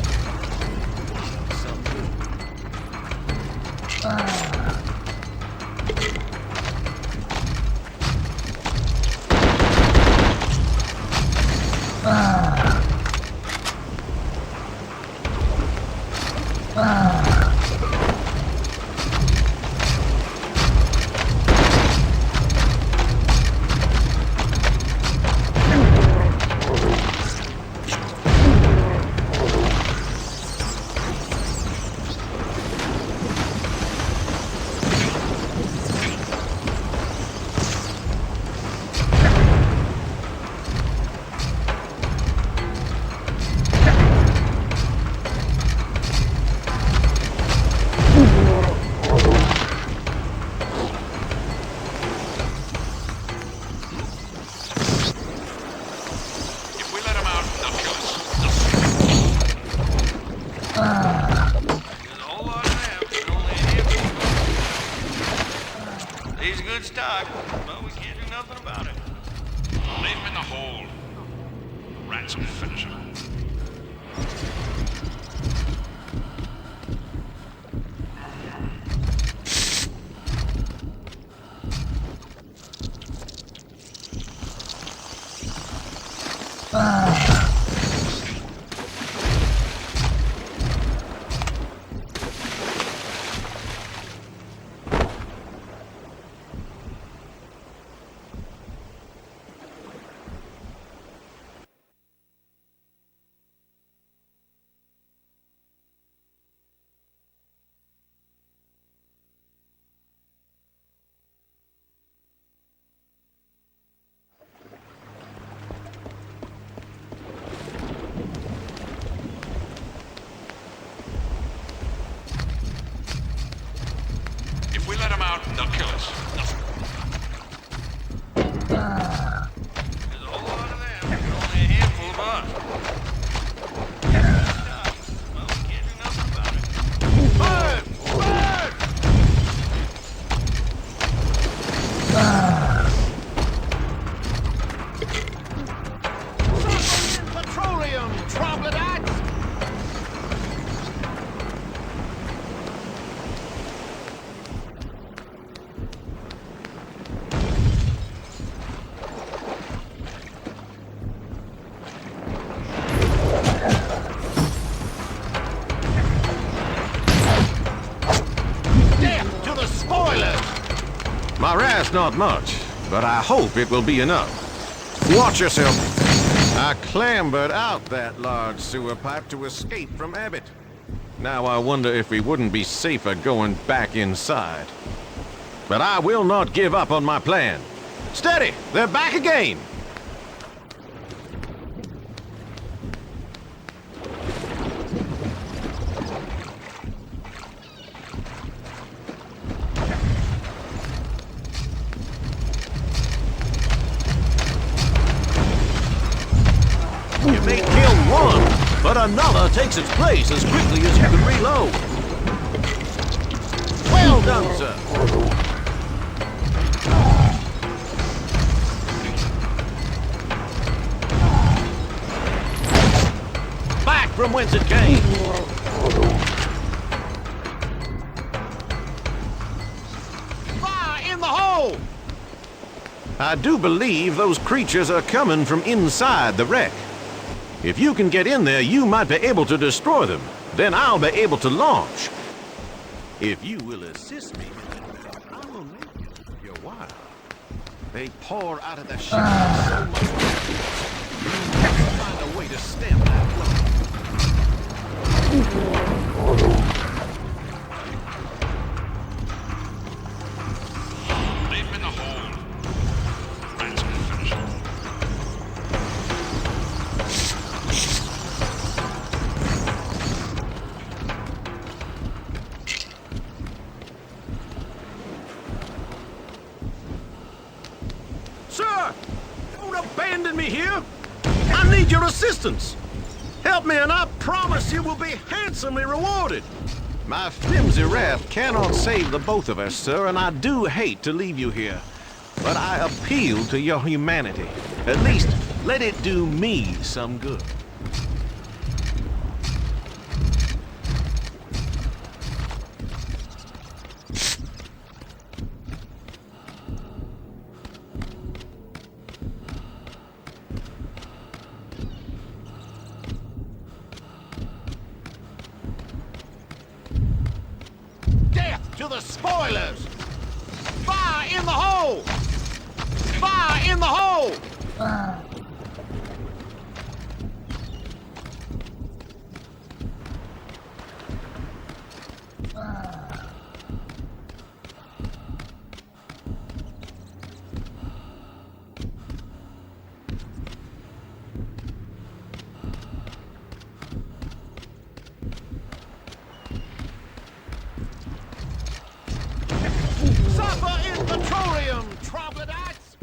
My raft's not much, but I hope it will be enough. Watch yourself. I clambered out that large sewer pipe to escape from Abbott. Now I wonder if we wouldn't be safer going back inside. But I will not give up on my plan. Steady! They're back again! You may kill one, but another takes its place as quickly as you can reload. Well done, sir. Back from whence it came. Fire in the hole! I do believe those creatures are coming from inside the wreck. If you can get in there, you might be able to destroy them. Then I'll be able to launch. If you will assist me, I will make it worth your while. They pour out of the ship so much. You must find a way to stem that flow. Leave him in the hold. Ryan's gonna finish him. Sir, don't abandon me here. I need your assistance. Help me and I promise you will be handsomely rewarded. My flimsy raft cannot save the both of us, sir, and I do hate to leave you here. But I appeal to your humanity. At least, let it do me some good. To the spoilers! Fire in the hole! Fire in the hole! Suffer in petroleum, troglodytes!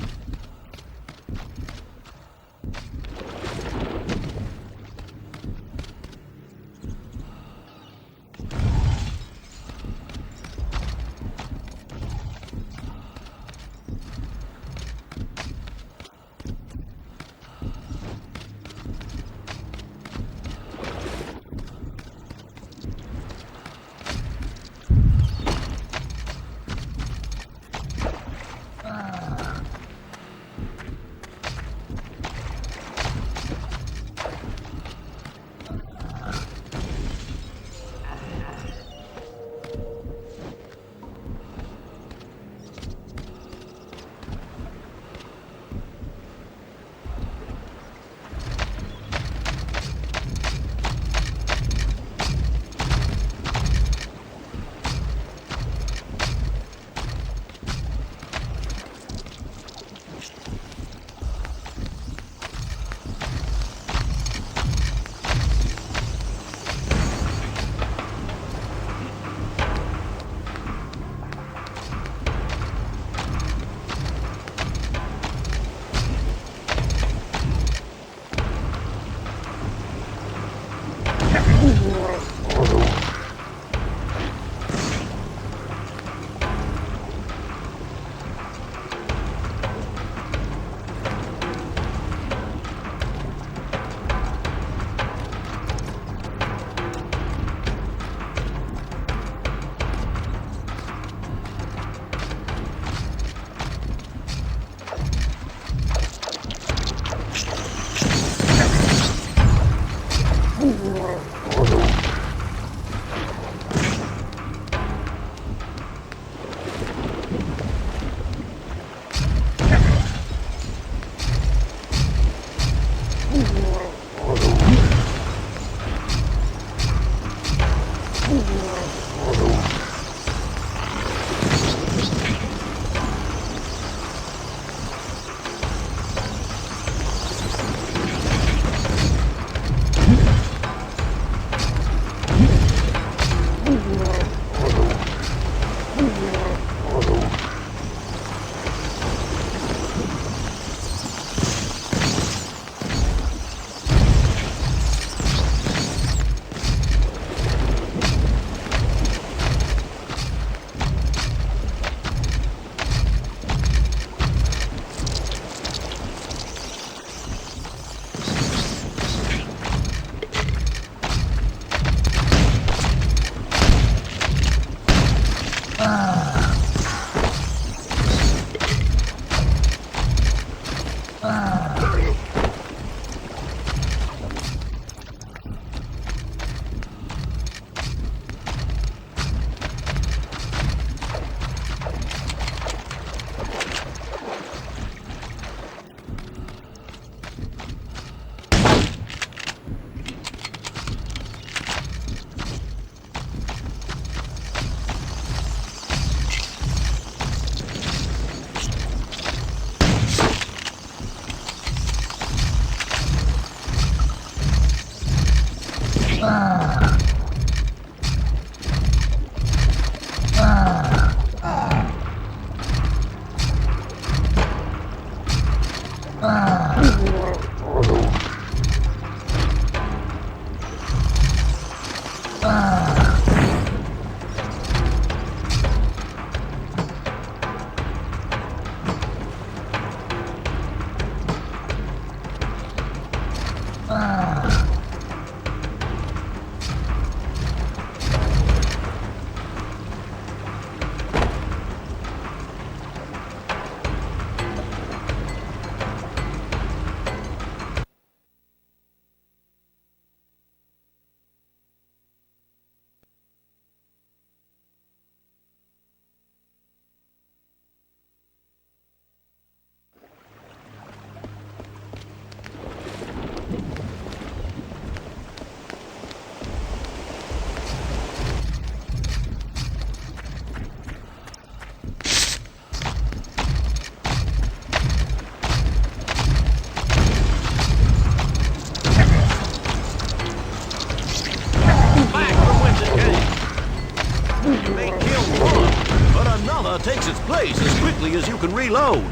Takes its place as quickly as you can reload.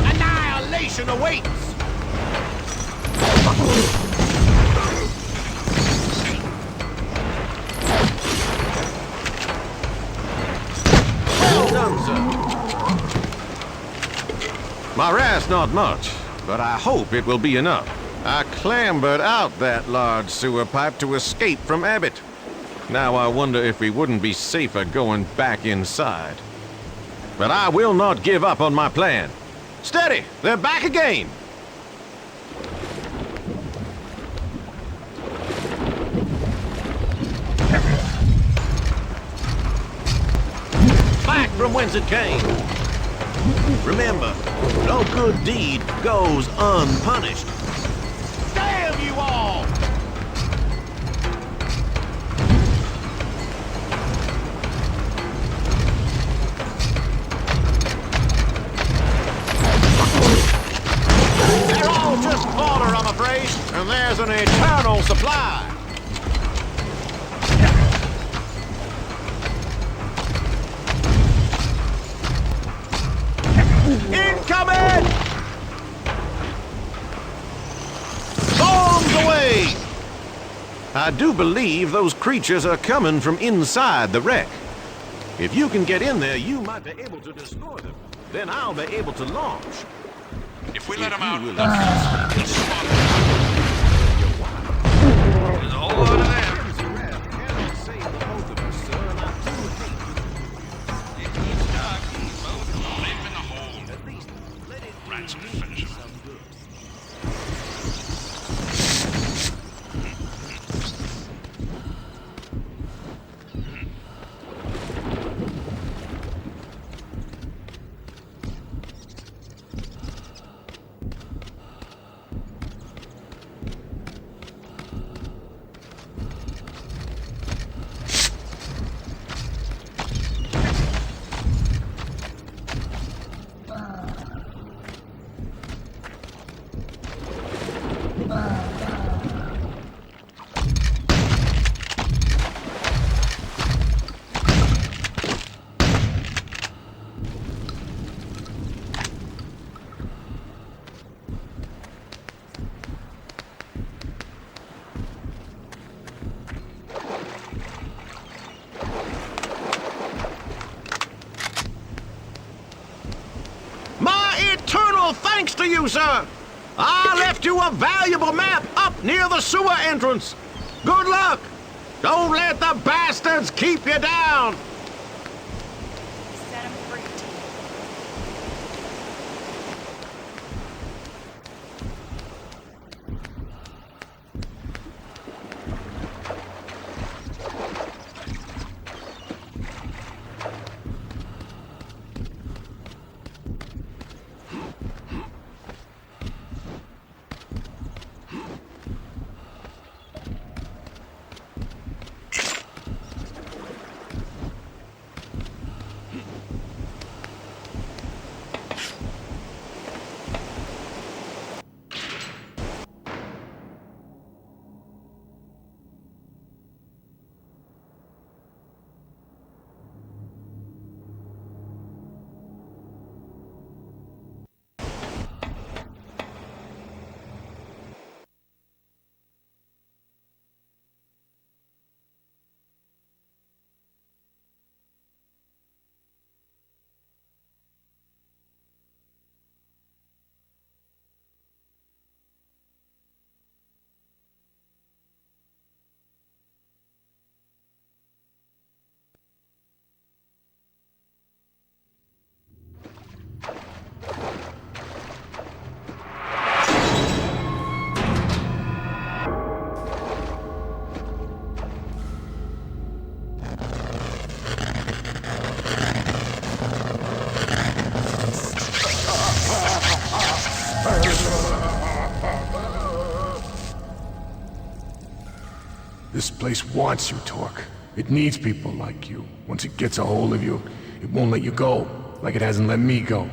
Annihilation awaits! Well done, sir. My wrath's not much, but I hope it will be enough. I clambered out that large sewer pipe to escape from Abbott. Now I wonder if we wouldn't be safer going back inside. But I will not give up on my plan. Steady! They're back again! Back from whence it came! Remember, no good deed goes unpunished. Damn you all! They're all just fodder, I'm afraid, and there's an eternal supply. Incoming! Bombs away! I do believe those creatures are coming from inside the wreck. If you can get in there, you might be able to destroy them. Then I'll be able to launch. If we let them out, there's a whole lot of them. Thanks to you, sir. I left you a valuable map up near the sewer entrance. Good luck. Don't let the bastards keep you down. Set him free. This place wants you, Torque. It needs people like you. Once it gets a hold of you, it won't let you go, like it hasn't let me go.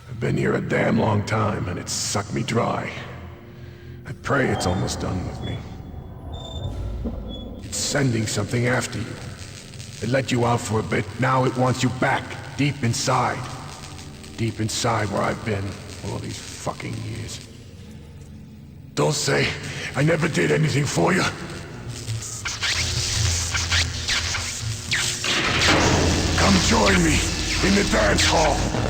I've been here a damn long time, and it's sucked me dry. I pray it's almost done with me. It's sending something after you. It let you out for a bit, now it wants you back, deep inside. Deep inside where I've been all these fucking years. Don't say I never did anything for you. Come join me in the dance hall.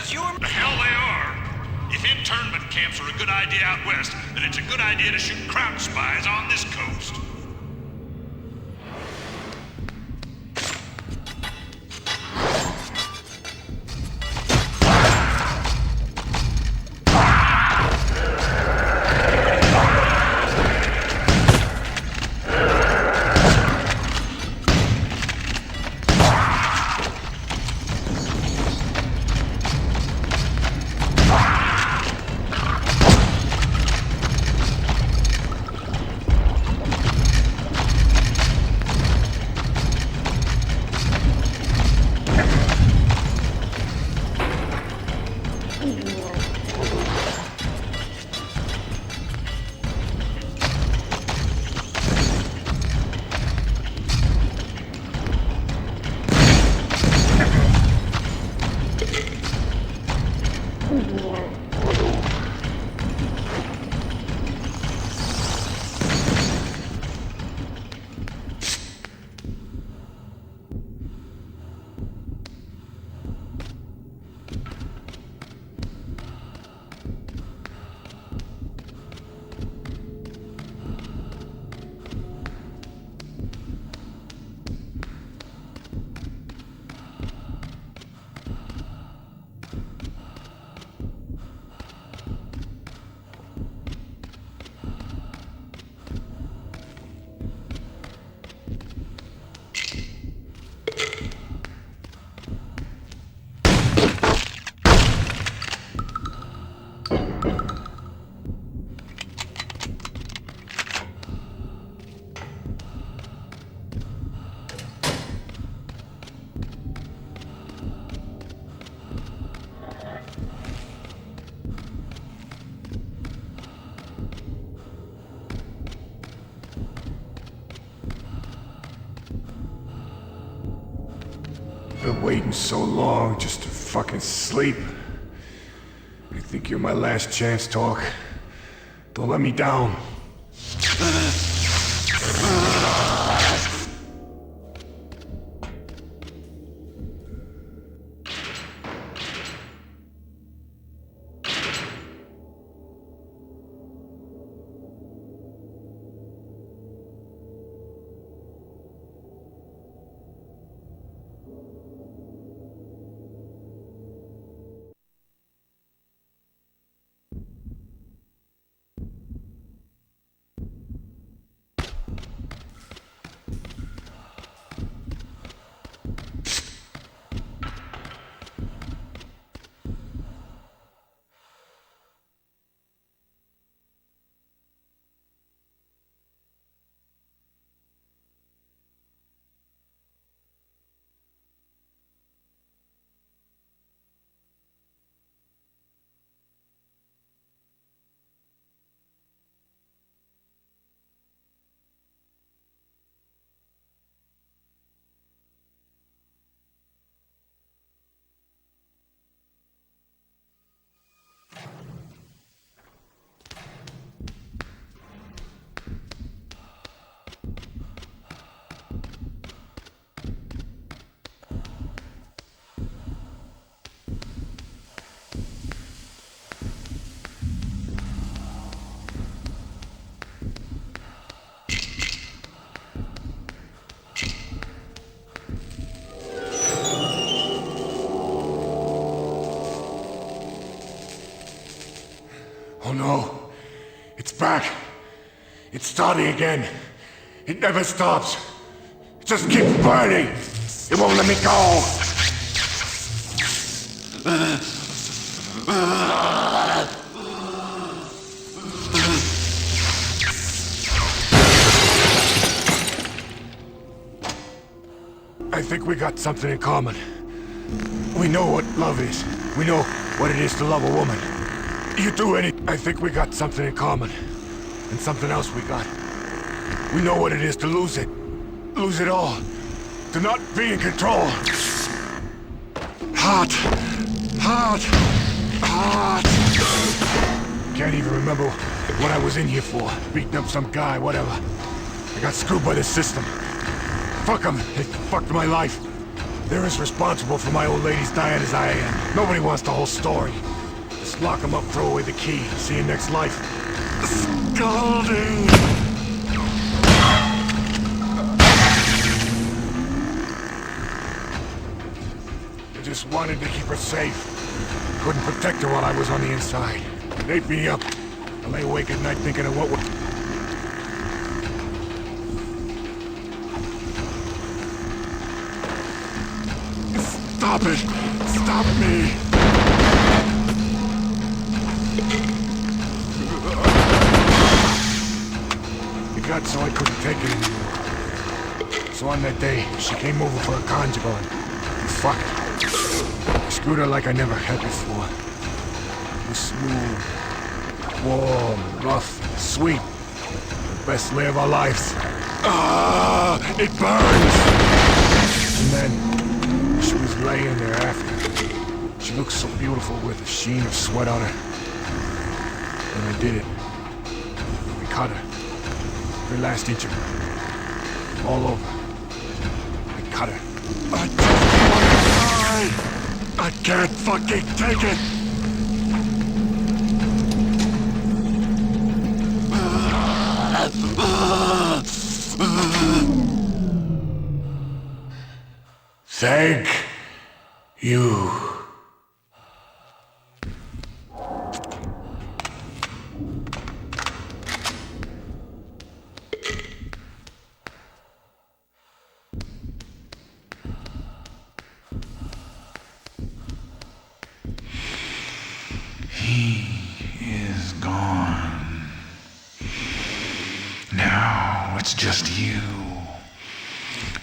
because you're... The hell they are! If internment camps are a good idea out west, then it's a good idea to shoot crouch spies on this coast. Been waiting so long just to fucking sleep. I think you're my last chance, Talk. Don't let me down. Oh no, it's back. It's starting again. It never stops. It just keeps burning. It won't let me go. I think we got something in common. We know what love is. We know what it is to love a woman. You do anything. I think we got something in common. And something else we got. We know what it is to lose it. Lose it all. To not be in control. Heart. Heart. Heart. Can't even remember what I was in here for. Beating up some guy, whatever. I got screwed by the system. Fuck them. They fucked my life. They're as responsible for my old lady's dying as I am. Nobody wants the whole story. Just lock them up, throw away the key. See you next life. Scalding! I just wanted to keep her safe. Couldn't protect her while I was on the inside. It ate me up. I lay awake at night thinking of what would... Stop it! Stop me! It got so I couldn't take it anymore. So on that day, she came over for a conjugal and we fucked. I screwed her like I never had before. It was smooth, warm, rough, sweet. The best lay of our lives. Ah! It burns! And then, she was laying there after. She looked so beautiful with a sheen of sweat on her. And I did it. We cut her. Every last inch of her. All over. I cut her. I just want to die! I can't fucking take it! Thank you. He is gone. Now it's just you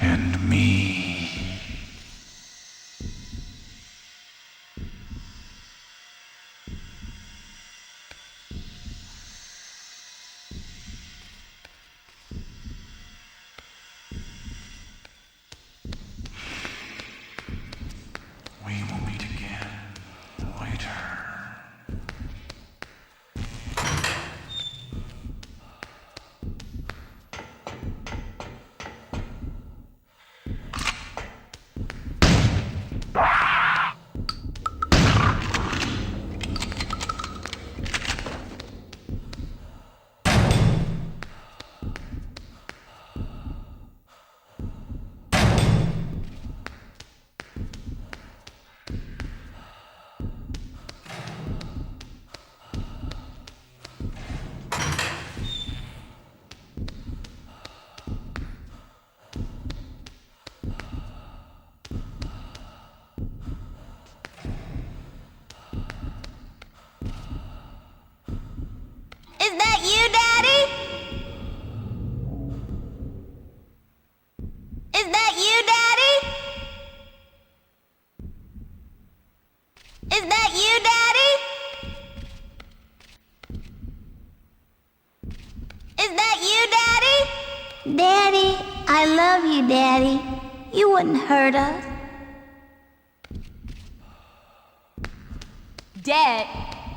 and me. We will meet again later. Is that you, Daddy? Is that you, Daddy? Is that you, Daddy? Is that you, Daddy? Daddy, I love you, Daddy. You wouldn't hurt us. Dad,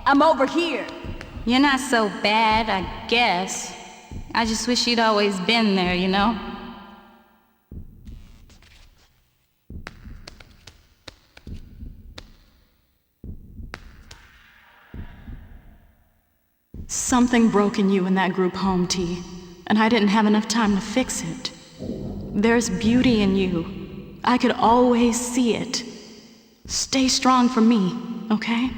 I'm over here. You're not so bad, I guess. I just wish you'd always been there, you know? Something broke in you in that group home, T, and I didn't have enough time to fix it. There's beauty in you. I could always see it. Stay strong for me, okay?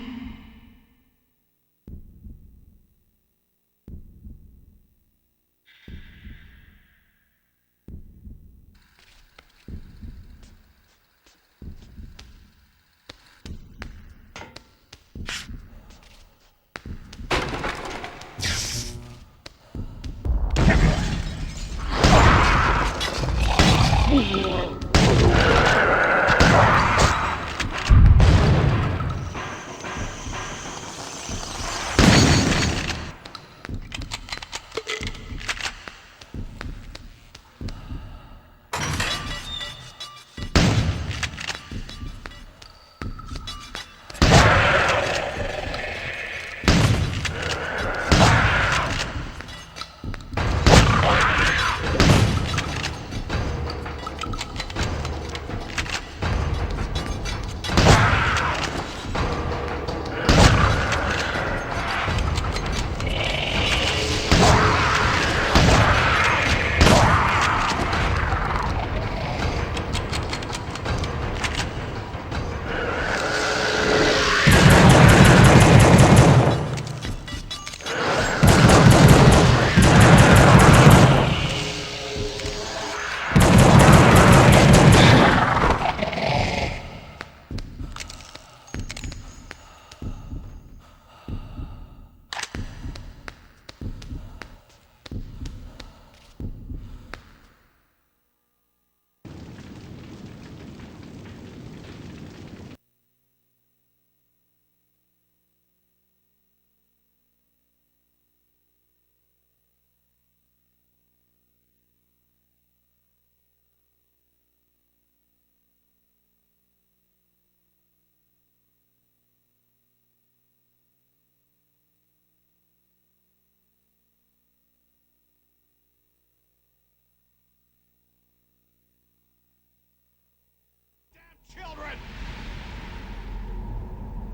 Children!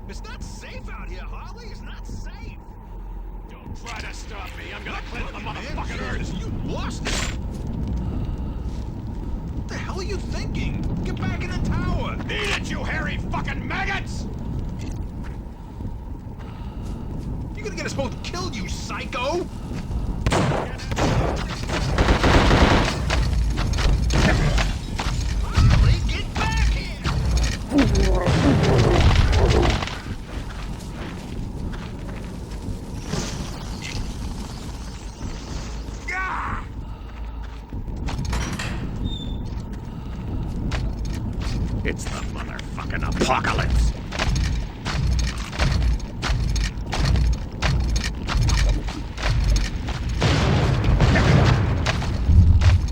It's not safe out here, Harley. It's not safe. Don't try to stop me. I'm gonna cleanse the motherfucking earth. You lost it. What the hell are you thinking? Get back in the tower. Eat it, you hairy fucking maggots! You're gonna get us both killed, you psycho! Harley, get back here! It's the motherfucking apocalypse.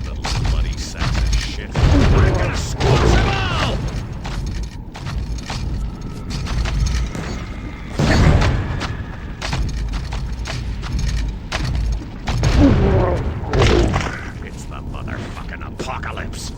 Little bloody sacks of shit. I'm gonna squash them all! It's the motherfucking apocalypse.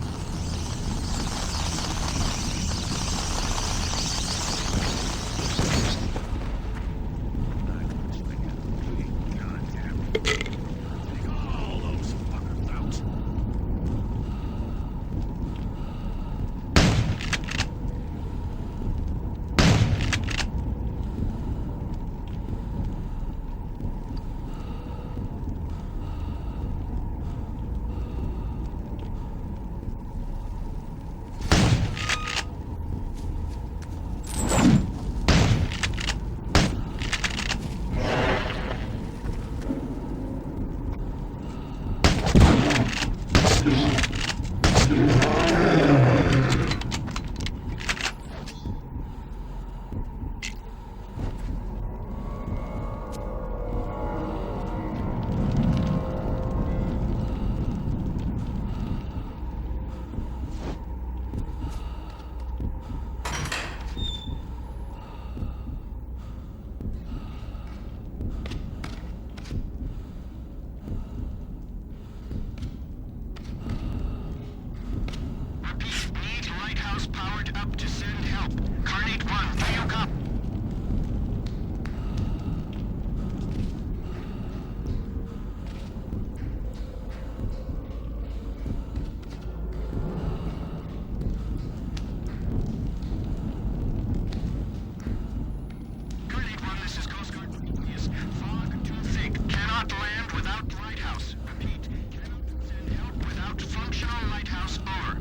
Powered up to send help. Carnate 1, do you copy? Carnate 1, this is Coast Guard. Yes, fog too thick. Cannot land without lighthouse. Repeat, cannot send help without functional lighthouse. Over.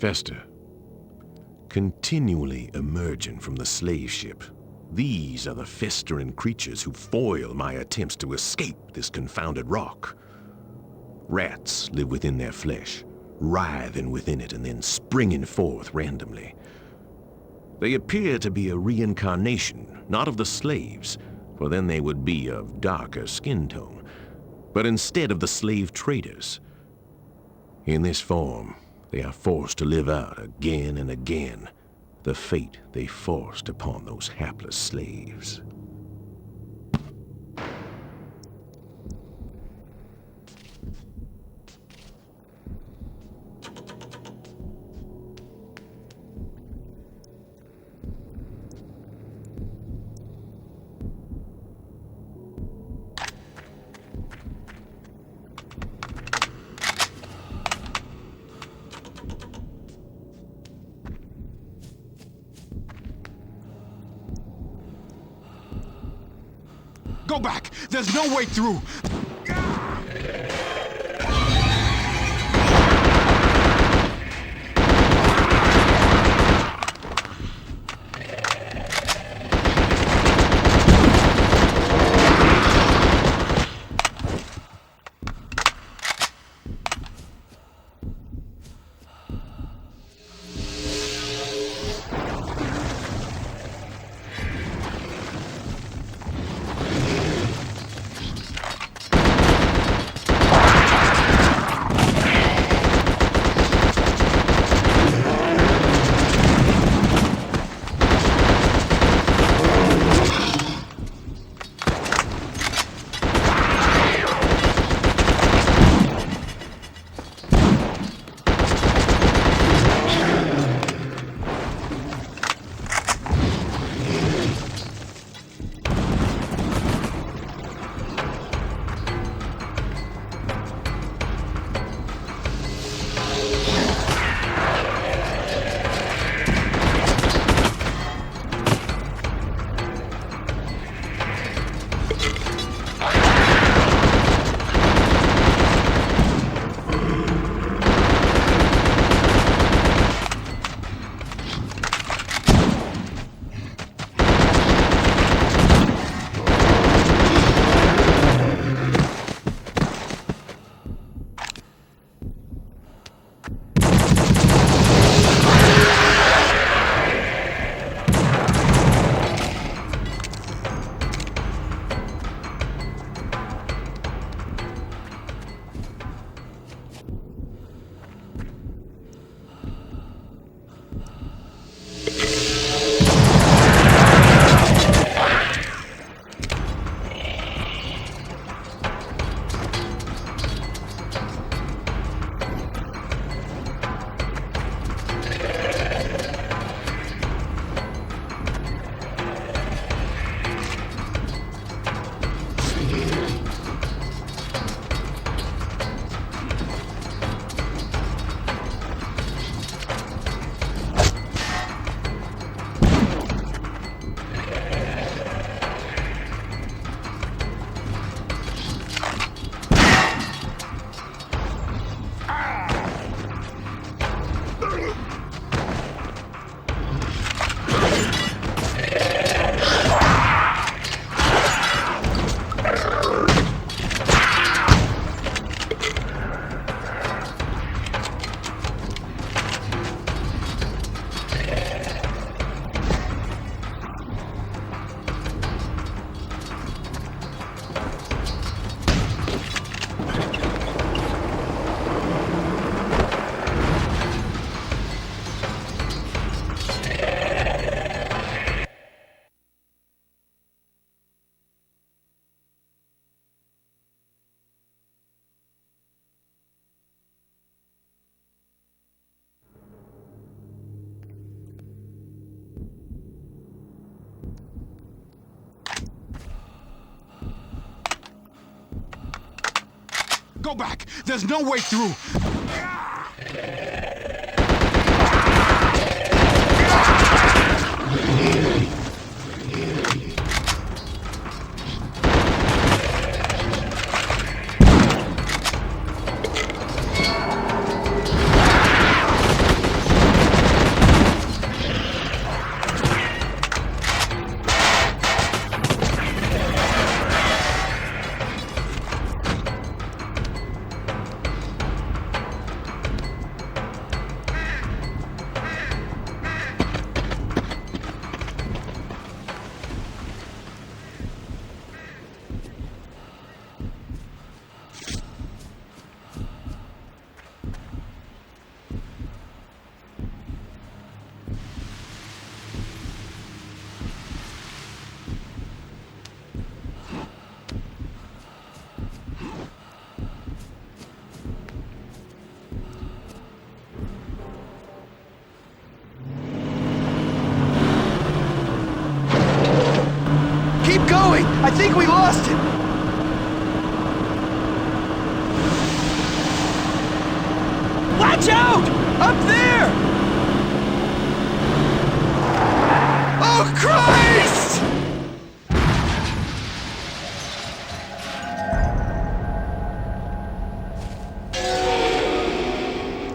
fester, continually emerging from the slave ship. These are the festering creatures who foil my attempts to escape this confounded rock. Rats live within their flesh, writhing within it and then springing forth randomly. They appear to be a reincarnation, not of the slaves, for then they would be of darker skin tone, but instead of the slave traders. In this form, they are forced to live out again and again the fate they forced upon those hapless slaves. Go back! There's no way through! Go back! There's no way through! think we lost him! Watch out! Up there! Oh, Christ!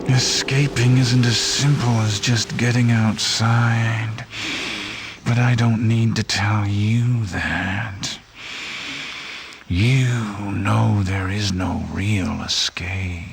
Escaping isn't as simple as just getting outside. But I don't need to tell you that. You know there is no real escape.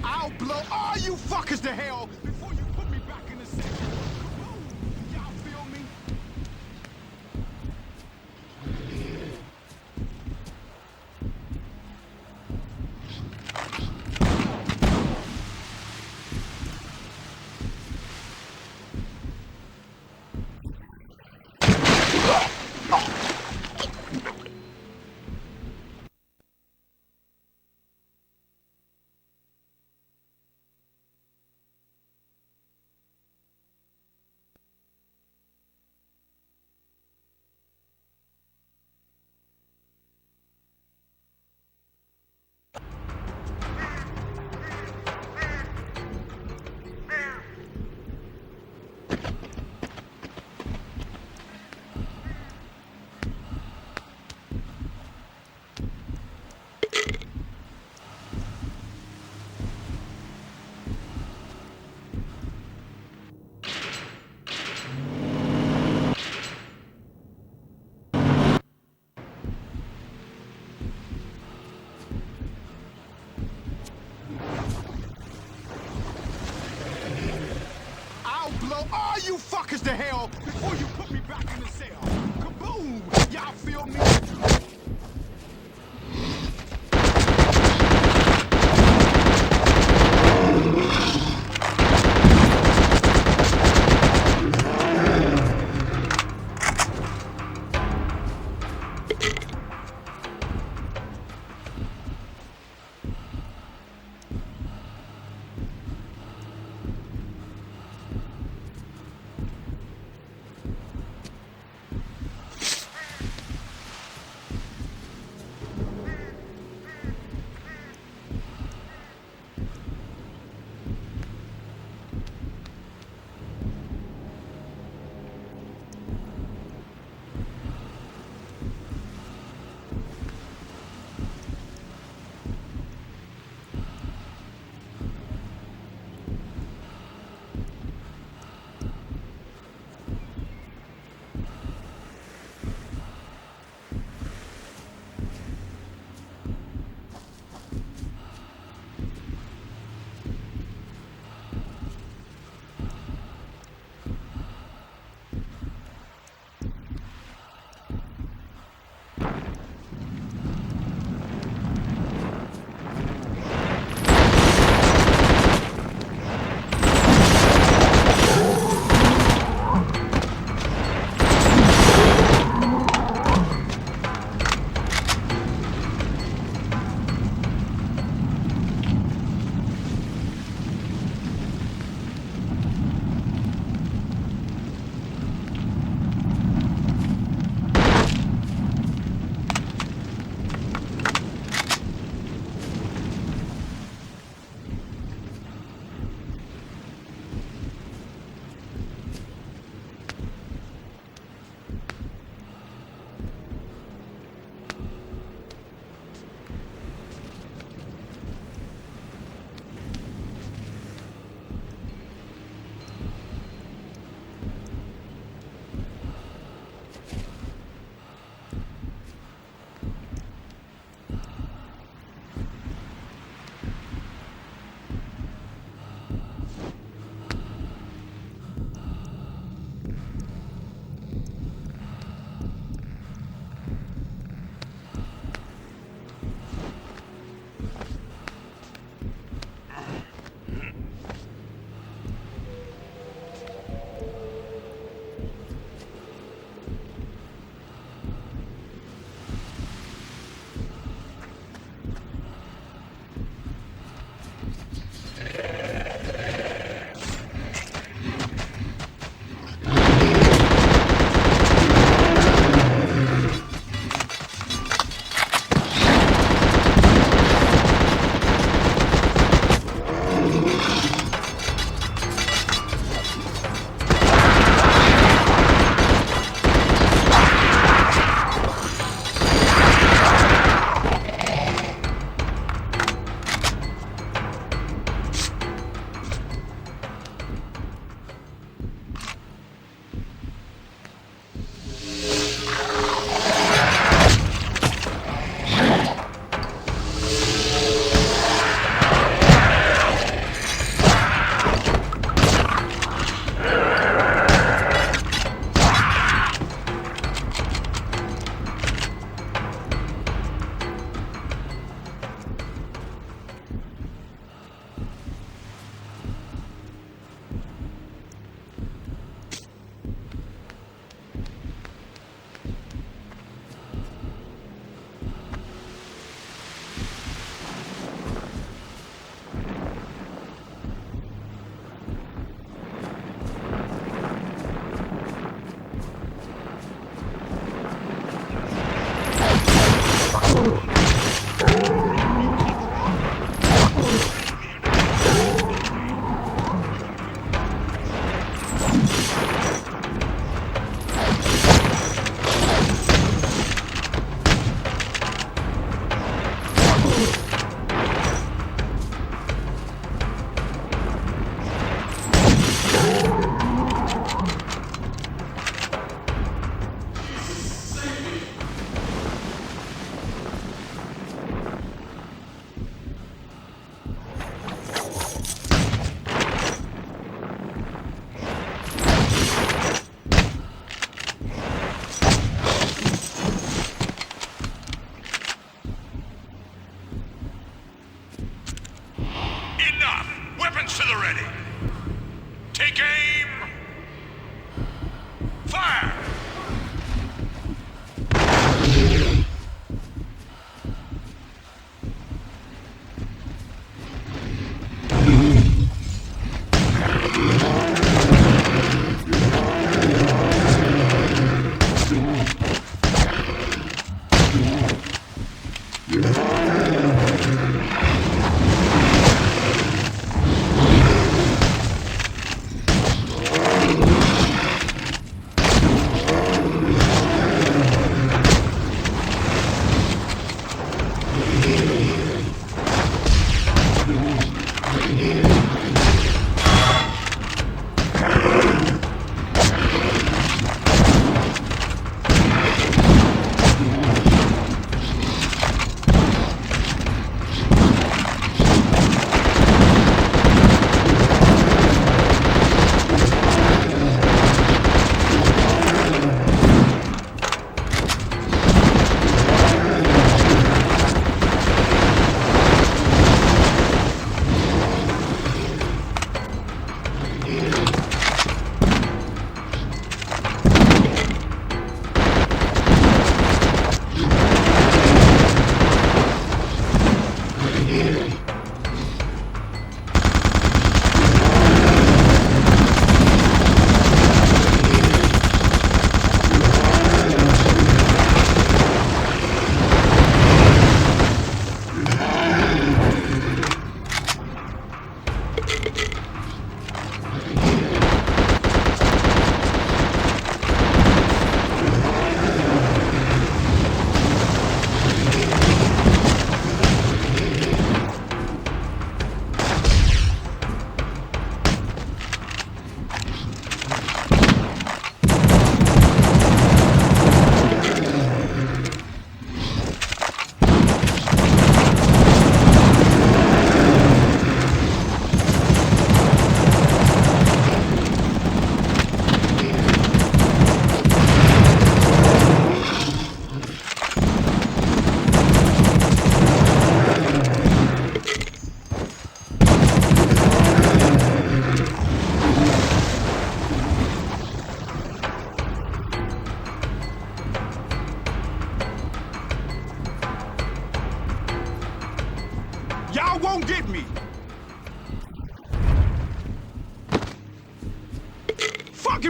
I'll blow all you fuckers to hell before you put me back in the cell. Y'all feel me? All you fuckers to hell before you put me back in the cell. Kaboom! Y'all feel me?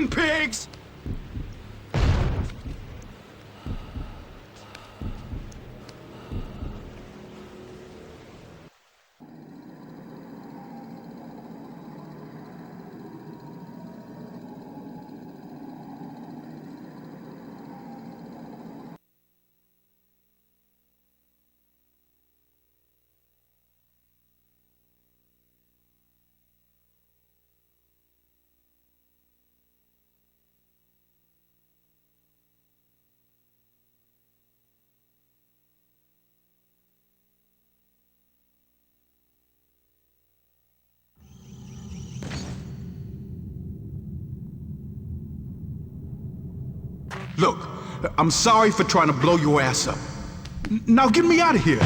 fucking pigs! Look, I'm sorry for trying to blow your ass up. Now get me out of here.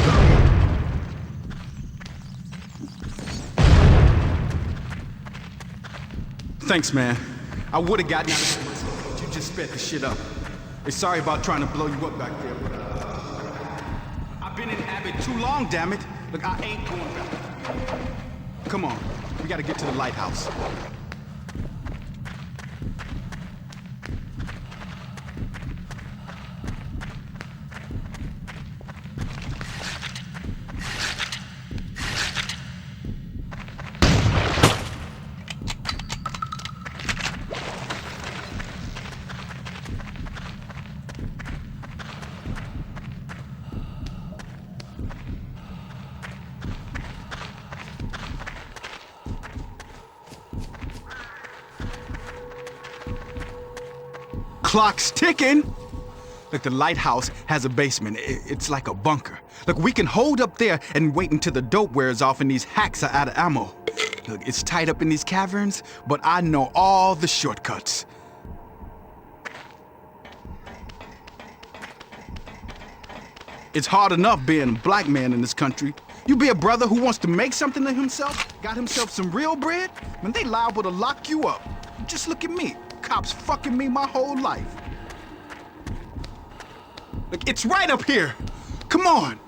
Thanks, man. I would have gotten out of here, but you just sped the shit up. Hey, sorry about trying to blow you up back there, but I've been in Abbott too long, damn it. Look, I ain't going back. Come on, we gotta get to the lighthouse. Clock's ticking. Look, the lighthouse has a basement. It's like a bunker. Look, we can hold up there and wait until the dope wears off and these hacks are out of ammo. Look, it's tight up in these caverns, but I know all the shortcuts. It's hard enough being a black man in this country. You be a brother who wants to make something of himself, got himself some real bread, man, they liable to lock you up. Just look at me. Cops fucking me my whole life. Look, it's right up here. Come on.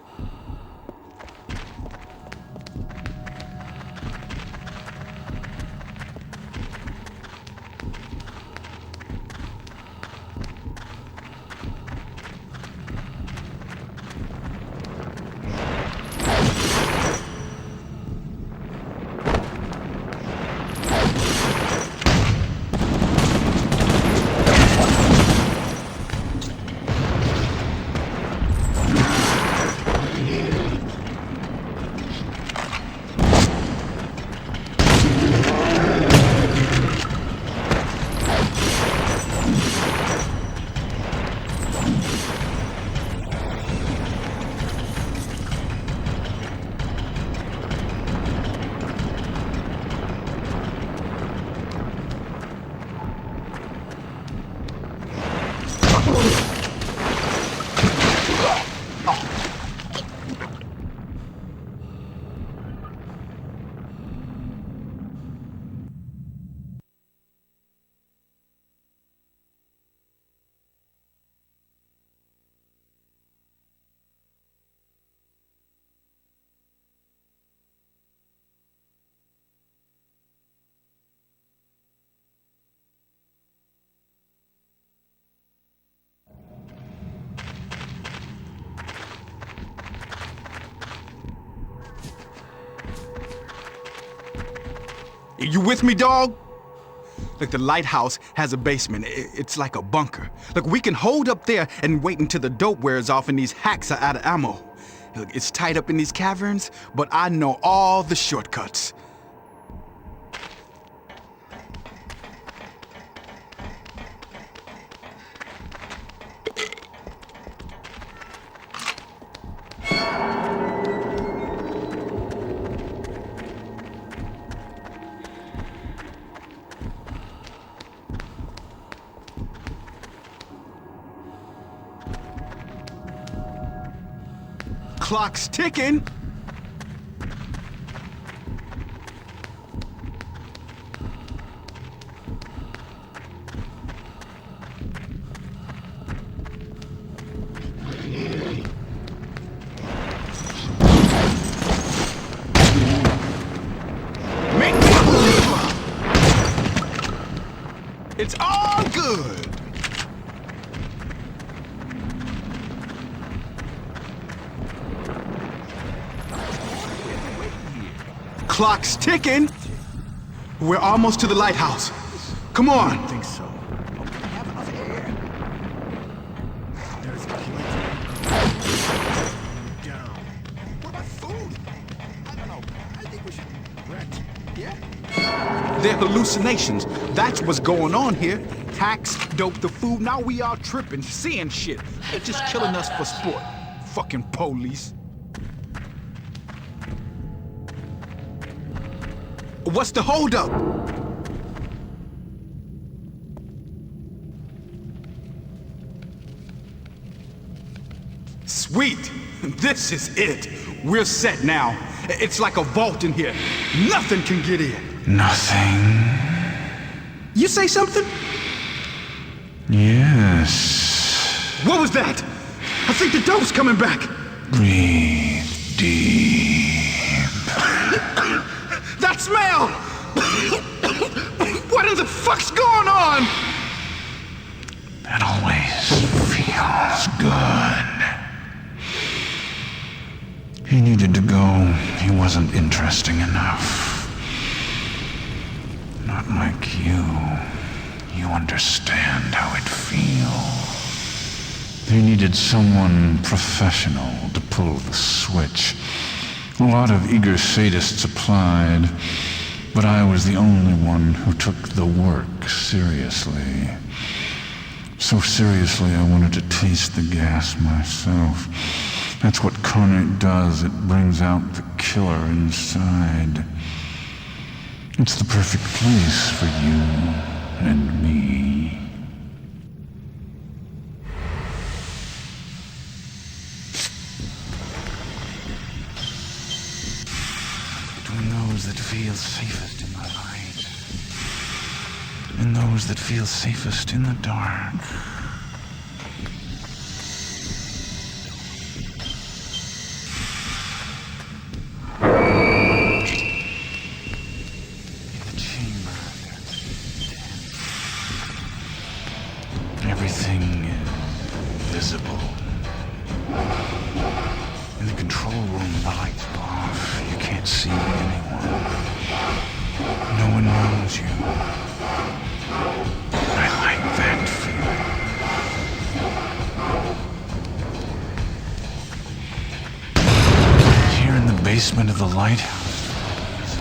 You with me, dog? Look, the lighthouse has a basement. It's like a bunker. Look, we can hold up there and wait until the dope wears off and these hacks are out of ammo. Look, it's tight up in these caverns, but I know all the shortcuts. Clock's ticking. It's on! all good. Clock's ticking. We're almost to the lighthouse. Come on. I don't think so. I have enough air. There's down. What about food? I don't know. I think we should rest. Yeah? They're hallucinations. That's what's going on here. Hacks, dope the food. Now we all tripping, seeing shit. They're just killing us for sport. Fucking police. What's the holdup? Sweet. This is it. We're set now. It's like a vault in here. Nothing can get in. Nothing. You say something? Yes. What was that? I think the dope's coming back. Breathe deep. That smell! What in the fuck's going on? That always feels good. He needed to go. He wasn't interesting enough. Not like you. You understand how it feels. They needed someone professional to pull the switch. A lot of eager sadists applied, but I was the only one who took the work seriously. So seriously, I wanted to taste the gas myself. That's what Carnate does. It brings out the killer inside. It's the perfect place for you and me. Between those that feel safest in the light and those that feel safest in the dark. Everything is visible. In the control room, the lights are off. You can't see anyone. No one knows you. I like that feeling. Here in the basement of the lighthouse,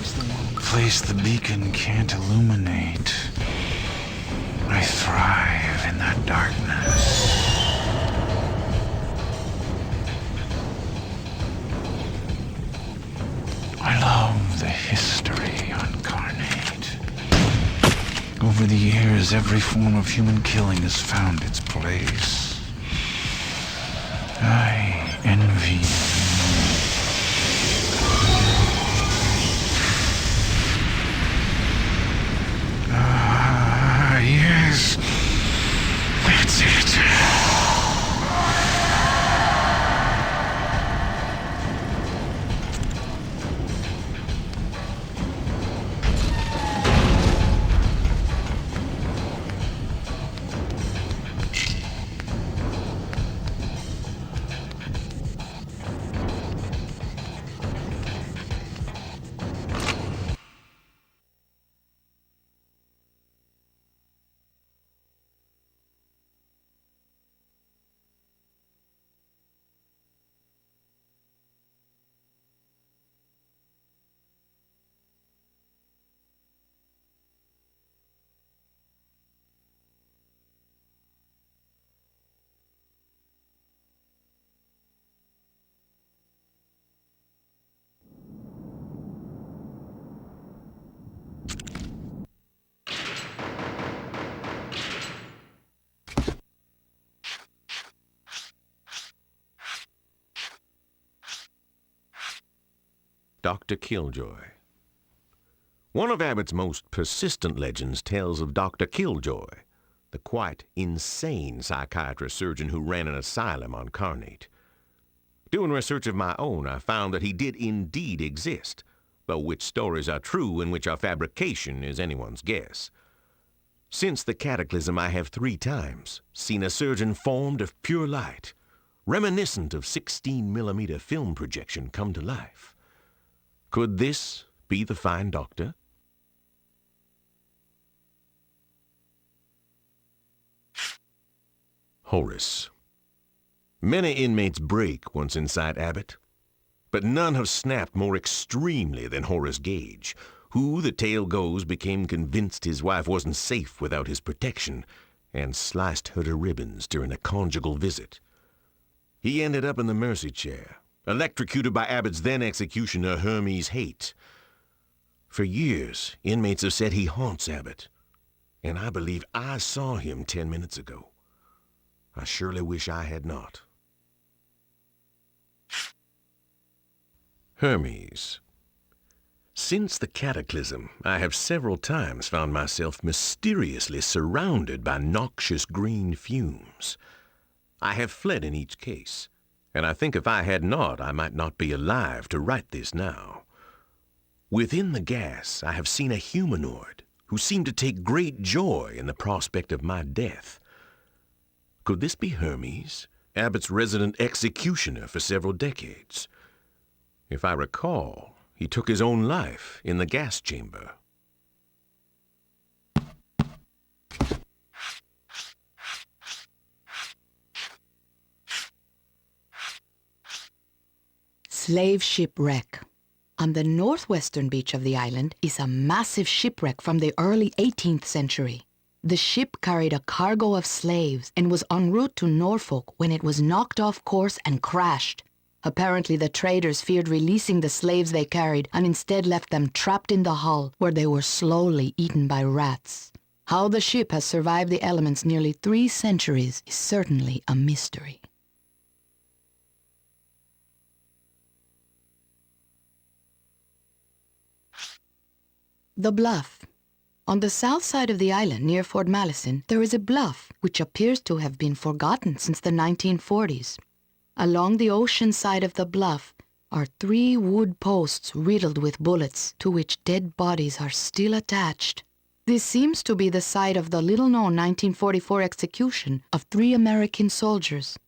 it's the one place the beacon can't illuminate. I thrive in that darkness. I love the history on Carnate. Over the years, every form of human killing has found its place. I envy you. Yes, that's it. Dr. Killjoy. One of Abbott's most persistent legends tells of Dr. Killjoy, the quite insane psychiatrist-surgeon who ran an asylum on Carnate. Doing research of my own, I found that he did indeed exist, though which stories are true and which are fabrication is anyone's guess. Since the cataclysm, I have 3 times seen a surgeon formed of pure light, reminiscent of 16mm film projection come to life. Could this be the fine doctor? Horace. Many inmates break once inside Abbott, but none have snapped more extremely than Horace Gage, who, the tale goes, became convinced his wife wasn't safe without his protection and sliced her to ribbons during a conjugal visit. He ended up in the mercy chair, electrocuted by Abbott's then executioner Hermes Haight. For years, inmates have said he haunts Abbott, and I believe I saw him 10 minutes ago. I surely wish I had not. Hermes. Since the cataclysm, I have several times found myself mysteriously surrounded by noxious green fumes. I have fled in each case, and I think if I had not, I might not be alive to write this now. Within the gas, I have seen a humanoid who seemed to take great joy in the prospect of my death. Could this be Hermes, Abbott's resident executioner for several decades? If I recall, he took his own life in the gas chamber. Slave shipwreck. On the northwestern beach of the island is a massive shipwreck from the early 18th century. The ship carried a cargo of slaves and was en route to Norfolk when it was knocked off course and crashed. Apparently, the traders feared releasing the slaves they carried and instead left them trapped in the hull, where they were slowly eaten by rats. How the ship has survived the elements nearly 3 centuries is certainly a mystery. The Bluff. On the south side of the island, near Fort Malison, there is a bluff which appears to have been forgotten since the 1940s. Along the ocean side of the bluff are 3 wood posts riddled with bullets, to which dead bodies are still attached. This seems to be the site of the little-known 1944 execution of 3 American soldiers.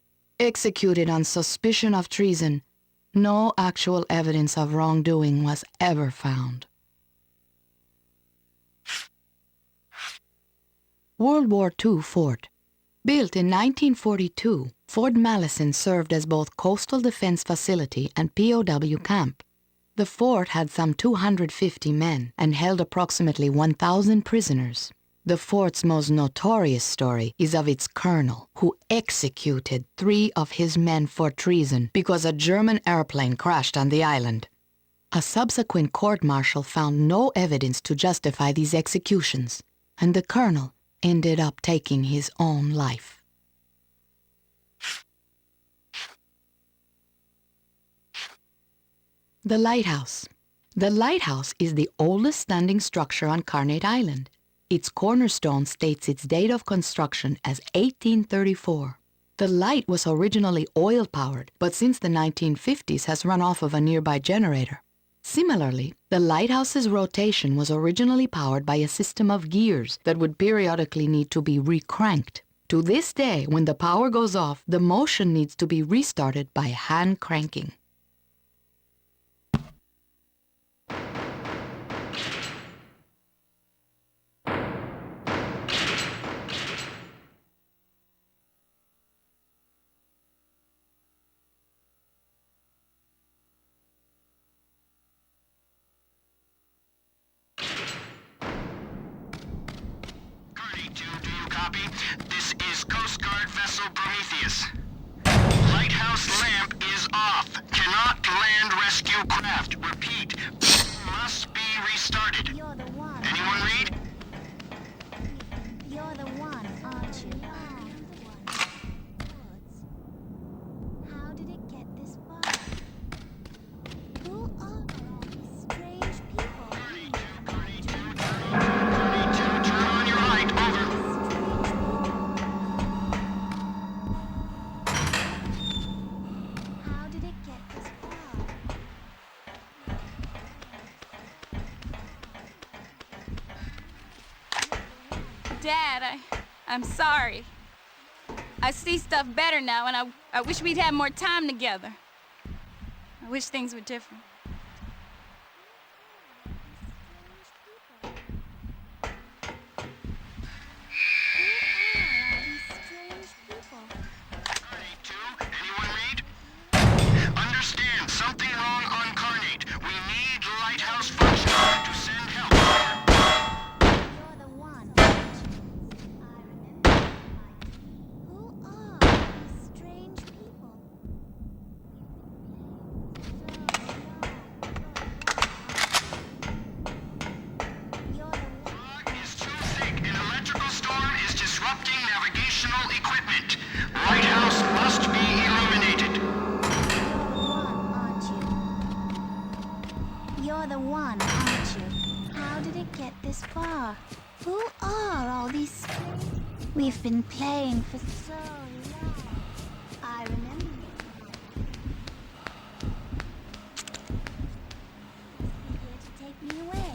Executed on suspicion of treason, no actual evidence of wrongdoing was ever found. World War II fort. Built in 1942, Fort Malison served as both coastal defense facility and POW camp. The fort had some 250 men and held approximately 1,000 prisoners. The fort's most notorious story is of its colonel, who executed 3 of his men for treason because a German airplane crashed on the island. A subsequent court-martial found no evidence to justify these executions, and the colonel ended up taking his own life. The lighthouse. The lighthouse is the oldest standing structure on Carnate Island. Its cornerstone states its date of construction as 1834. The light was originally oil-powered, but since the 1950s has run off of a nearby generator. Similarly, the lighthouse's rotation was originally powered by a system of gears that would periodically need to be recranked. To this day, when the power goes off, the motion needs to be restarted by hand cranking. This is Coast Guard vessel Prometheus. Lighthouse lamp is off. Cannot land rescue craft. Repeat. Must be restarted. Anyone read? You're the one, aren't you? How did it get this far? Who are these strange people? Turn on your light. Over. Dad, I'm sorry. I see stuff better now, and I wish we'd had more time together. I wish things were different. Understand, something wrong on Carnate. We need Lighthouse first to send help. You're the one. I remember. Who are these strange people? Fog is too thick. An electrical storm is disrupting navigational equipment. Lighthouse must be illuminated. You're the one, aren't you? How did it get this far? Who are all these? We've been playing for so long. I remember. You're here to take me away.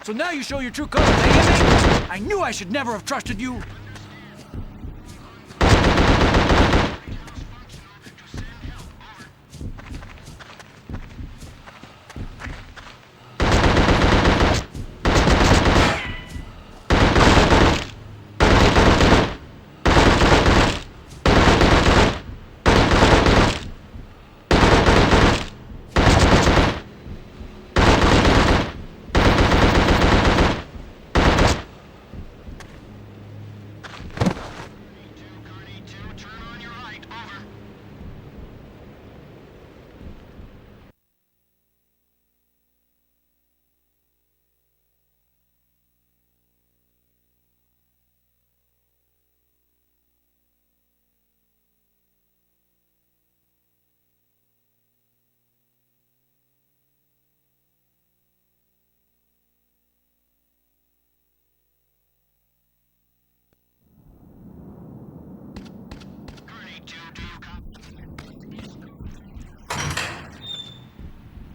So now you show your true colors, eh, inmate? I knew I should never have trusted you.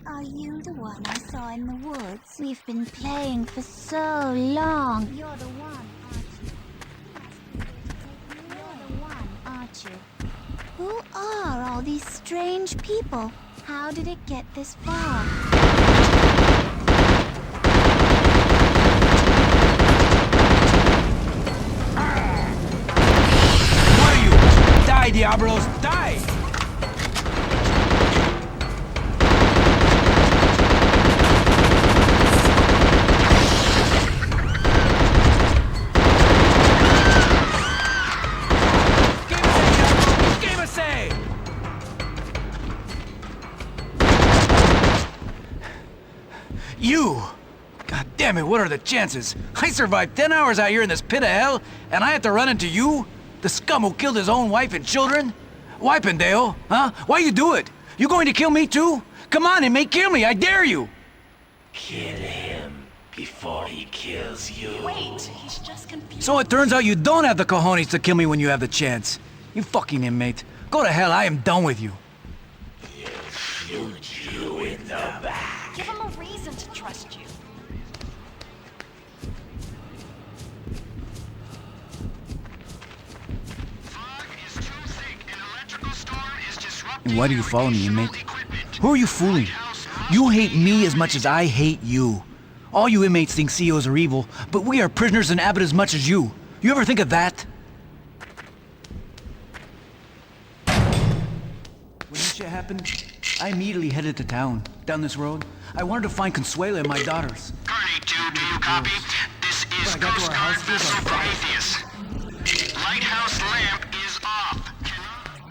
Are you the one I saw in the woods? We've been playing for so long. You're the one, aren't you? You're the one, aren't you? Who are all these strange people? How did it get this far? What are you? Die, Diablos, die! Damn it, what are the chances? I survived 10 hours out here in this pit of hell, and I had to run into you? The scum who killed his own wife and children? Why, Pendejo? Huh? Why you do it? You going to kill me too? Come on, inmate, kill me, I dare you! Kill him before he kills you. Wait, he's just confused. So it turns out you don't have the cojones to kill me when you have the chance. You fucking inmate. Go to hell, I am done with you. He'll shoot you in the back. Give him a reason to trust you. And why do you follow me, inmate? Who are you fooling? You hate me as much as I hate you. All you inmates think CEOs are evil, but we are prisoners in Abbott as much as you. You ever think of that? When this shit happened, I immediately headed to town, down this road. I wanted to find Consuela and my daughters. Carnate 2, do you copy? This is Coast Guard vessel Prometheus. Lighthouse lamp is off.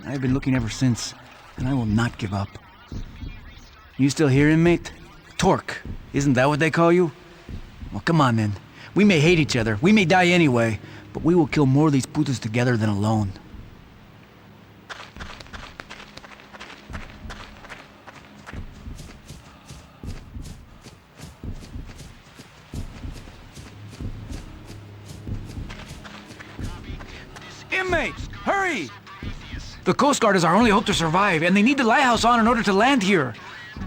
I've been looking ever since, and I will not give up. You still here, inmate? Torque, isn't that what they call you? Well, come on then. We may hate each other, we may die anyway, but we will kill more of these putas together than alone. Inmates, hurry! The Coast Guard is our only hope to survive, and they need the lighthouse on in order to land here.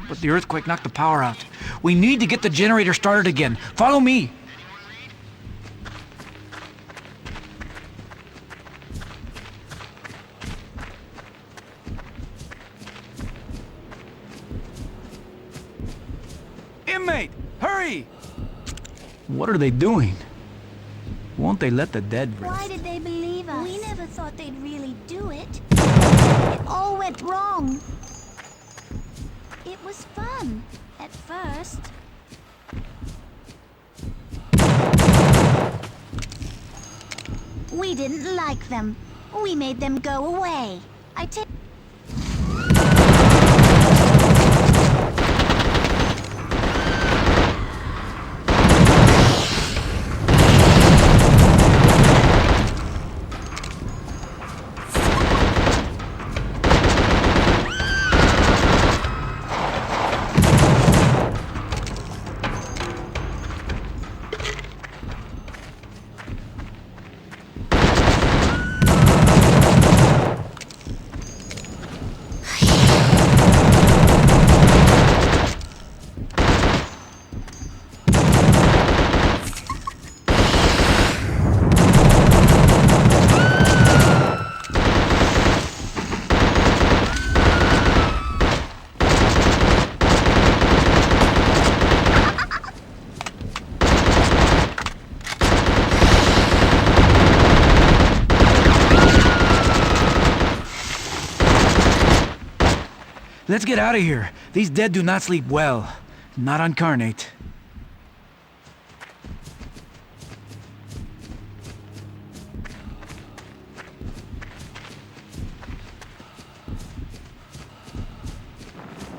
But the earthquake knocked the power out. We need to get the generator started again. Follow me. Inmate, hurry! What are they doing? Won't they let the dead rest? Why did they believe us? We never thought they'd really do it. It all went wrong. It was fun, at first. We didn't like them. We made them go away. Let's get out of here. These dead do not sleep well. Not on Carnate.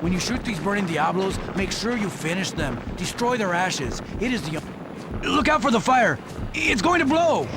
When you shoot these burning Diablos, make sure you finish them. Destroy their ashes. It is the... Look out for the fire! It's going to blow!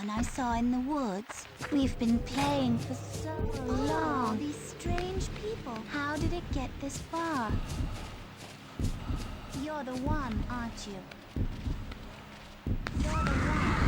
one I saw in the woods. We've been playing for so long. These strange people. How did it get this far? You're the one, aren't you? You're the one.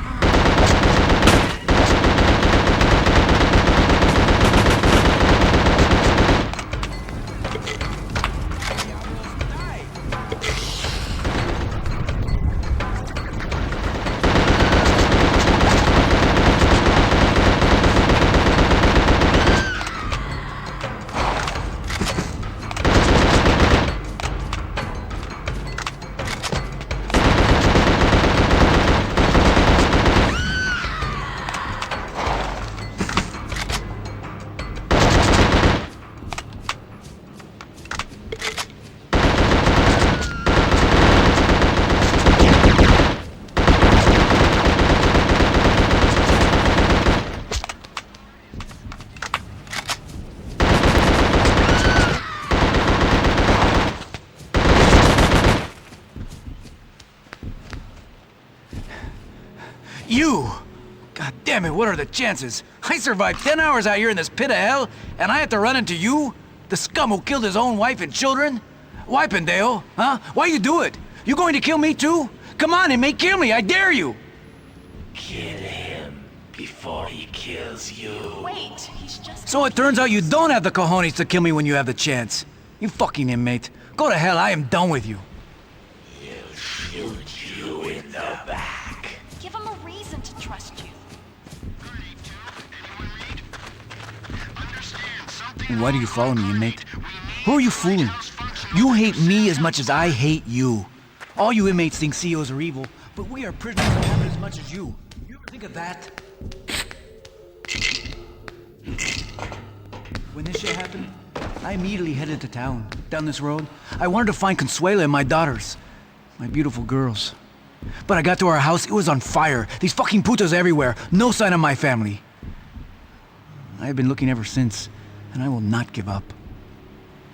You! God damn it, what are the chances? I survived 10 hours out here in this pit of hell, and I had to run into you? The scum who killed his own wife and children? Why, pendejo? Huh? Why you do it? You going to kill me too? Come on, inmate, kill me, I dare you! Kill him before he kills you. Wait, he's just... So it turns out you don't have the cojones to kill me when you have the chance. You fucking inmate. Go to hell, I am done with you. He'll shoot you in the back. Give him a reason to trust you. Why do you follow me, inmate? Who are you fooling? You hate me as much as I hate you. All you inmates think CEOs are evil, but we are prisoners of Abbott as much as you. You ever think of that? When this shit happened, I immediately headed to town, down this road. I wanted to find Consuela and my daughters, my beautiful girls. But I got to our house, it was on fire. These fucking putas everywhere, no sign of my family. I have been looking ever since, and I will not give up.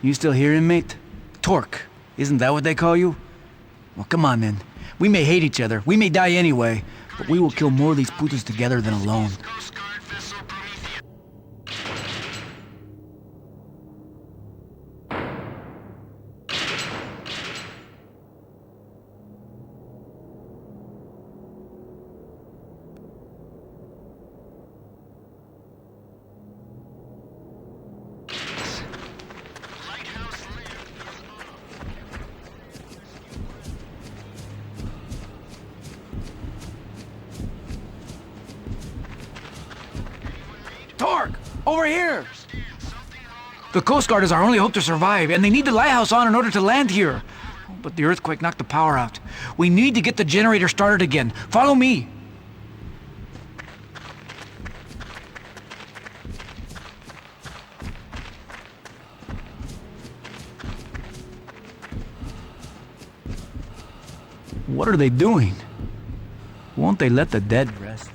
You still here, inmate? Torque, isn't that what they call you? Well, come on then. We may hate each other, we may die anyway, but we will kill more of these putas together than alone. Torque! Over here! The Coast Guard is our only hope to survive, and they need the lighthouse on in order to land here. But the earthquake knocked the power out. We need to get the generator started again. Follow me! What are they doing? Won't they let the dead rest?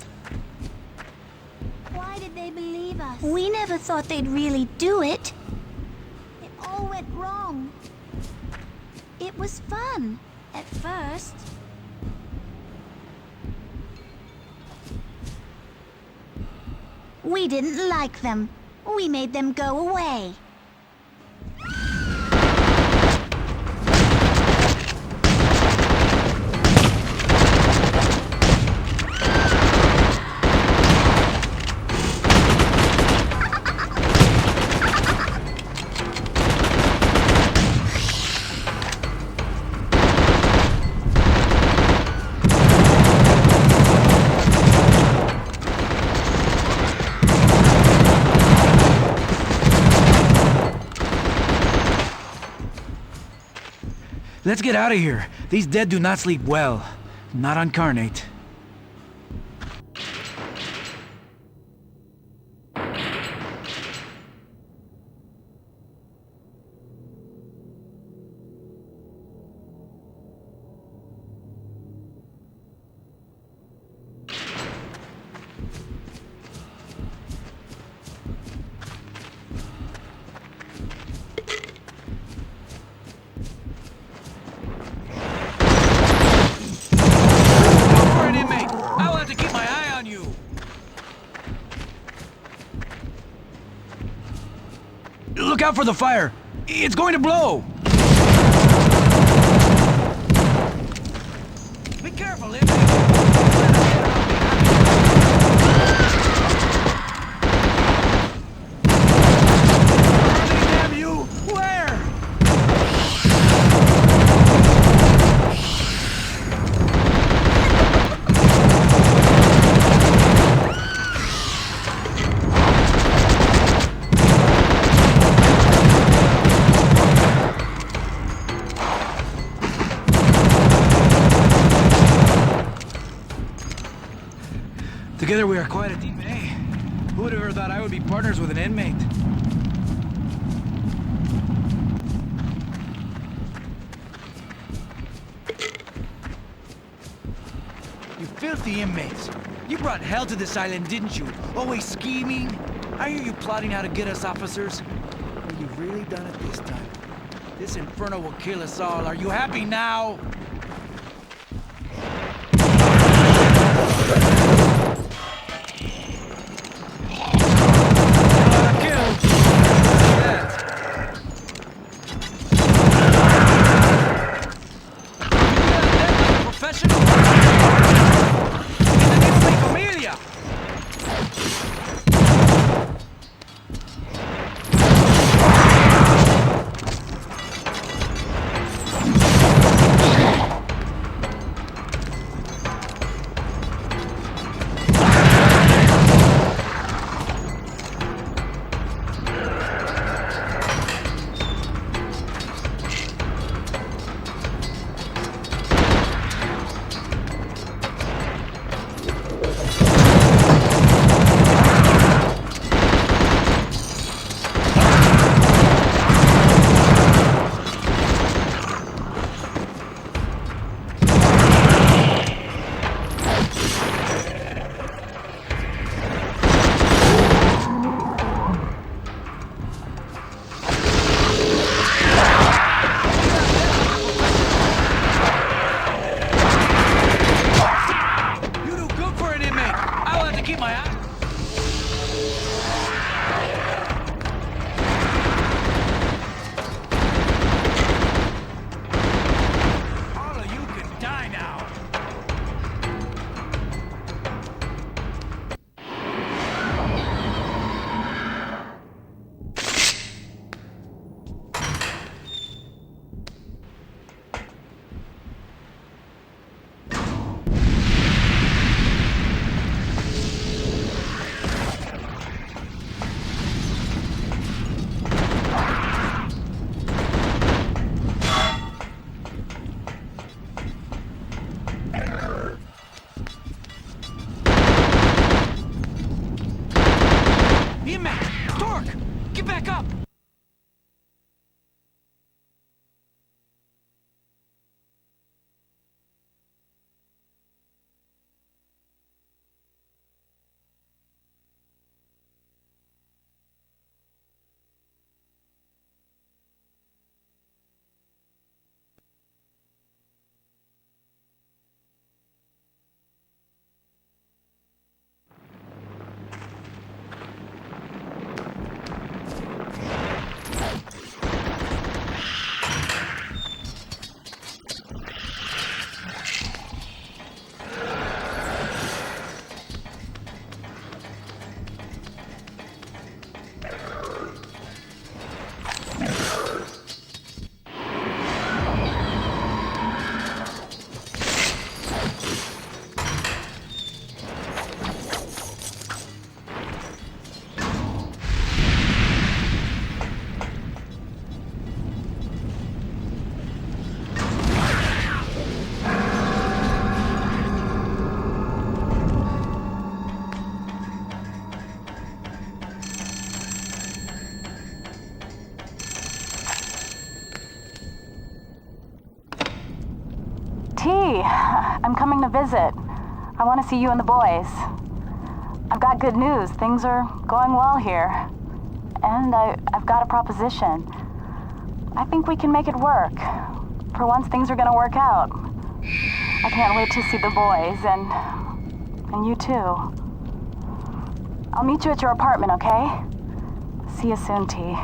Why did they believe us? We never thought they'd really do it. It all went wrong. It was fun, at first. We didn't like them. We made them go away. Let's get out of here. These dead do not sleep well. Not on Carnate. out for the fire! It's going to blow! Be careful, inmate! Damn you! Where? Together we are quite a team, eh? Who would have ever thought I would be partners with an inmate? You filthy inmates! You brought hell to this island, didn't you? Always scheming? I hear you plotting how to get us officers. Well, you've really done it this time. This inferno will kill us all. Are you happy now? I'm coming to visit. I want to see you and the boys. I've got good news. Things are going well here. And I've got a proposition. I think we can make it work. For once, things are gonna work out. I can't wait to see the boys, and you too. I'll meet you at your apartment, okay? See you soon, T.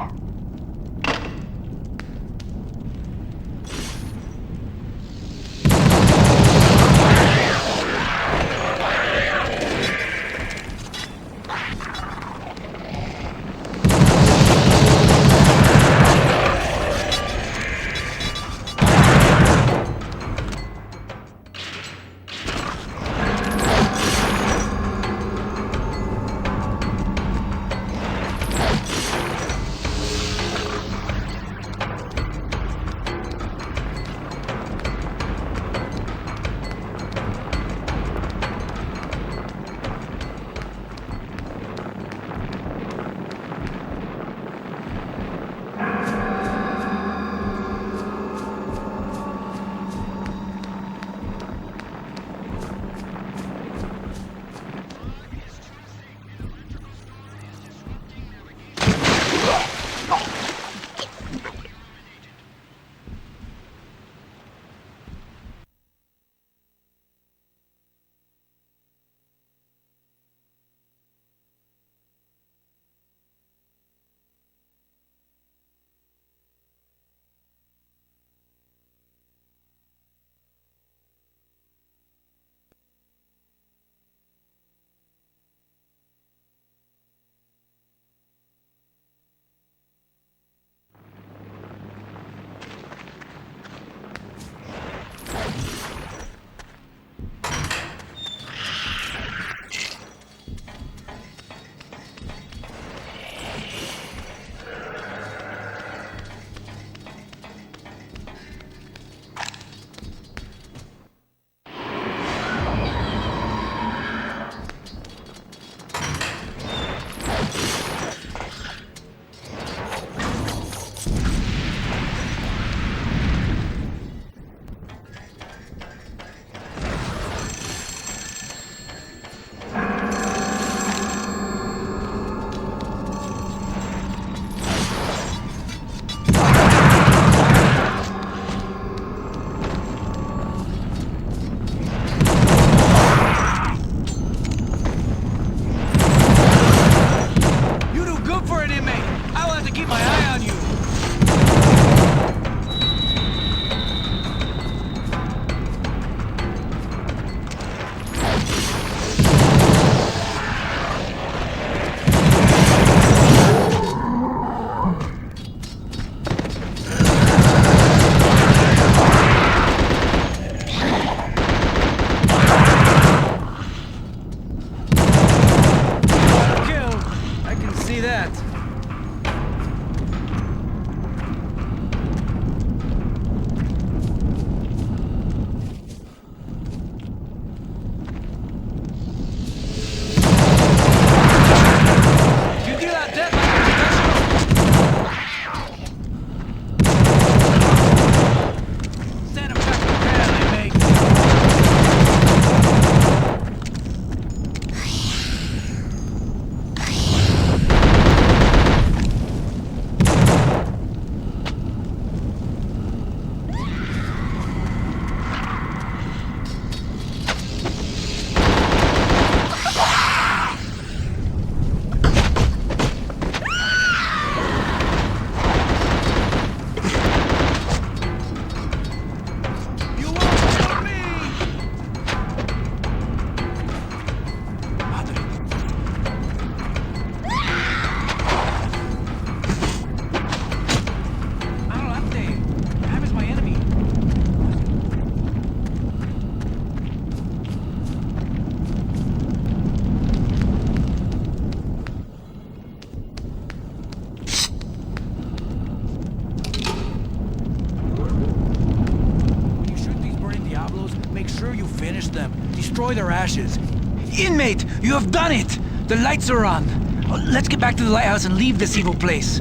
sure you finish them. Destroy their ashes. Inmate, you have done it! The lights are on. Let's get back to the lighthouse and leave this evil place.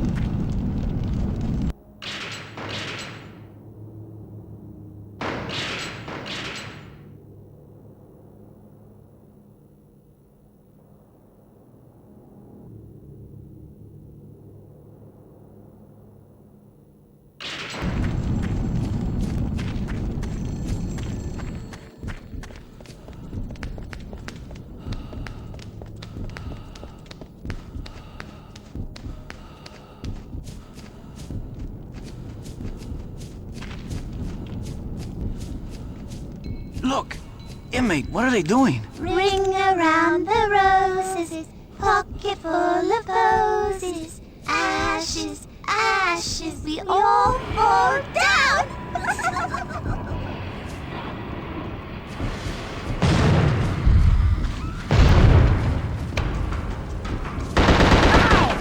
Look! Inmate, what are they doing? Ring around the roses, pocket full of posies. Ashes, ashes, we all fall down!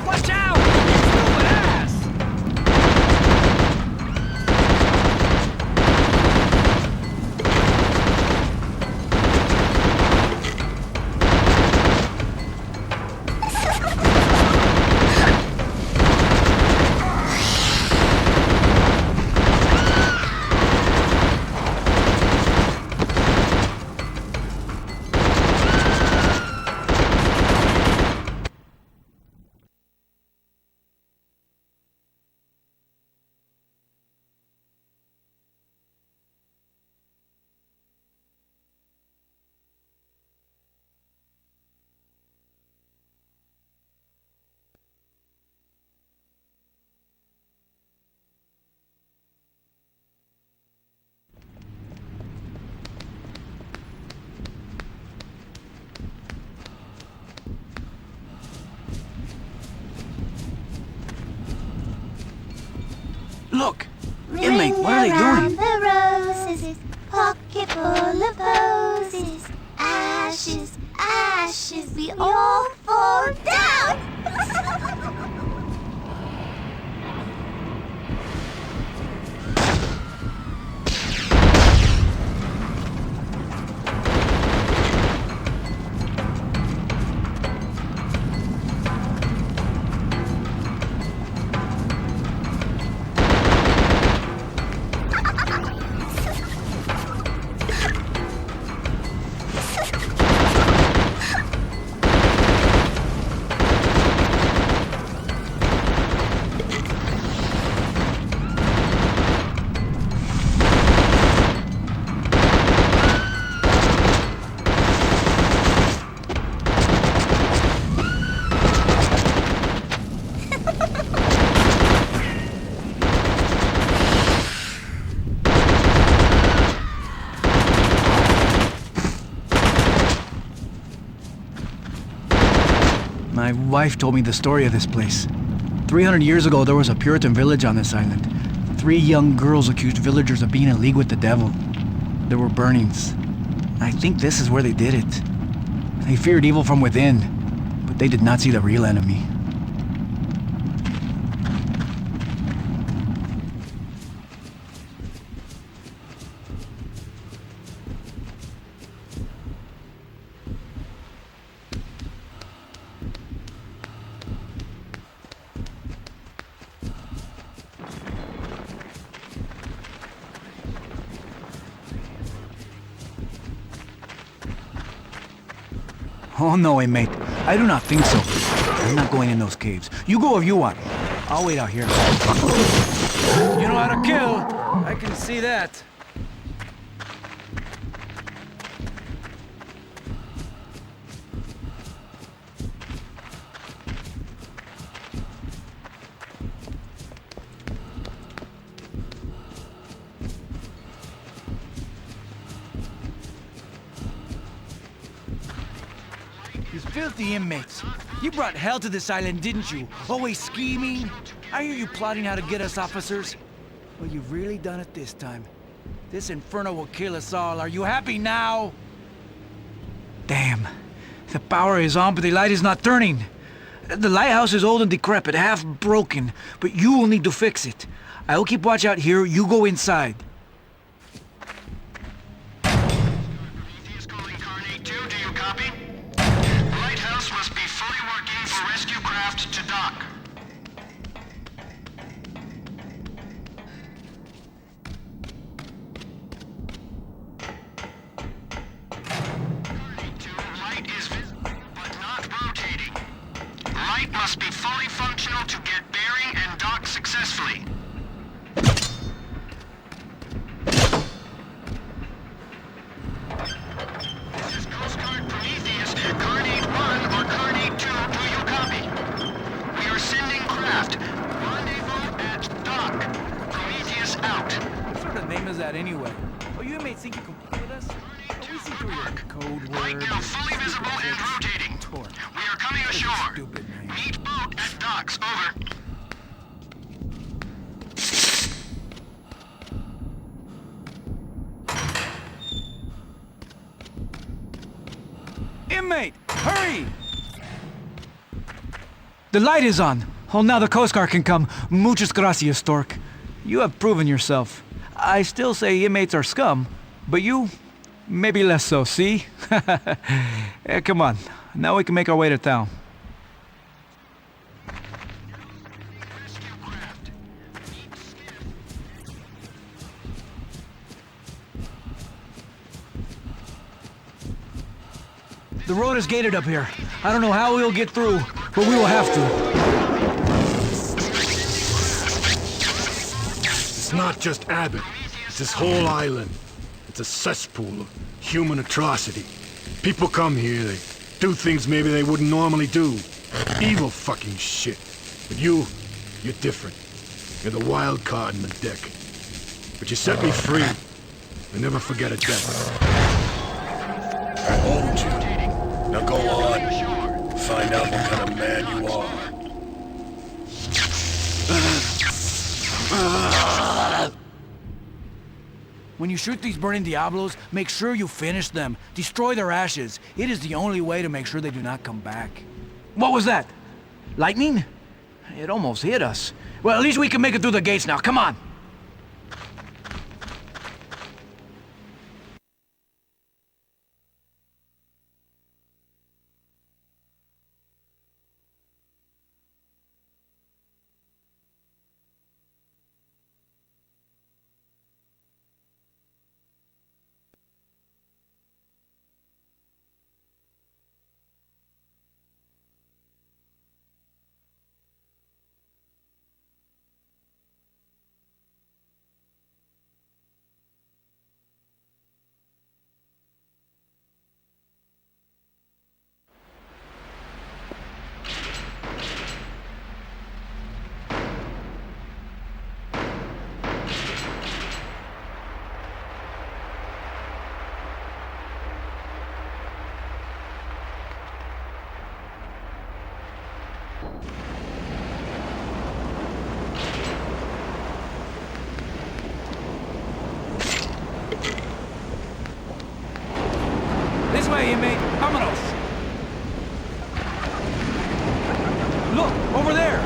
Watch out! Stupid ass! Look! Inmate, what are they doing? The roses, pocket full of posies. Ashes, ashes, we all fall down! My wife told me the story of this place. 300 years ago, there was a Puritan village on this island. 3 young girls accused villagers of being in league with the devil. There were burnings. I think this is where they did it. They feared evil from within, but they did not see the real enemy. Oh no, inmate. I do not think so. I'm not going in those caves. You go if you want. I'll wait out here. You know how to kill. I can see that. You filthy inmates. You brought hell to this island, didn't you? Always scheming. I hear you plotting how to get us officers. Well, you've really done it this time. This inferno will kill us all. Are you happy now? Damn. The power is on, but the light is not turning. The lighthouse is old and decrepit, half broken, but you will need to fix it. I will keep watch out here. You go inside. copy? The lighthouse must be fully working for rescue craft to dock. Light is visible, but not rotating. Light must be fully functional to get bearing and dock successfully. This is Coast Guard Prometheus, Carnate 1 or Carnate 2, do you copy? We are sending craft. Rendezvous at dock. Prometheus out. What sort of name is that anyway? Oh, you inmates think you can play with us? Oh, we see through your code word. Light now fully visible and rotating. We are coming ashore. Meet boat at docks. Over. Inmate, hurry! The light is on. Oh, now the Coast Guard can come. Muchas gracias, Stork. You have proven yourself. I still say inmates are scum, but you, maybe less so, see? Come on, now we can make our way to town. The road is gated up here. I don't know how we'll get through, but we will have to. It's not just Abbott. It's this whole island. It's a cesspool of human atrocity. People come here, they do things maybe they wouldn't normally do. Evil fucking shit. But you're different. You're the wild card in the deck. But you set me free. I never forget a debt. I owed you. Now go on. Find out what kind of man you are. When you shoot these burning Diablos, make sure you finish them. Destroy their ashes. It is the only way to make sure they do not come back. What was that? Lightning? It almost hit us. Well, at least we can make it through the gates now. Come on. This way, inmate. Vámonos. Look, over there.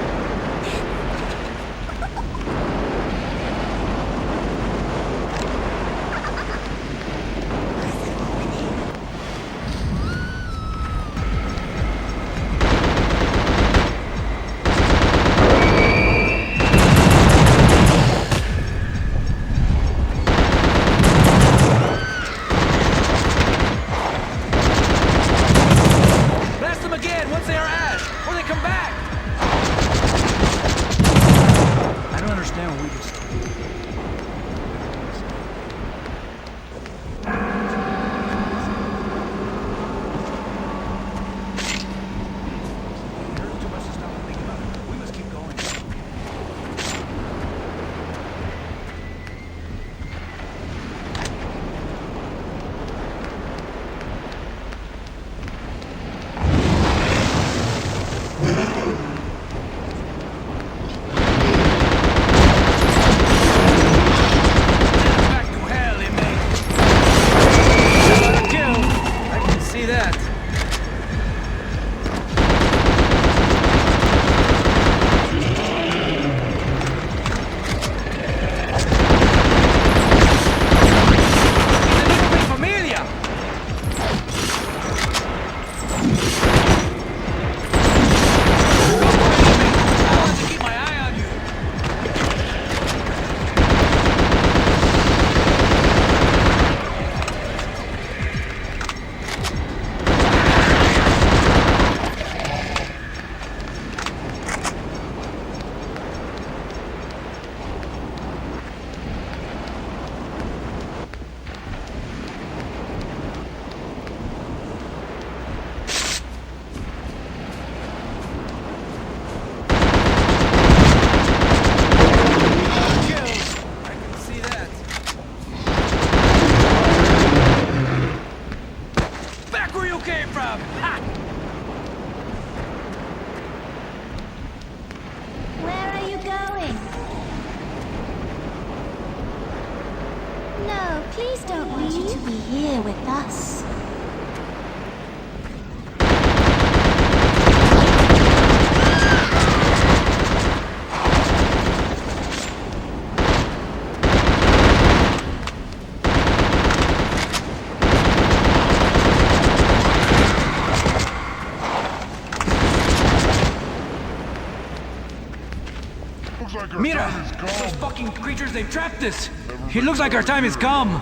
Mira! Those fucking creatures, they've trapped us! It looks like our time has come!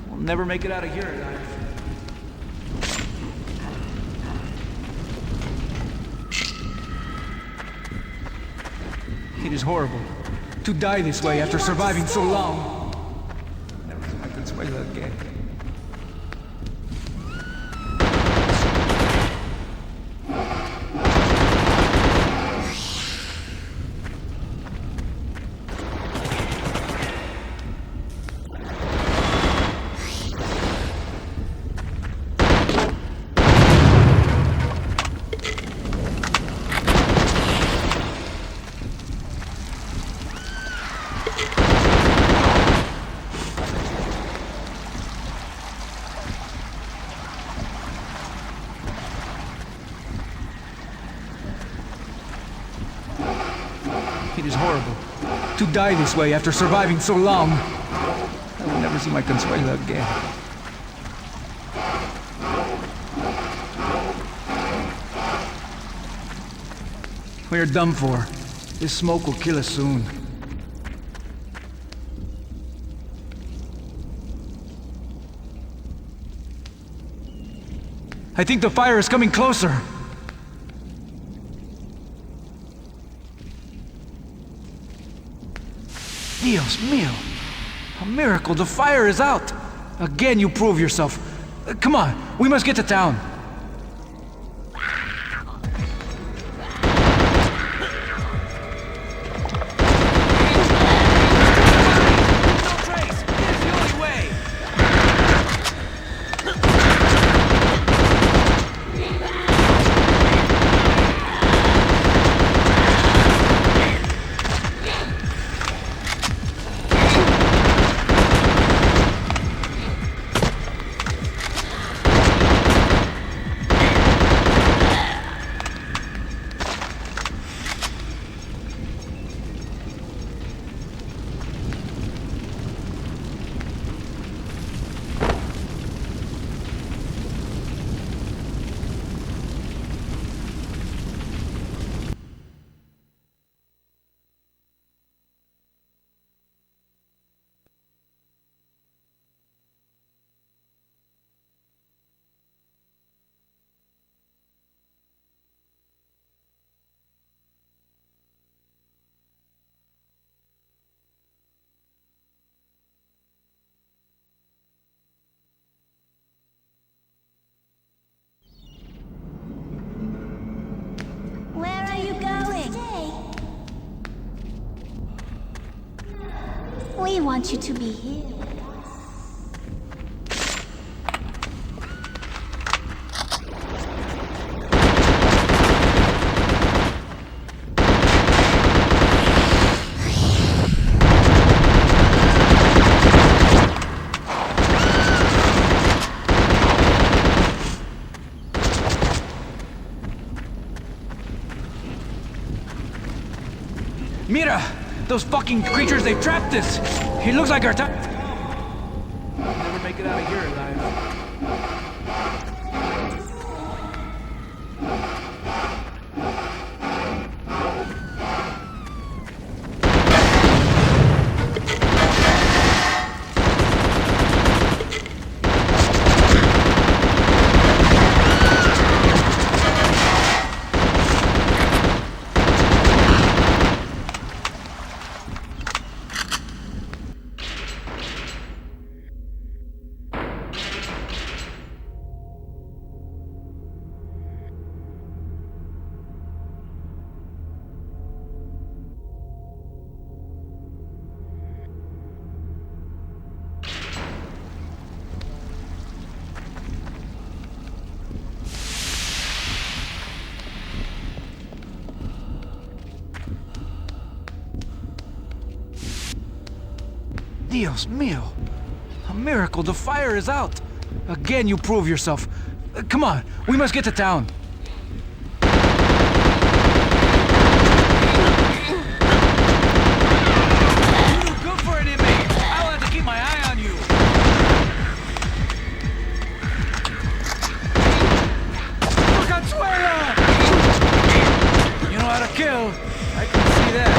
We'll never make it out of here alive. It is horrible to die this way after surviving so long. Never see my Consuelo again. It is horrible to die this way after surviving so long. I will never see my Consuelo again. We are done for. This smoke will kill us soon. I think the fire is coming closer. Dios mío! A miracle, the fire is out! Again, you prove yourself. Come on, we must get to town. Where are you going? We want you to be here. Mira! Those fucking creatures, they've trapped us! It looks like our time... We'll never make it out of here alive. Dios mío! A miracle, the fire is out! Again, you prove yourself. Come on, we must get to town. You do good for an inmate! I'll have to keep my eye on you! Consuelo! You know how to kill. I can see that.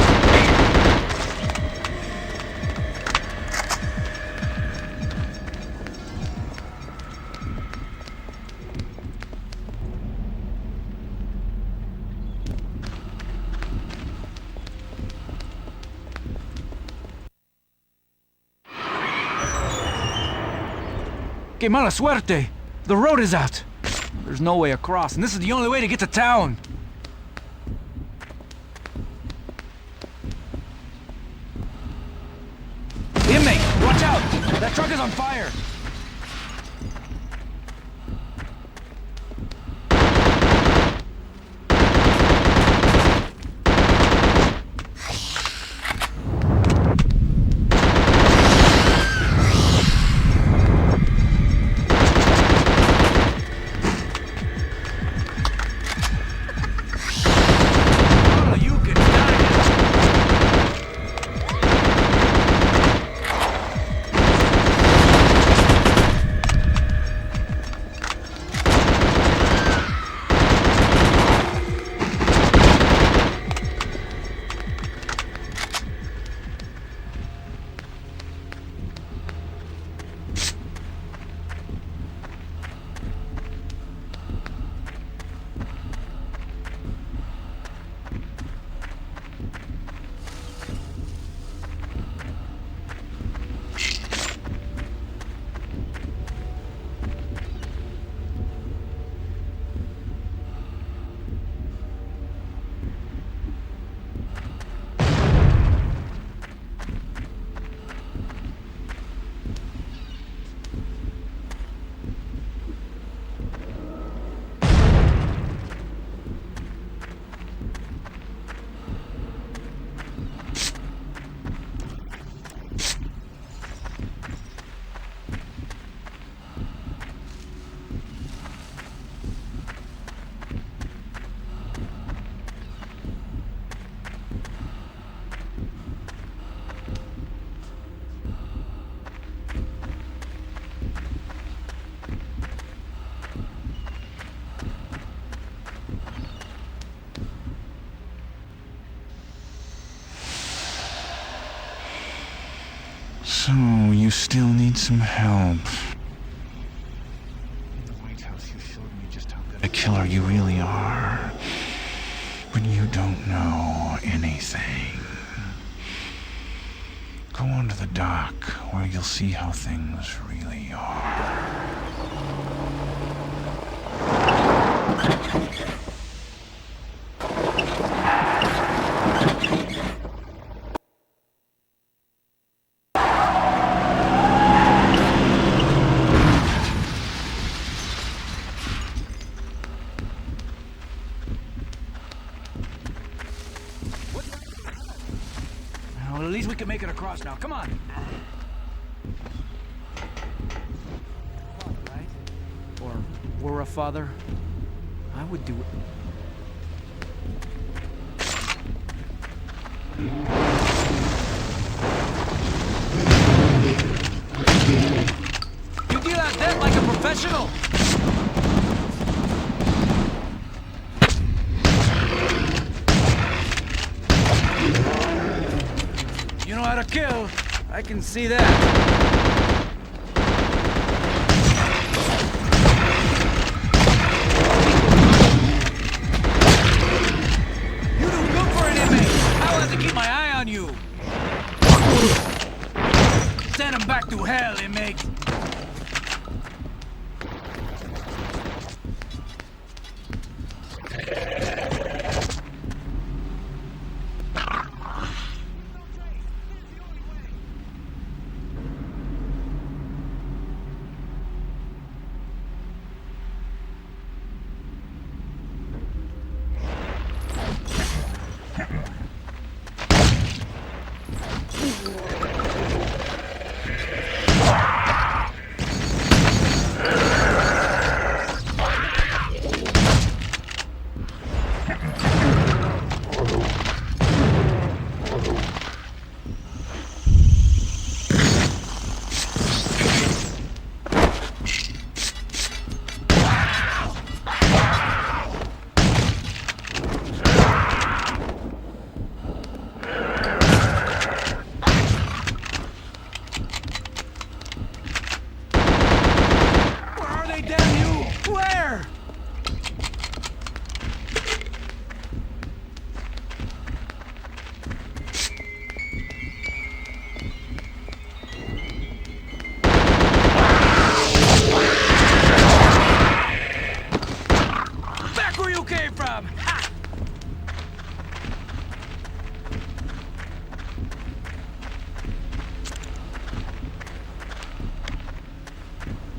Que mala suerte! The road is out! There's no way across, and this is the only way to get to town! Inmate! Watch out! That truck is on fire! So, you still need some help. In the White House, you showed me just how good a killer you really are. But you don't know anything. Go on to the dock, where you'll see how things really are. Well, at least we can make it across now. Come on. Right? Or were a father, I would do it. You deal out death like a professional. You know how to kill. I can see that. You do good for an inmate. I'll have to keep my eye on you. Send him back to hell, inmate.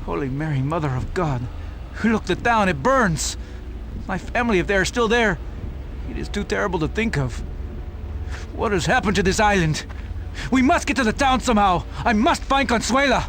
Holy Mary, Mother of God. Look, the town, it burns. My family, if they are still there, it is too terrible to think of. What has happened to this island? We must get to the town somehow. I must find Consuela.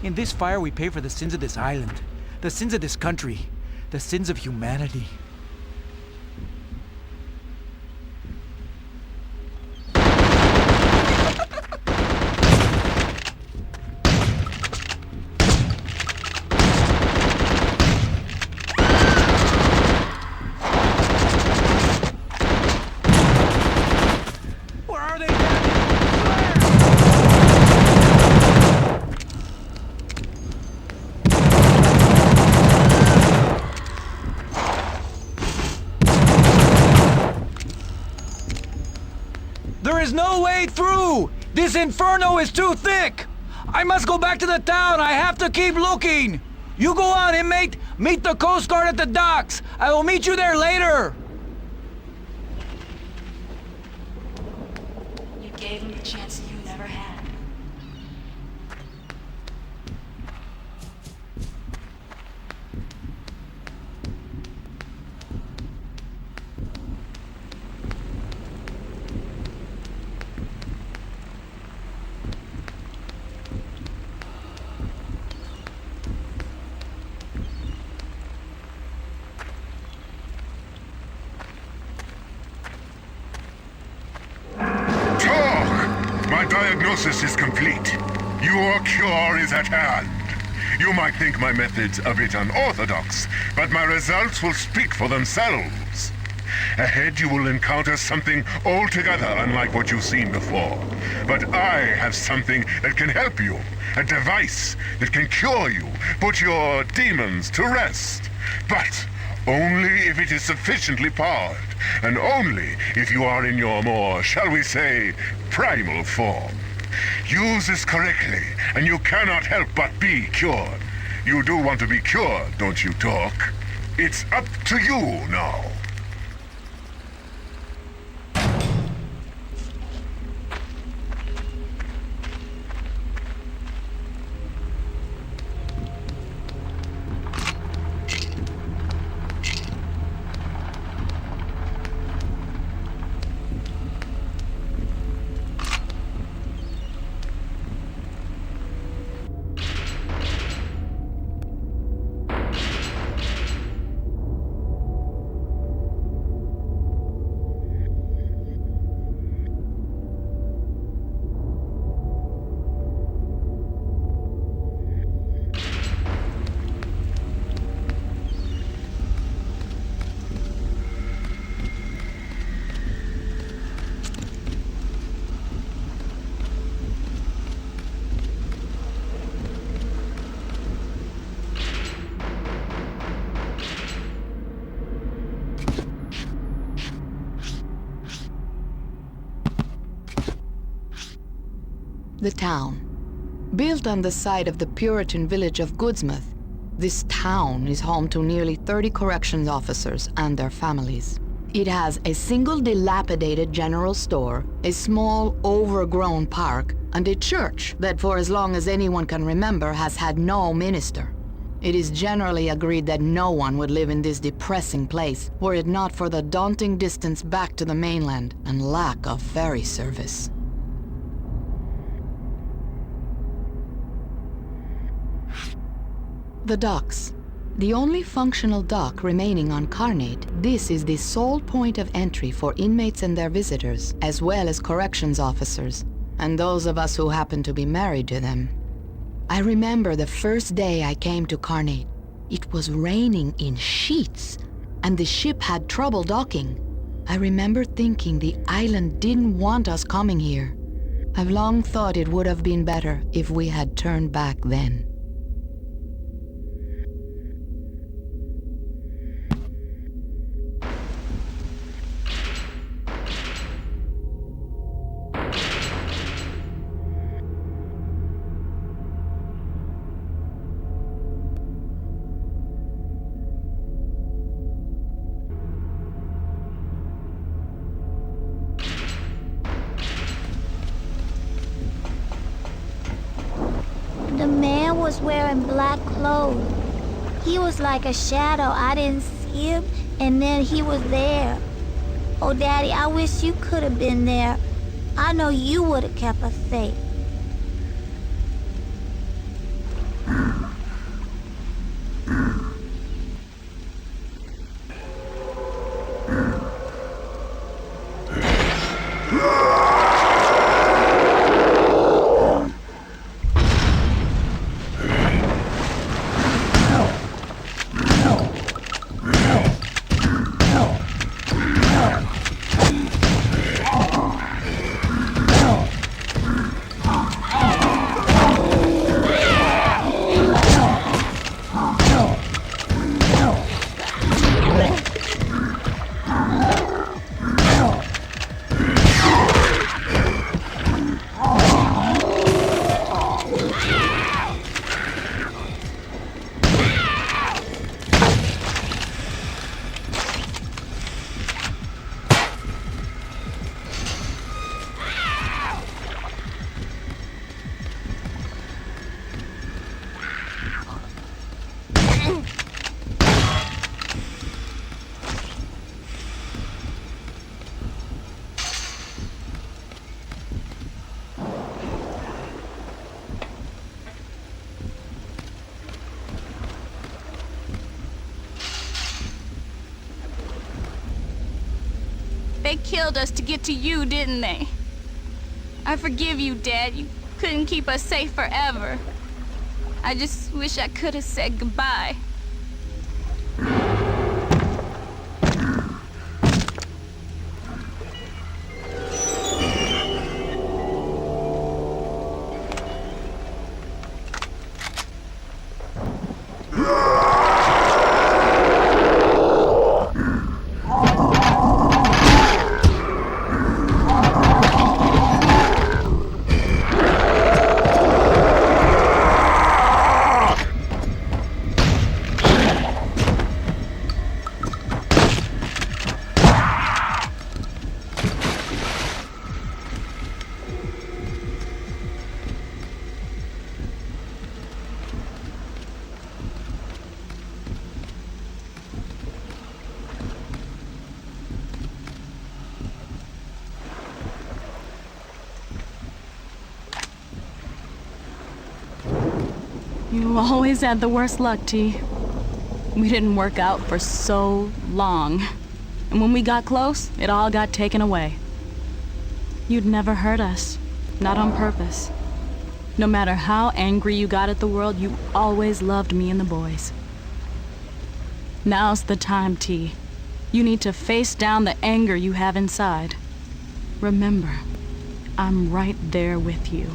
In this fire we pay for the sins of this island, the sins of this country, the sins of humanity. There is no way through! This inferno is too thick! I must go back to the town! I have to keep looking! You go on, inmate! Meet the Coast Guard at the docks! I will meet you there later! You gave him the chance you never had. My diagnosis is complete. Your cure is at hand. You might think my methods a bit unorthodox, but my results will speak for themselves. Ahead you will encounter something altogether unlike what you've seen before. But I have something that can help you. A device that can cure you, put your demons to rest. But only if it is sufficiently powered, and only if you are in your more, shall we say, primal form. Use this correctly, and you cannot help but be cured. You do want to be cured, don't you, Dork? It's up to you now. The town, built on the site of the Puritan village of Goodsmouth, This town is home to nearly 30 corrections officers and their families. It has a single dilapidated general store, a small, overgrown park, and a church that for as long as anyone can remember has had no minister. It is generally agreed that no one would live in this depressing place were it not for the daunting distance back to the mainland and lack of ferry service. The docks. The only functional dock remaining on Carnate, this is the sole point of entry for inmates and their visitors, as well as corrections officers, and those of us who happen to be married to them. I remember the first day I came to Carnate. It was raining in sheets, and the ship had trouble docking. I remember thinking the island didn't want us coming here. I've long thought it would have been better if we had turned back then. The man was wearing black clothes. He was like a shadow. I didn't see him, and then he was there. Oh, Daddy, I wish you could have been there. I know you would have kept us safe. They killed us to get to you, didn't they? I forgive you, Dad. You couldn't keep us safe forever. I just wish I could have said goodbye. You always had the worst luck, T. We didn't work out for so long. And when we got close, it all got taken away. You'd never hurt us, not on purpose. No matter how angry you got at the world, you always loved me and the boys. Now's the time, T. You need to face down the anger you have inside. Remember, I'm right there with you.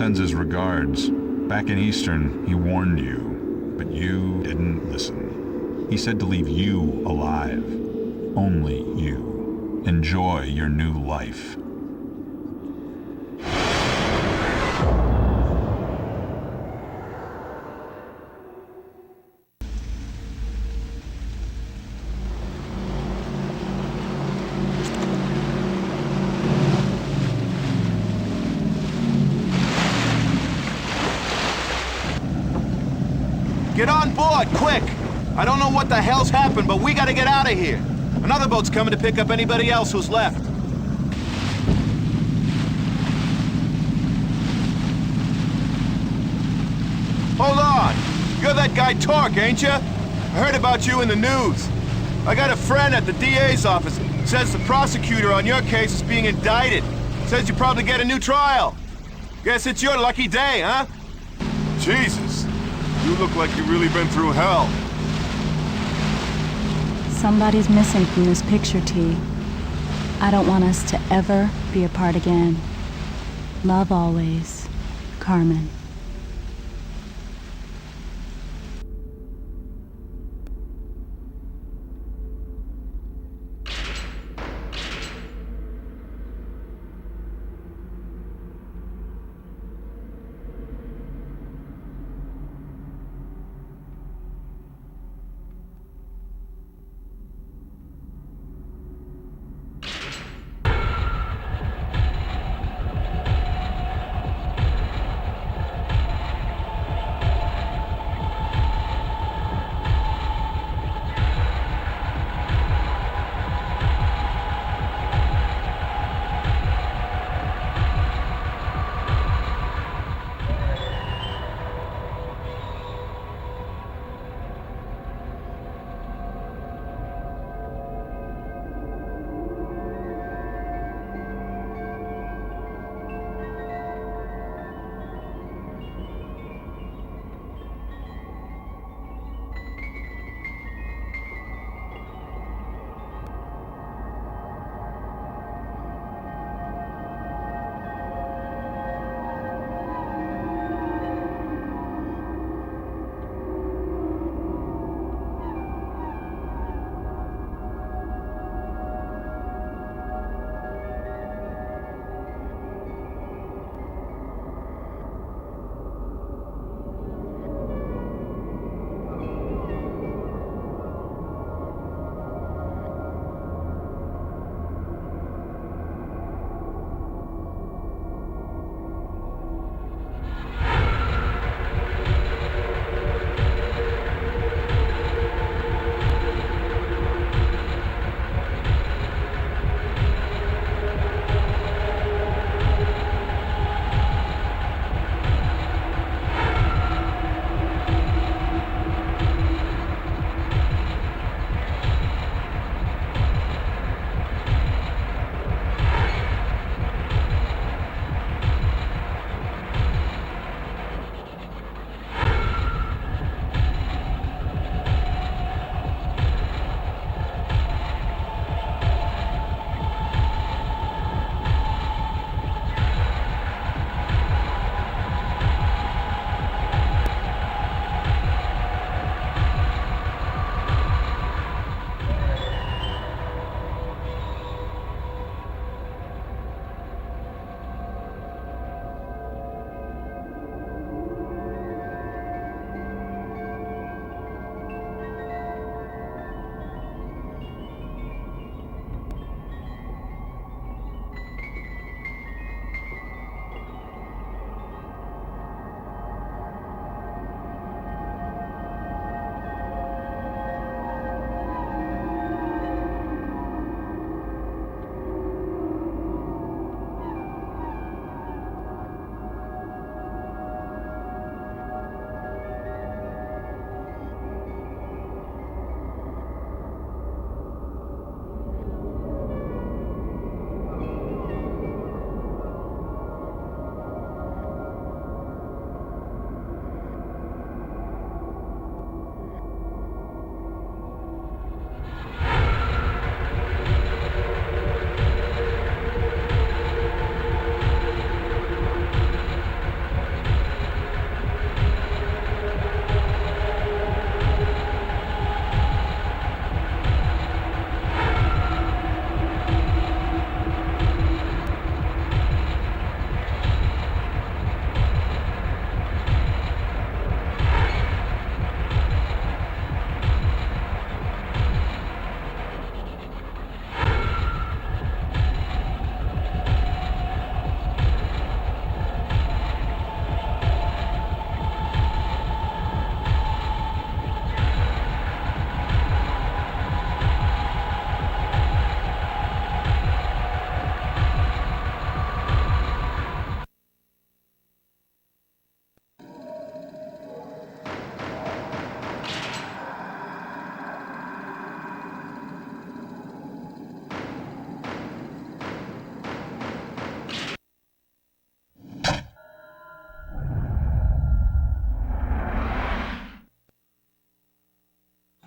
sends his regards. Back in Eastern, he warned you, but you didn't listen. He said to leave you alive. Only you. Enjoy your new life. Get on board, quick! I don't know what the hell's happened, but we gotta get out of here. Another boat's coming to pick up anybody else who's left. Hold on! You're that guy Torque, ain't you? I heard about you in the news. I got a friend at the DA's office. Says the prosecutor on your case is being indicted. Says you probably get a new trial. Guess it's your lucky day, huh? Jesus. You look like you've really been through hell. Somebody's missing from this picture, T. I don't want us to ever be apart again. Love always, Carmen.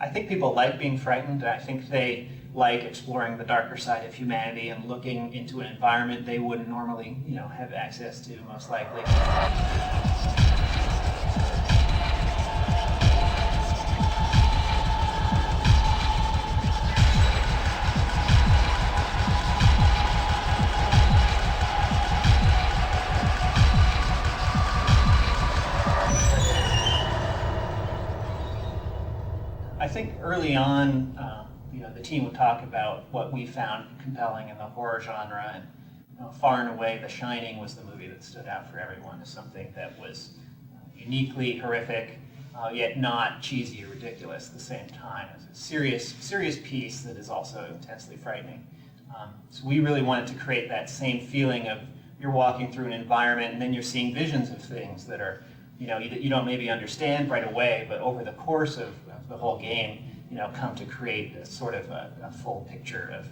I think people like being frightened. I think they like exploring the darker side of humanity and looking into an environment they wouldn't normally, have access to, most likely. I think early on, the team would talk about what we found compelling in the horror genre, and far and away, The Shining was the movie that stood out for everyone as something that was uniquely horrific, yet not cheesy or ridiculous at the same time. It's a serious piece that is also intensely frightening. So we really wanted to create that same feeling of you're walking through an environment and then you're seeing visions of things that are, you don't maybe understand right away, but over the course of the whole game, come to create a sort of a full picture of,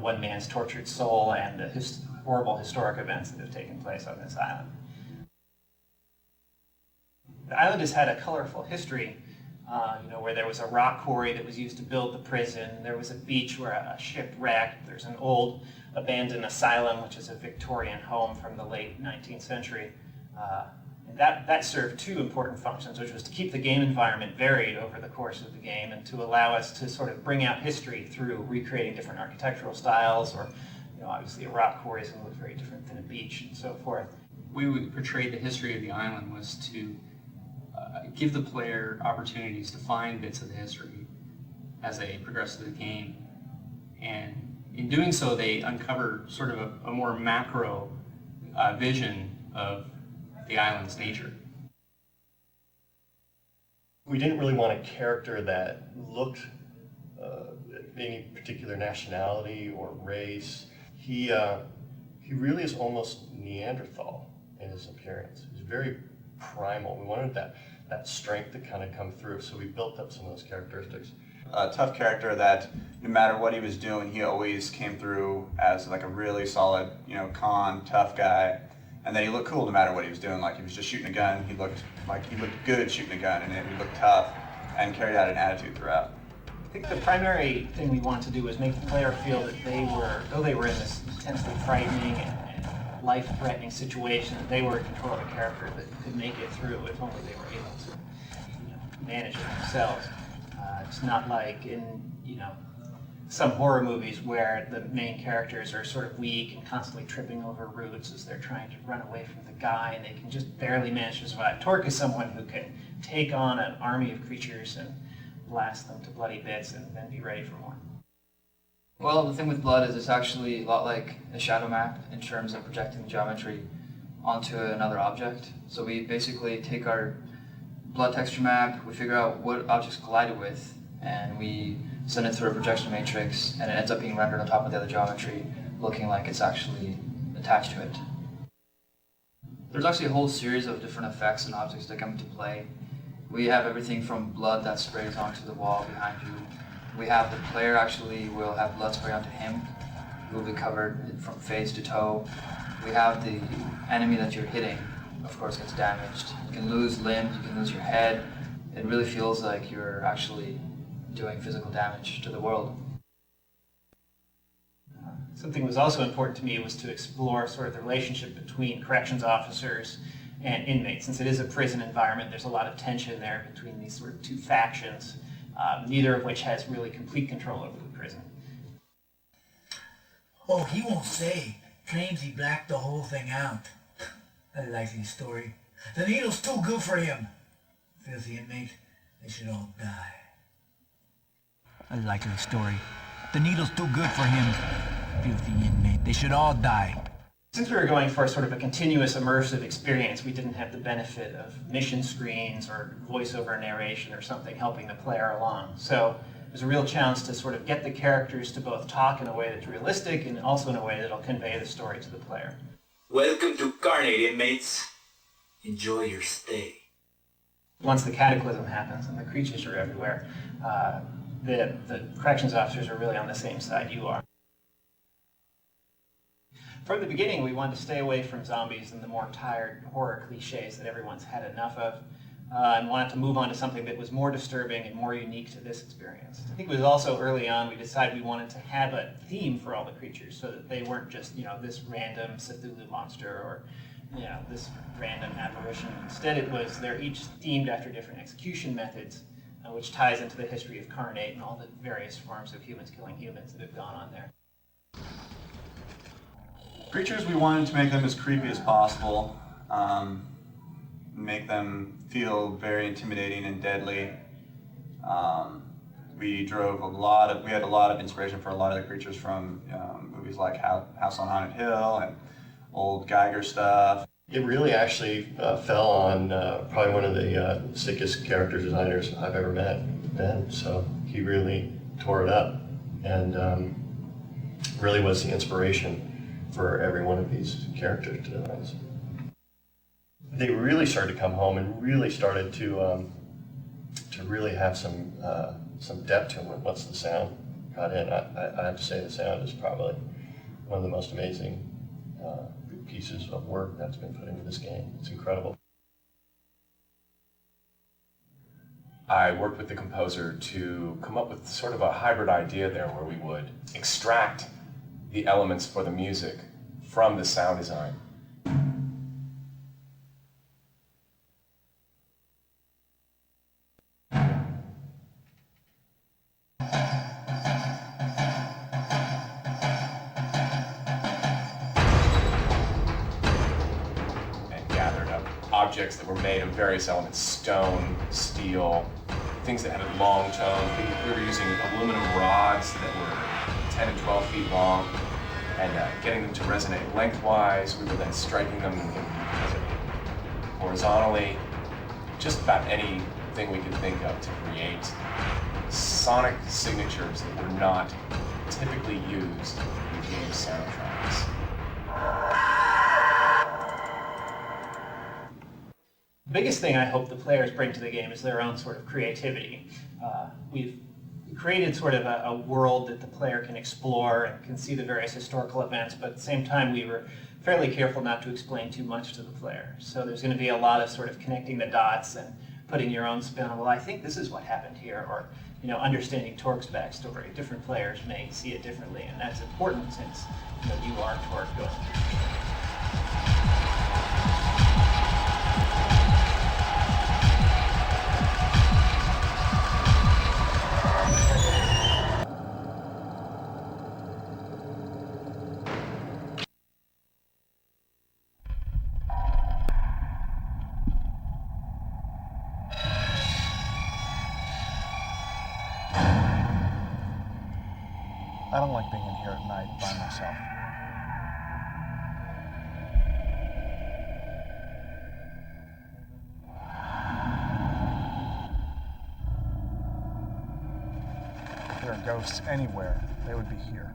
one man's tortured soul and the horrible historic events that have taken place on this island. The island has had a colorful history, where there was a rock quarry that was used to build the prison. There was a beach where a ship wrecked. There's an old abandoned asylum, which is a Victorian home from the late 19th century. And that served two important functions, which was to keep the game environment varied over the course of the game and to allow us to sort of bring out history through recreating different architectural styles, or obviously a rock quarry is going to look very different than a beach and so forth. The way we portrayed the history of the island was to give the player opportunities to find bits of the history as they progress through the game. And in doing so, they uncover sort of a more macro vision of the island's nature. We didn't really want a character that looked any particular nationality or race. He really is almost Neanderthal in his appearance. He's very primal. We wanted that strength to kind of come through, so we built up some of those characteristics. A tough character that no matter what he was doing, he always came through as like a really solid, tough guy. And then he looked cool no matter what he was doing. Like he was just shooting a gun, he looked good shooting a gun, and he looked tough and carried out an attitude throughout. I think the primary thing we wanted to do was make the player feel that though they were in this intensely frightening and life-threatening situation, that they were in control of a character that could make it through if only they were able to manage it themselves. It's not like in some horror movies where the main characters are sort of weak and constantly tripping over roots as they're trying to run away from the guy, and they can just barely manage to survive. Torque is someone who can take on an army of creatures and blast them to bloody bits and then be ready for more. Well, the thing with Blood is it's actually a lot like a shadow map in terms of projecting geometry onto another object. So we basically take our Blood texture map, we figure out what objects collided with, and we send it through a projection matrix, and it ends up being rendered on top of the other geometry, looking like it's actually attached to it. There's actually a whole series of different effects and objects that come into play. We have everything from blood that sprays onto the wall behind you. We have the player actually will have blood spray onto him. He will be covered from face to toe. We have the enemy that you're hitting, of course, gets damaged. You can lose limbs, you can lose your head. It really feels like you're actually doing physical damage to the world. Something that was also important to me was to explore sort of the relationship between corrections officers and inmates. Since it is a prison environment, there's a lot of tension there between these sort of two factions, neither of which has really complete control over the prison. Oh, he won't say. Claims he blacked the whole thing out. A likely story. The needle's too good for him. Filthy inmate, they should all die. A likely story. The needle's too good for him. Filthy inmate, they should all die. Since we were going for sort of a continuous immersive experience, we didn't have the benefit of mission screens or voiceover narration or something helping the player along. So it was a real challenge to sort of get the characters to both talk in a way that's realistic and also in a way that'll convey the story to the player. Welcome to Carnate, inmates. Enjoy your stay. Once the cataclysm happens and the creatures are everywhere, the corrections officers are really on the same side you are. From the beginning, we wanted to stay away from zombies and the more tired horror cliches that everyone's had enough of. and wanted to move on to something that was more disturbing and more unique to this experience. I think it was also early on we decided we wanted to have a theme for all the creatures so that they weren't just, this random Cthulhu monster or, this random apparition. Instead, they're each themed after different execution methods, which ties into the history of Carnate and all the various forms of humans killing humans that have gone on there. Creatures, we wanted to make them as creepy as possible, make them feel very intimidating and deadly. We had a lot of inspiration for a lot of the creatures from movies like House on Haunted Hill and old Geiger stuff. It really actually fell on probably one of the sickest character designers I've ever met, Ben. So he really tore it up and really was the inspiration for every one of these character designs. They really started to come home and really started to really have some depth to them once the sound got in. I have to say the sound is probably one of the most amazing pieces of work that's been put into this game. It's incredible. I worked with the composer to come up with sort of a hybrid idea there where we would extract the elements for the music from the sound design. Objects that were made of various elements, stone, steel, things that had a long tone. We were using aluminum rods that were 10 and 12 feet long and getting them to resonate lengthwise. We were then striking them horizontally, just about anything we could think of to create sonic signatures that were not typically used in game soundtracks. The biggest thing I hope the players bring to the game is their own sort of creativity. We've created sort of a world that the player can explore and can see the various historical events, but at the same time we were fairly careful not to explain too much to the player. So there's going to be a lot of sort of connecting the dots and putting your own spin on, well, I think this is what happened here, or understanding Torque's backstory. Different players may see it differently, and that's important since you are Torque going through. I don't like being in here at night by myself. If there are ghosts anywhere, they would be here.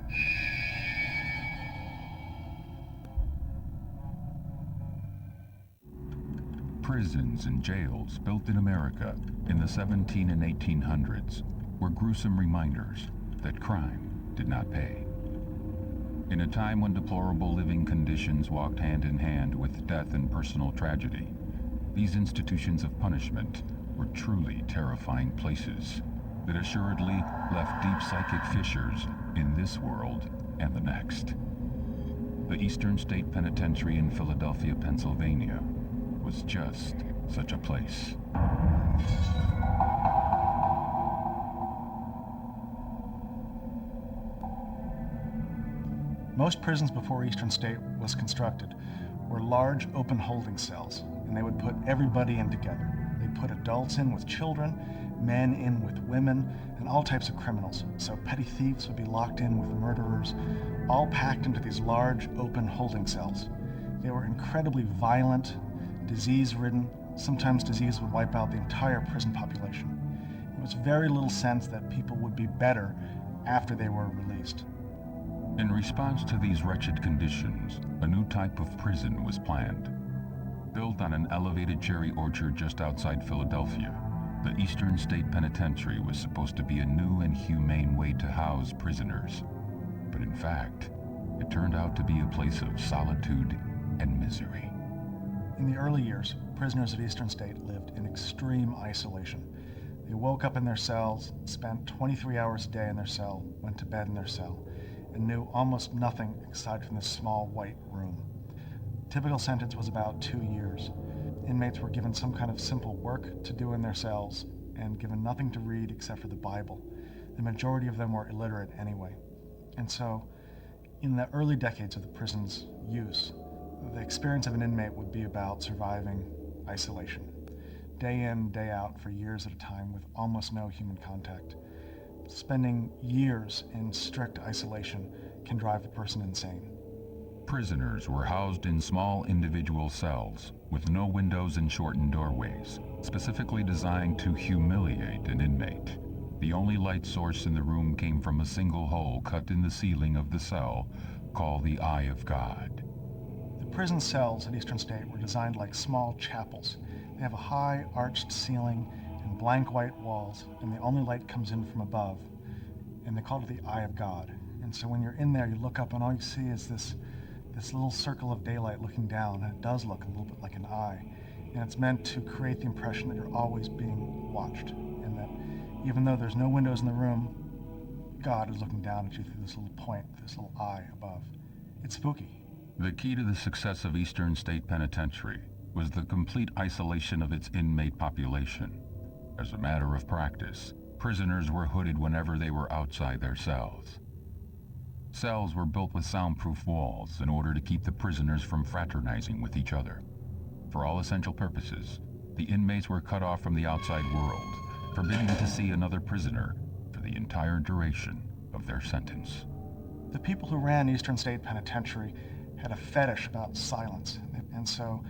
Prisons and jails built in America in the 1700s and 1800s were gruesome reminders that crime did not pay. In a time when deplorable living conditions walked hand in hand with death and personal tragedy, these institutions of punishment were truly terrifying places that assuredly left deep psychic fissures in this world and the next. The Eastern State Penitentiary in Philadelphia, Pennsylvania, was just such a place. Most prisons before Eastern State was constructed were large open holding cells, and they would put everybody in together. They'd put adults in with children, men in with women, and all types of criminals. So petty thieves would be locked in with murderers, all packed into these large open holding cells. They were incredibly violent, disease-ridden. Sometimes disease would wipe out the entire prison population. There was very little sense that people would be better after they were released. In response to these wretched conditions, a new type of prison was planned. Built on an elevated cherry orchard just outside Philadelphia, the Eastern State Penitentiary was supposed to be a new and humane way to house prisoners. But in fact, it turned out to be a place of solitude and misery. In the early years, prisoners at Eastern State lived in extreme isolation. They woke up in their cells, spent 23 hours a day in their cell, went to bed in their cell, and knew almost nothing aside from this small white room. Typical sentence was about 2 years. Inmates were given some kind of simple work to do in their cells and given nothing to read except for the Bible. The majority of them were illiterate anyway. And so, in the early decades of the prison's use, the experience of an inmate would be about surviving isolation, day in, day out for years at a time with almost no human contact. Spending years in strict isolation can drive a person insane. Prisoners were housed in small individual cells with no windows and shortened doorways, specifically designed to humiliate an inmate. The only light source in the room came from a single hole cut in the ceiling of the cell, called the Eye of God. The prison cells at Eastern State were designed like small chapels. They have a high, arched ceiling and blank white walls, and the only light comes in from above, and they call it the Eye of God. And so when you're in there, you look up and all you see is this little circle of daylight looking down, and it does look a little bit like an eye. And it's meant to create the impression that you're always being watched, and that even though there's no windows in the room, God is looking down at you through this little point, this little eye above. It's spooky. The key to the success of Eastern State Penitentiary was the complete isolation of its inmate population. As a matter of practice, prisoners were hooded whenever they were outside their cells. Cells were built with soundproof walls in order to keep the prisoners from fraternizing with each other. For all essential purposes, the inmates were cut off from the outside world, forbidden to see another prisoner for the entire duration of their sentence. The people who ran Eastern State Penitentiary had a fetish about silence, and so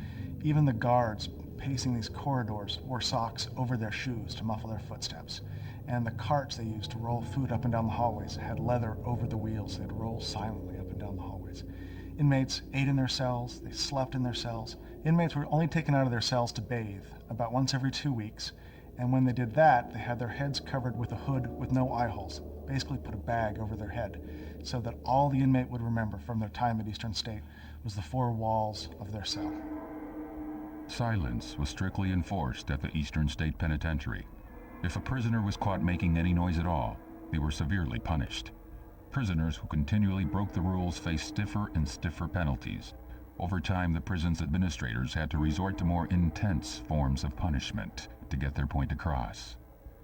even the guards pacing these corridors wore socks over their shoes to muffle their footsteps. And the carts they used to roll food up and down the hallways had leather over the wheels. They'd roll silently up and down the hallways. Inmates ate in their cells, they slept in their cells. Inmates were only taken out of their cells to bathe about once every 2 weeks, and when they did that, they had their heads covered with a hood with no eye holes, basically put a bag over their head, so that all the inmate would remember from their time at Eastern State was the 4 walls of their cell. Silence was strictly enforced at the Eastern State Penitentiary. If a prisoner was caught making any noise at all, they were severely punished. Prisoners who continually broke the rules faced stiffer and stiffer penalties. Over time, the prison's administrators had to resort to more intense forms of punishment to get their point across.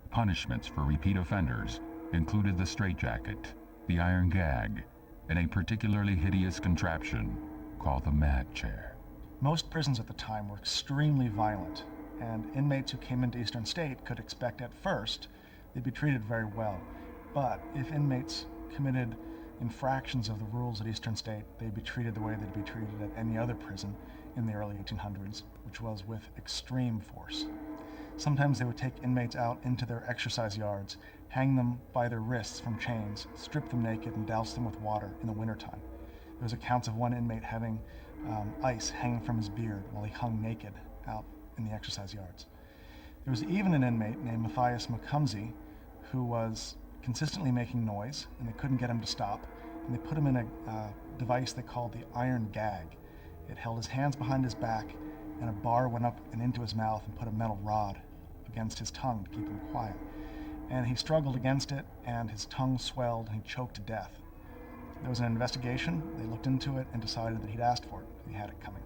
Punishments for repeat offenders included the straitjacket, the iron gag, and a particularly hideous contraption called the mad chair. Most prisons at the time were extremely violent, and inmates who came into Eastern State could expect at first they'd be treated very well. But if inmates committed infractions of the rules at Eastern State, they'd be treated the way they'd be treated at any other prison in the early 1800s, which was with extreme force. Sometimes they would take inmates out into their exercise yards, hang them by their wrists from chains, strip them naked, and douse them with water in the wintertime. There was accounts of one inmate having ice hanging from his beard while he hung naked out in the exercise yards. There was even an inmate named Matthias Macumsey who was consistently making noise, and they couldn't get him to stop, and they put him in a device they called the iron gag. It held his hands behind his back, and a bar went up and into his mouth and put a metal rod against his tongue to keep him quiet. And he struggled against it, and his tongue swelled, and he choked to death. There was an investigation, they looked into it, and decided that he'd asked for it, he had it coming.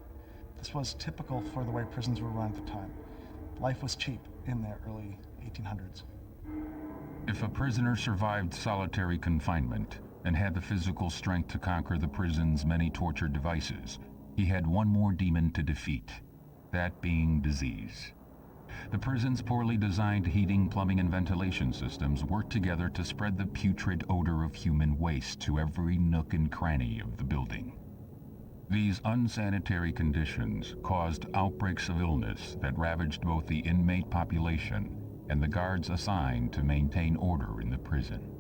This was typical for the way prisons were run at the time. Life was cheap in the early 1800s. If a prisoner survived solitary confinement and had the physical strength to conquer the prison's many torture devices, he had one more demon to defeat, that being disease. The prison's poorly designed heating, plumbing, and ventilation systems worked together to spread the putrid odor of human waste to every nook and cranny of the building. These unsanitary conditions caused outbreaks of illness that ravaged both the inmate population and the guards assigned to maintain order in the prison.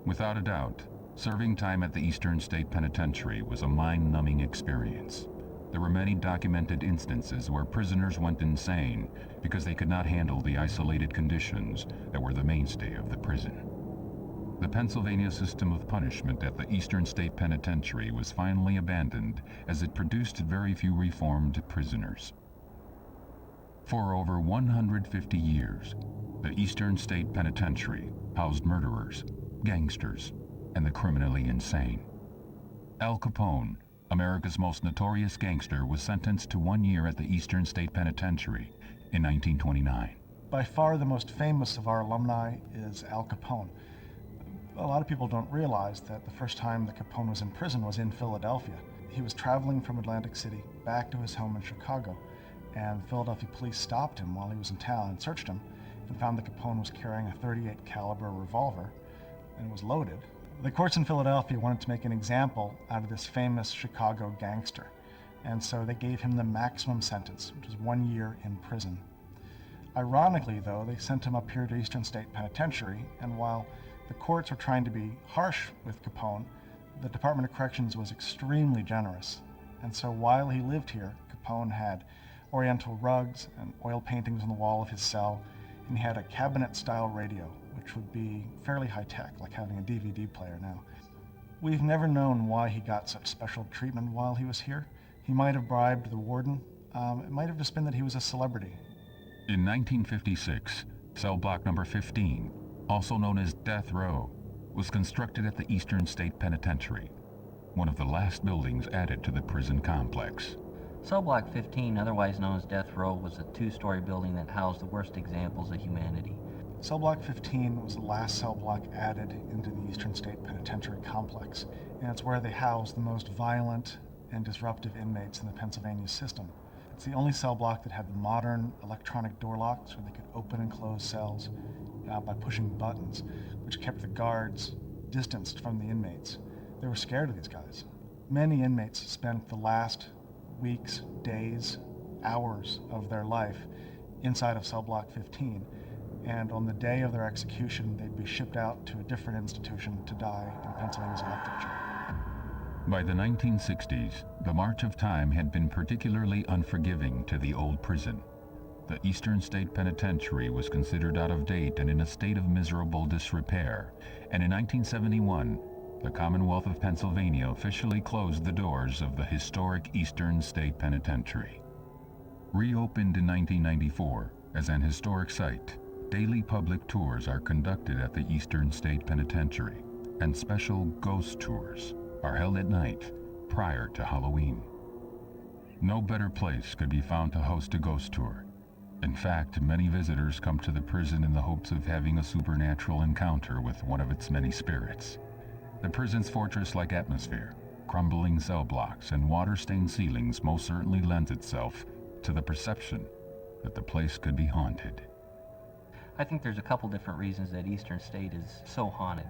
Without a doubt, serving time at the Eastern State Penitentiary was a mind-numbing experience. There were many documented instances where prisoners went insane because they could not handle the isolated conditions that were the mainstay of the prison. The Pennsylvania system of punishment at the Eastern State Penitentiary was finally abandoned as it produced very few reformed prisoners. For over 150 years, the Eastern State Penitentiary housed murderers, gangsters, and the criminally insane. Al Capone, America's most notorious gangster, was sentenced to 1 year at the Eastern State Penitentiary in 1929. By far the most famous of our alumni is Al Capone. A lot of people don't realize that the first time that Capone was in prison was in Philadelphia. He was traveling from Atlantic City back to his home in Chicago, and Philadelphia police stopped him while he was in town and searched him and found that Capone was carrying a .38 caliber revolver and it was loaded. The courts in Philadelphia wanted to make an example out of this famous Chicago gangster, and so they gave him the maximum sentence, which is 1 year in prison. Ironically, though, they sent him up here to Eastern State Penitentiary, and while the courts were trying to be harsh with Capone, the Department of Corrections was extremely generous. And so while he lived here, Capone had oriental rugs and oil paintings on the wall of his cell, and he had a cabinet-style radio, which would be fairly high-tech, like having a DVD player now. We've never known why he got such special treatment while he was here. He might have bribed the warden. It might have just been that he was a celebrity. In 1956, cell block number 15, also known as Death Row, was constructed at the Eastern State Penitentiary, one of the last buildings added to the prison complex. Cell Block 15, otherwise known as Death Row, was a two-story building that housed the worst examples of humanity. Cell Block 15 was the last cell block added into the Eastern State Penitentiary complex, and it's where they housed the most violent and disruptive inmates in the Pennsylvania system. It's the only cell block that had the modern electronic door locks where they could open and close cells by pushing buttons, which kept the guards distanced from the inmates. They were scared of these guys. Many inmates spent the last weeks, days, hours of their life inside of cell block 15, and on the day of their execution, they'd be shipped out to a different institution to die in Pennsylvania's electric chair. By the 1960s, the march of time had been particularly unforgiving to the old prison. The Eastern State Penitentiary was considered out of date and in a state of miserable disrepair, and in 1971, the Commonwealth of Pennsylvania officially closed the doors of the historic Eastern State Penitentiary. Reopened in 1994 as an historic site, daily public tours are conducted at the Eastern State Penitentiary, and special ghost tours are held at night prior to Halloween. No better place could be found to host a ghost tour. In fact, many visitors come to the prison in the hopes of having a supernatural encounter with one of its many spirits. The prison's fortress-like atmosphere, crumbling cell blocks, and water-stained ceilings most certainly lends itself to the perception that the place could be haunted. I think there's a couple different reasons that Eastern State is so haunted.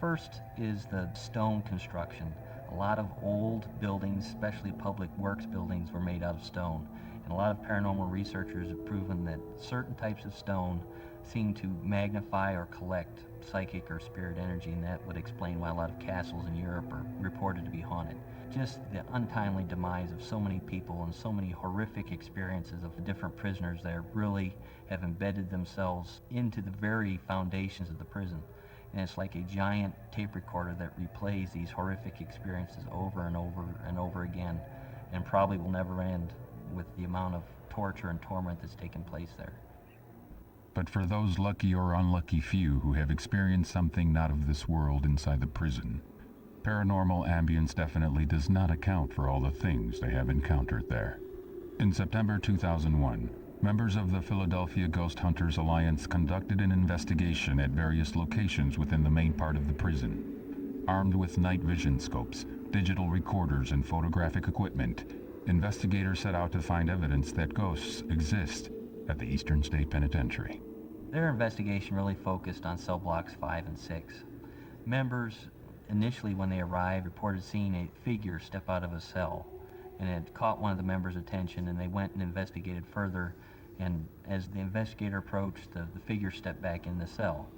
First is the stone construction. A lot of old buildings, especially public works buildings, were made out of stone. And a lot of paranormal researchers have proven that certain types of stone seem to magnify or collect psychic or spirit energy, and that would explain why a lot of castles in Europe are reported to be haunted. Just the untimely demise of so many people and so many horrific experiences of the different prisoners there really have embedded themselves into the very foundations of the prison. And it's like a giant tape recorder that replays these horrific experiences over and over and over again, and probably will never end with the amount of torture and torment that's taken place there. But for those lucky or unlucky few who have experienced something not of this world inside the prison, paranormal ambience definitely does not account for all the things they have encountered there. In September 2001, members of the Philadelphia Ghost Hunters Alliance conducted an investigation at various locations within the main part of the prison. Armed with night vision scopes, digital recorders, and photographic equipment, investigators set out to find evidence that ghosts exist at the Eastern State Penitentiary. Their investigation really focused on cell blocks 5 and 6. Members initially, when they arrived, reported seeing a figure step out of a cell, and it caught one of the members' attention, and they went and investigated further, and as the investigator approached, the figure stepped back in the cell.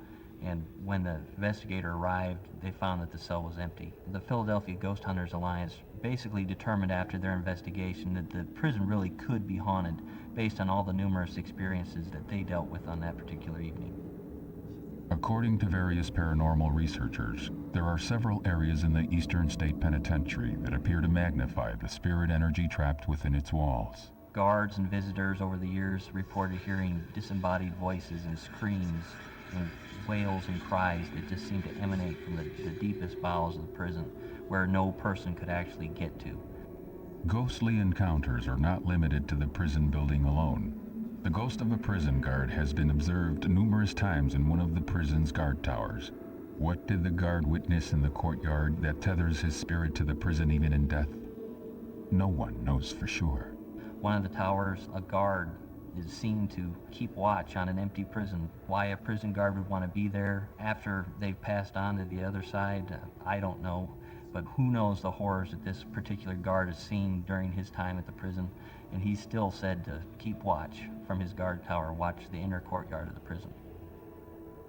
And when the investigator arrived, they found that the cell was empty. The Philadelphia Ghost Hunters Alliance basically determined after their investigation that the prison really could be haunted based on all the numerous experiences that they dealt with on that particular evening. According to various paranormal researchers, there are several areas in the Eastern State Penitentiary that appear to magnify the spirit energy trapped within its walls. Guards and visitors over the years reported hearing disembodied voices and screams and wails and cries that just seemed to emanate from the deepest bowels of the prison, where no person could actually get to. Ghostly encounters are not limited to the prison building alone. The ghost of a prison guard has been observed numerous times in one of the prison's guard towers. What did the guard witness in the courtyard that tethers his spirit to the prison even in death? No one knows for sure. One of the towers, a guard is seen to keep watch on an empty prison. Why a prison guard would want to be there after they've passed on to the other side, I don't know. But who knows the horrors that this particular guard has seen during his time at the prison. And he's still said to keep watch from his guard tower, watch the inner courtyard of the prison.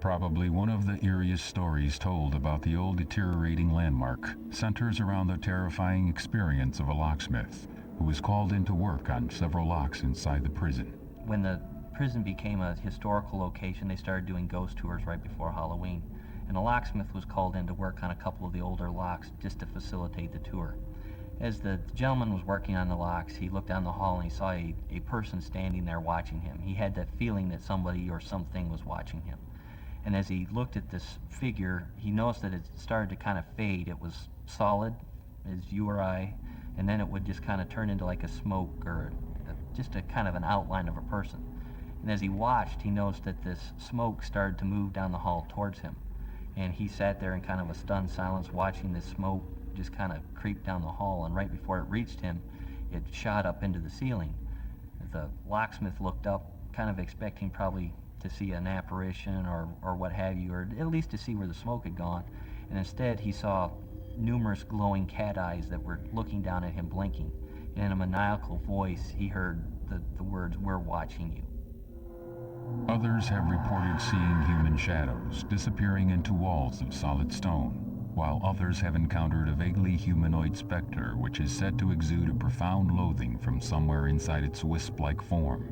Probably one of the eeriest stories told about the old deteriorating landmark centers around the terrifying experience of a locksmith who was called into work on several locks inside the prison. When the prison became a historical location, they started doing ghost tours right before Halloween. And a locksmith was called in to work on a couple of the older locks just to facilitate the tour. As the gentleman was working on the locks, he looked down the hall and he saw a person standing there watching him. He had that feeling that somebody or something was watching him. And as he looked at this figure, he noticed that it started to kind of fade. It was solid as you or I, and then it would just kind of turn into like a smoke or just a kind of an outline of a person. And as he watched, he noticed that this smoke started to move down the hall towards him. And he sat there in kind of a stunned silence watching this smoke just kind of creep down the hall, and right before it reached him, it shot up into the ceiling. The locksmith looked up, kind of expecting probably to see an apparition or what have you, or at least to see where the smoke had gone. And instead, he saw numerous glowing cat eyes that were looking down at him, blinking. And in a maniacal voice, he heard the words, "We're watching you." Others have reported seeing human shadows disappearing into walls of solid stone, while others have encountered a vaguely humanoid specter which is said to exude a profound loathing from somewhere inside its wisp-like form.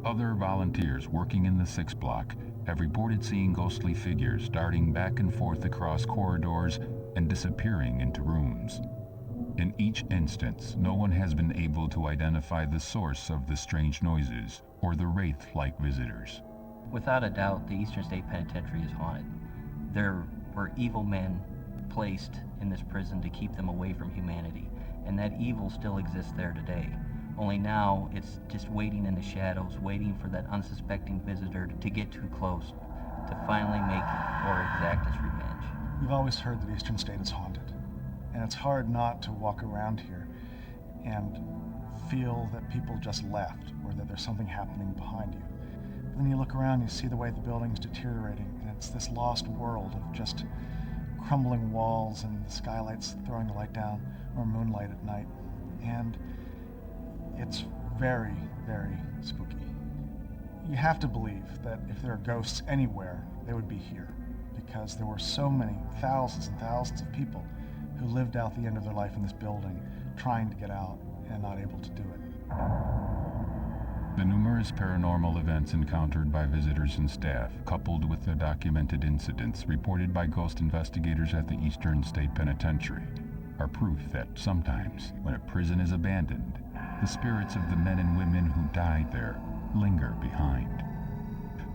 Other volunteers working in the 6th block have reported seeing ghostly figures darting back and forth across corridors and disappearing into rooms. In each instance, no one has been able to identify the source of the strange noises or the wraith-like visitors. Without a doubt, the Eastern State Penitentiary is haunted. There were evil men placed in this prison to keep them away from humanity, and that evil still exists there today. Only now it's just waiting in the shadows, waiting for that unsuspecting visitor to get too close, to finally make or exact its revenge. We've always heard that Eastern State is haunted, and it's hard not to walk around here and feel that people just left, or that there's something happening behind you. But then you look around, you see the way the building's deteriorating, and it's this lost world of just crumbling walls and the skylights throwing the light down, or moonlight at night. And it's very, very spooky. You have to believe that if there are ghosts anywhere, they would be here, because there were so many thousands and thousands of people who lived out the end of their life in this building, trying to get out and not able to do it. The numerous paranormal events encountered by visitors and staff, coupled with the documented incidents reported by ghost investigators at the Eastern State Penitentiary, are proof that sometimes, when a prison is abandoned, the spirits of the men and women who died there linger behind.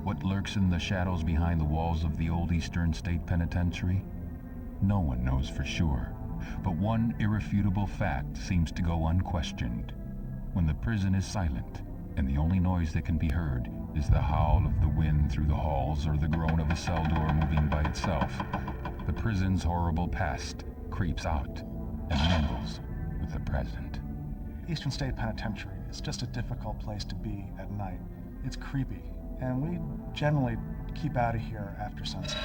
What lurks in the shadows behind the walls of the old Eastern State Penitentiary? No one knows for sure, but one irrefutable fact seems to go unquestioned. When the prison is silent, and the only noise that can be heard is the howl of the wind through the halls or the groan of a cell door moving by itself, the prison's horrible past creeps out and mingles with the present. Eastern State Penitentiary is just a difficult place to be at night. It's creepy, and we generally keep out of here after sunset.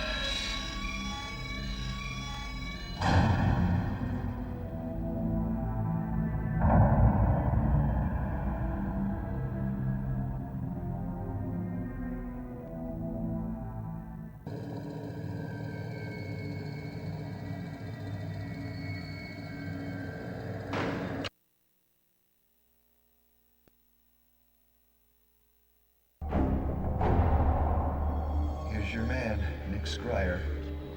Here's your man, Scryer.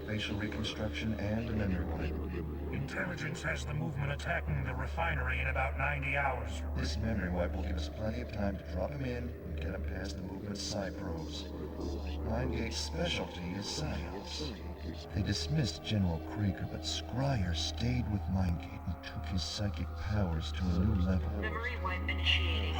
Facial reconstruction and a memory wipe. Intelligence has the movement attacking the refinery in about 90 hours. This memory wipe will give us plenty of time to drop him in and get him past the movement psi probes. Mindgate's specialty is science. They dismissed General Krieger, but Scryer stayed with Mindgate and took his psychic powers to a new level. Memory wipe initiating.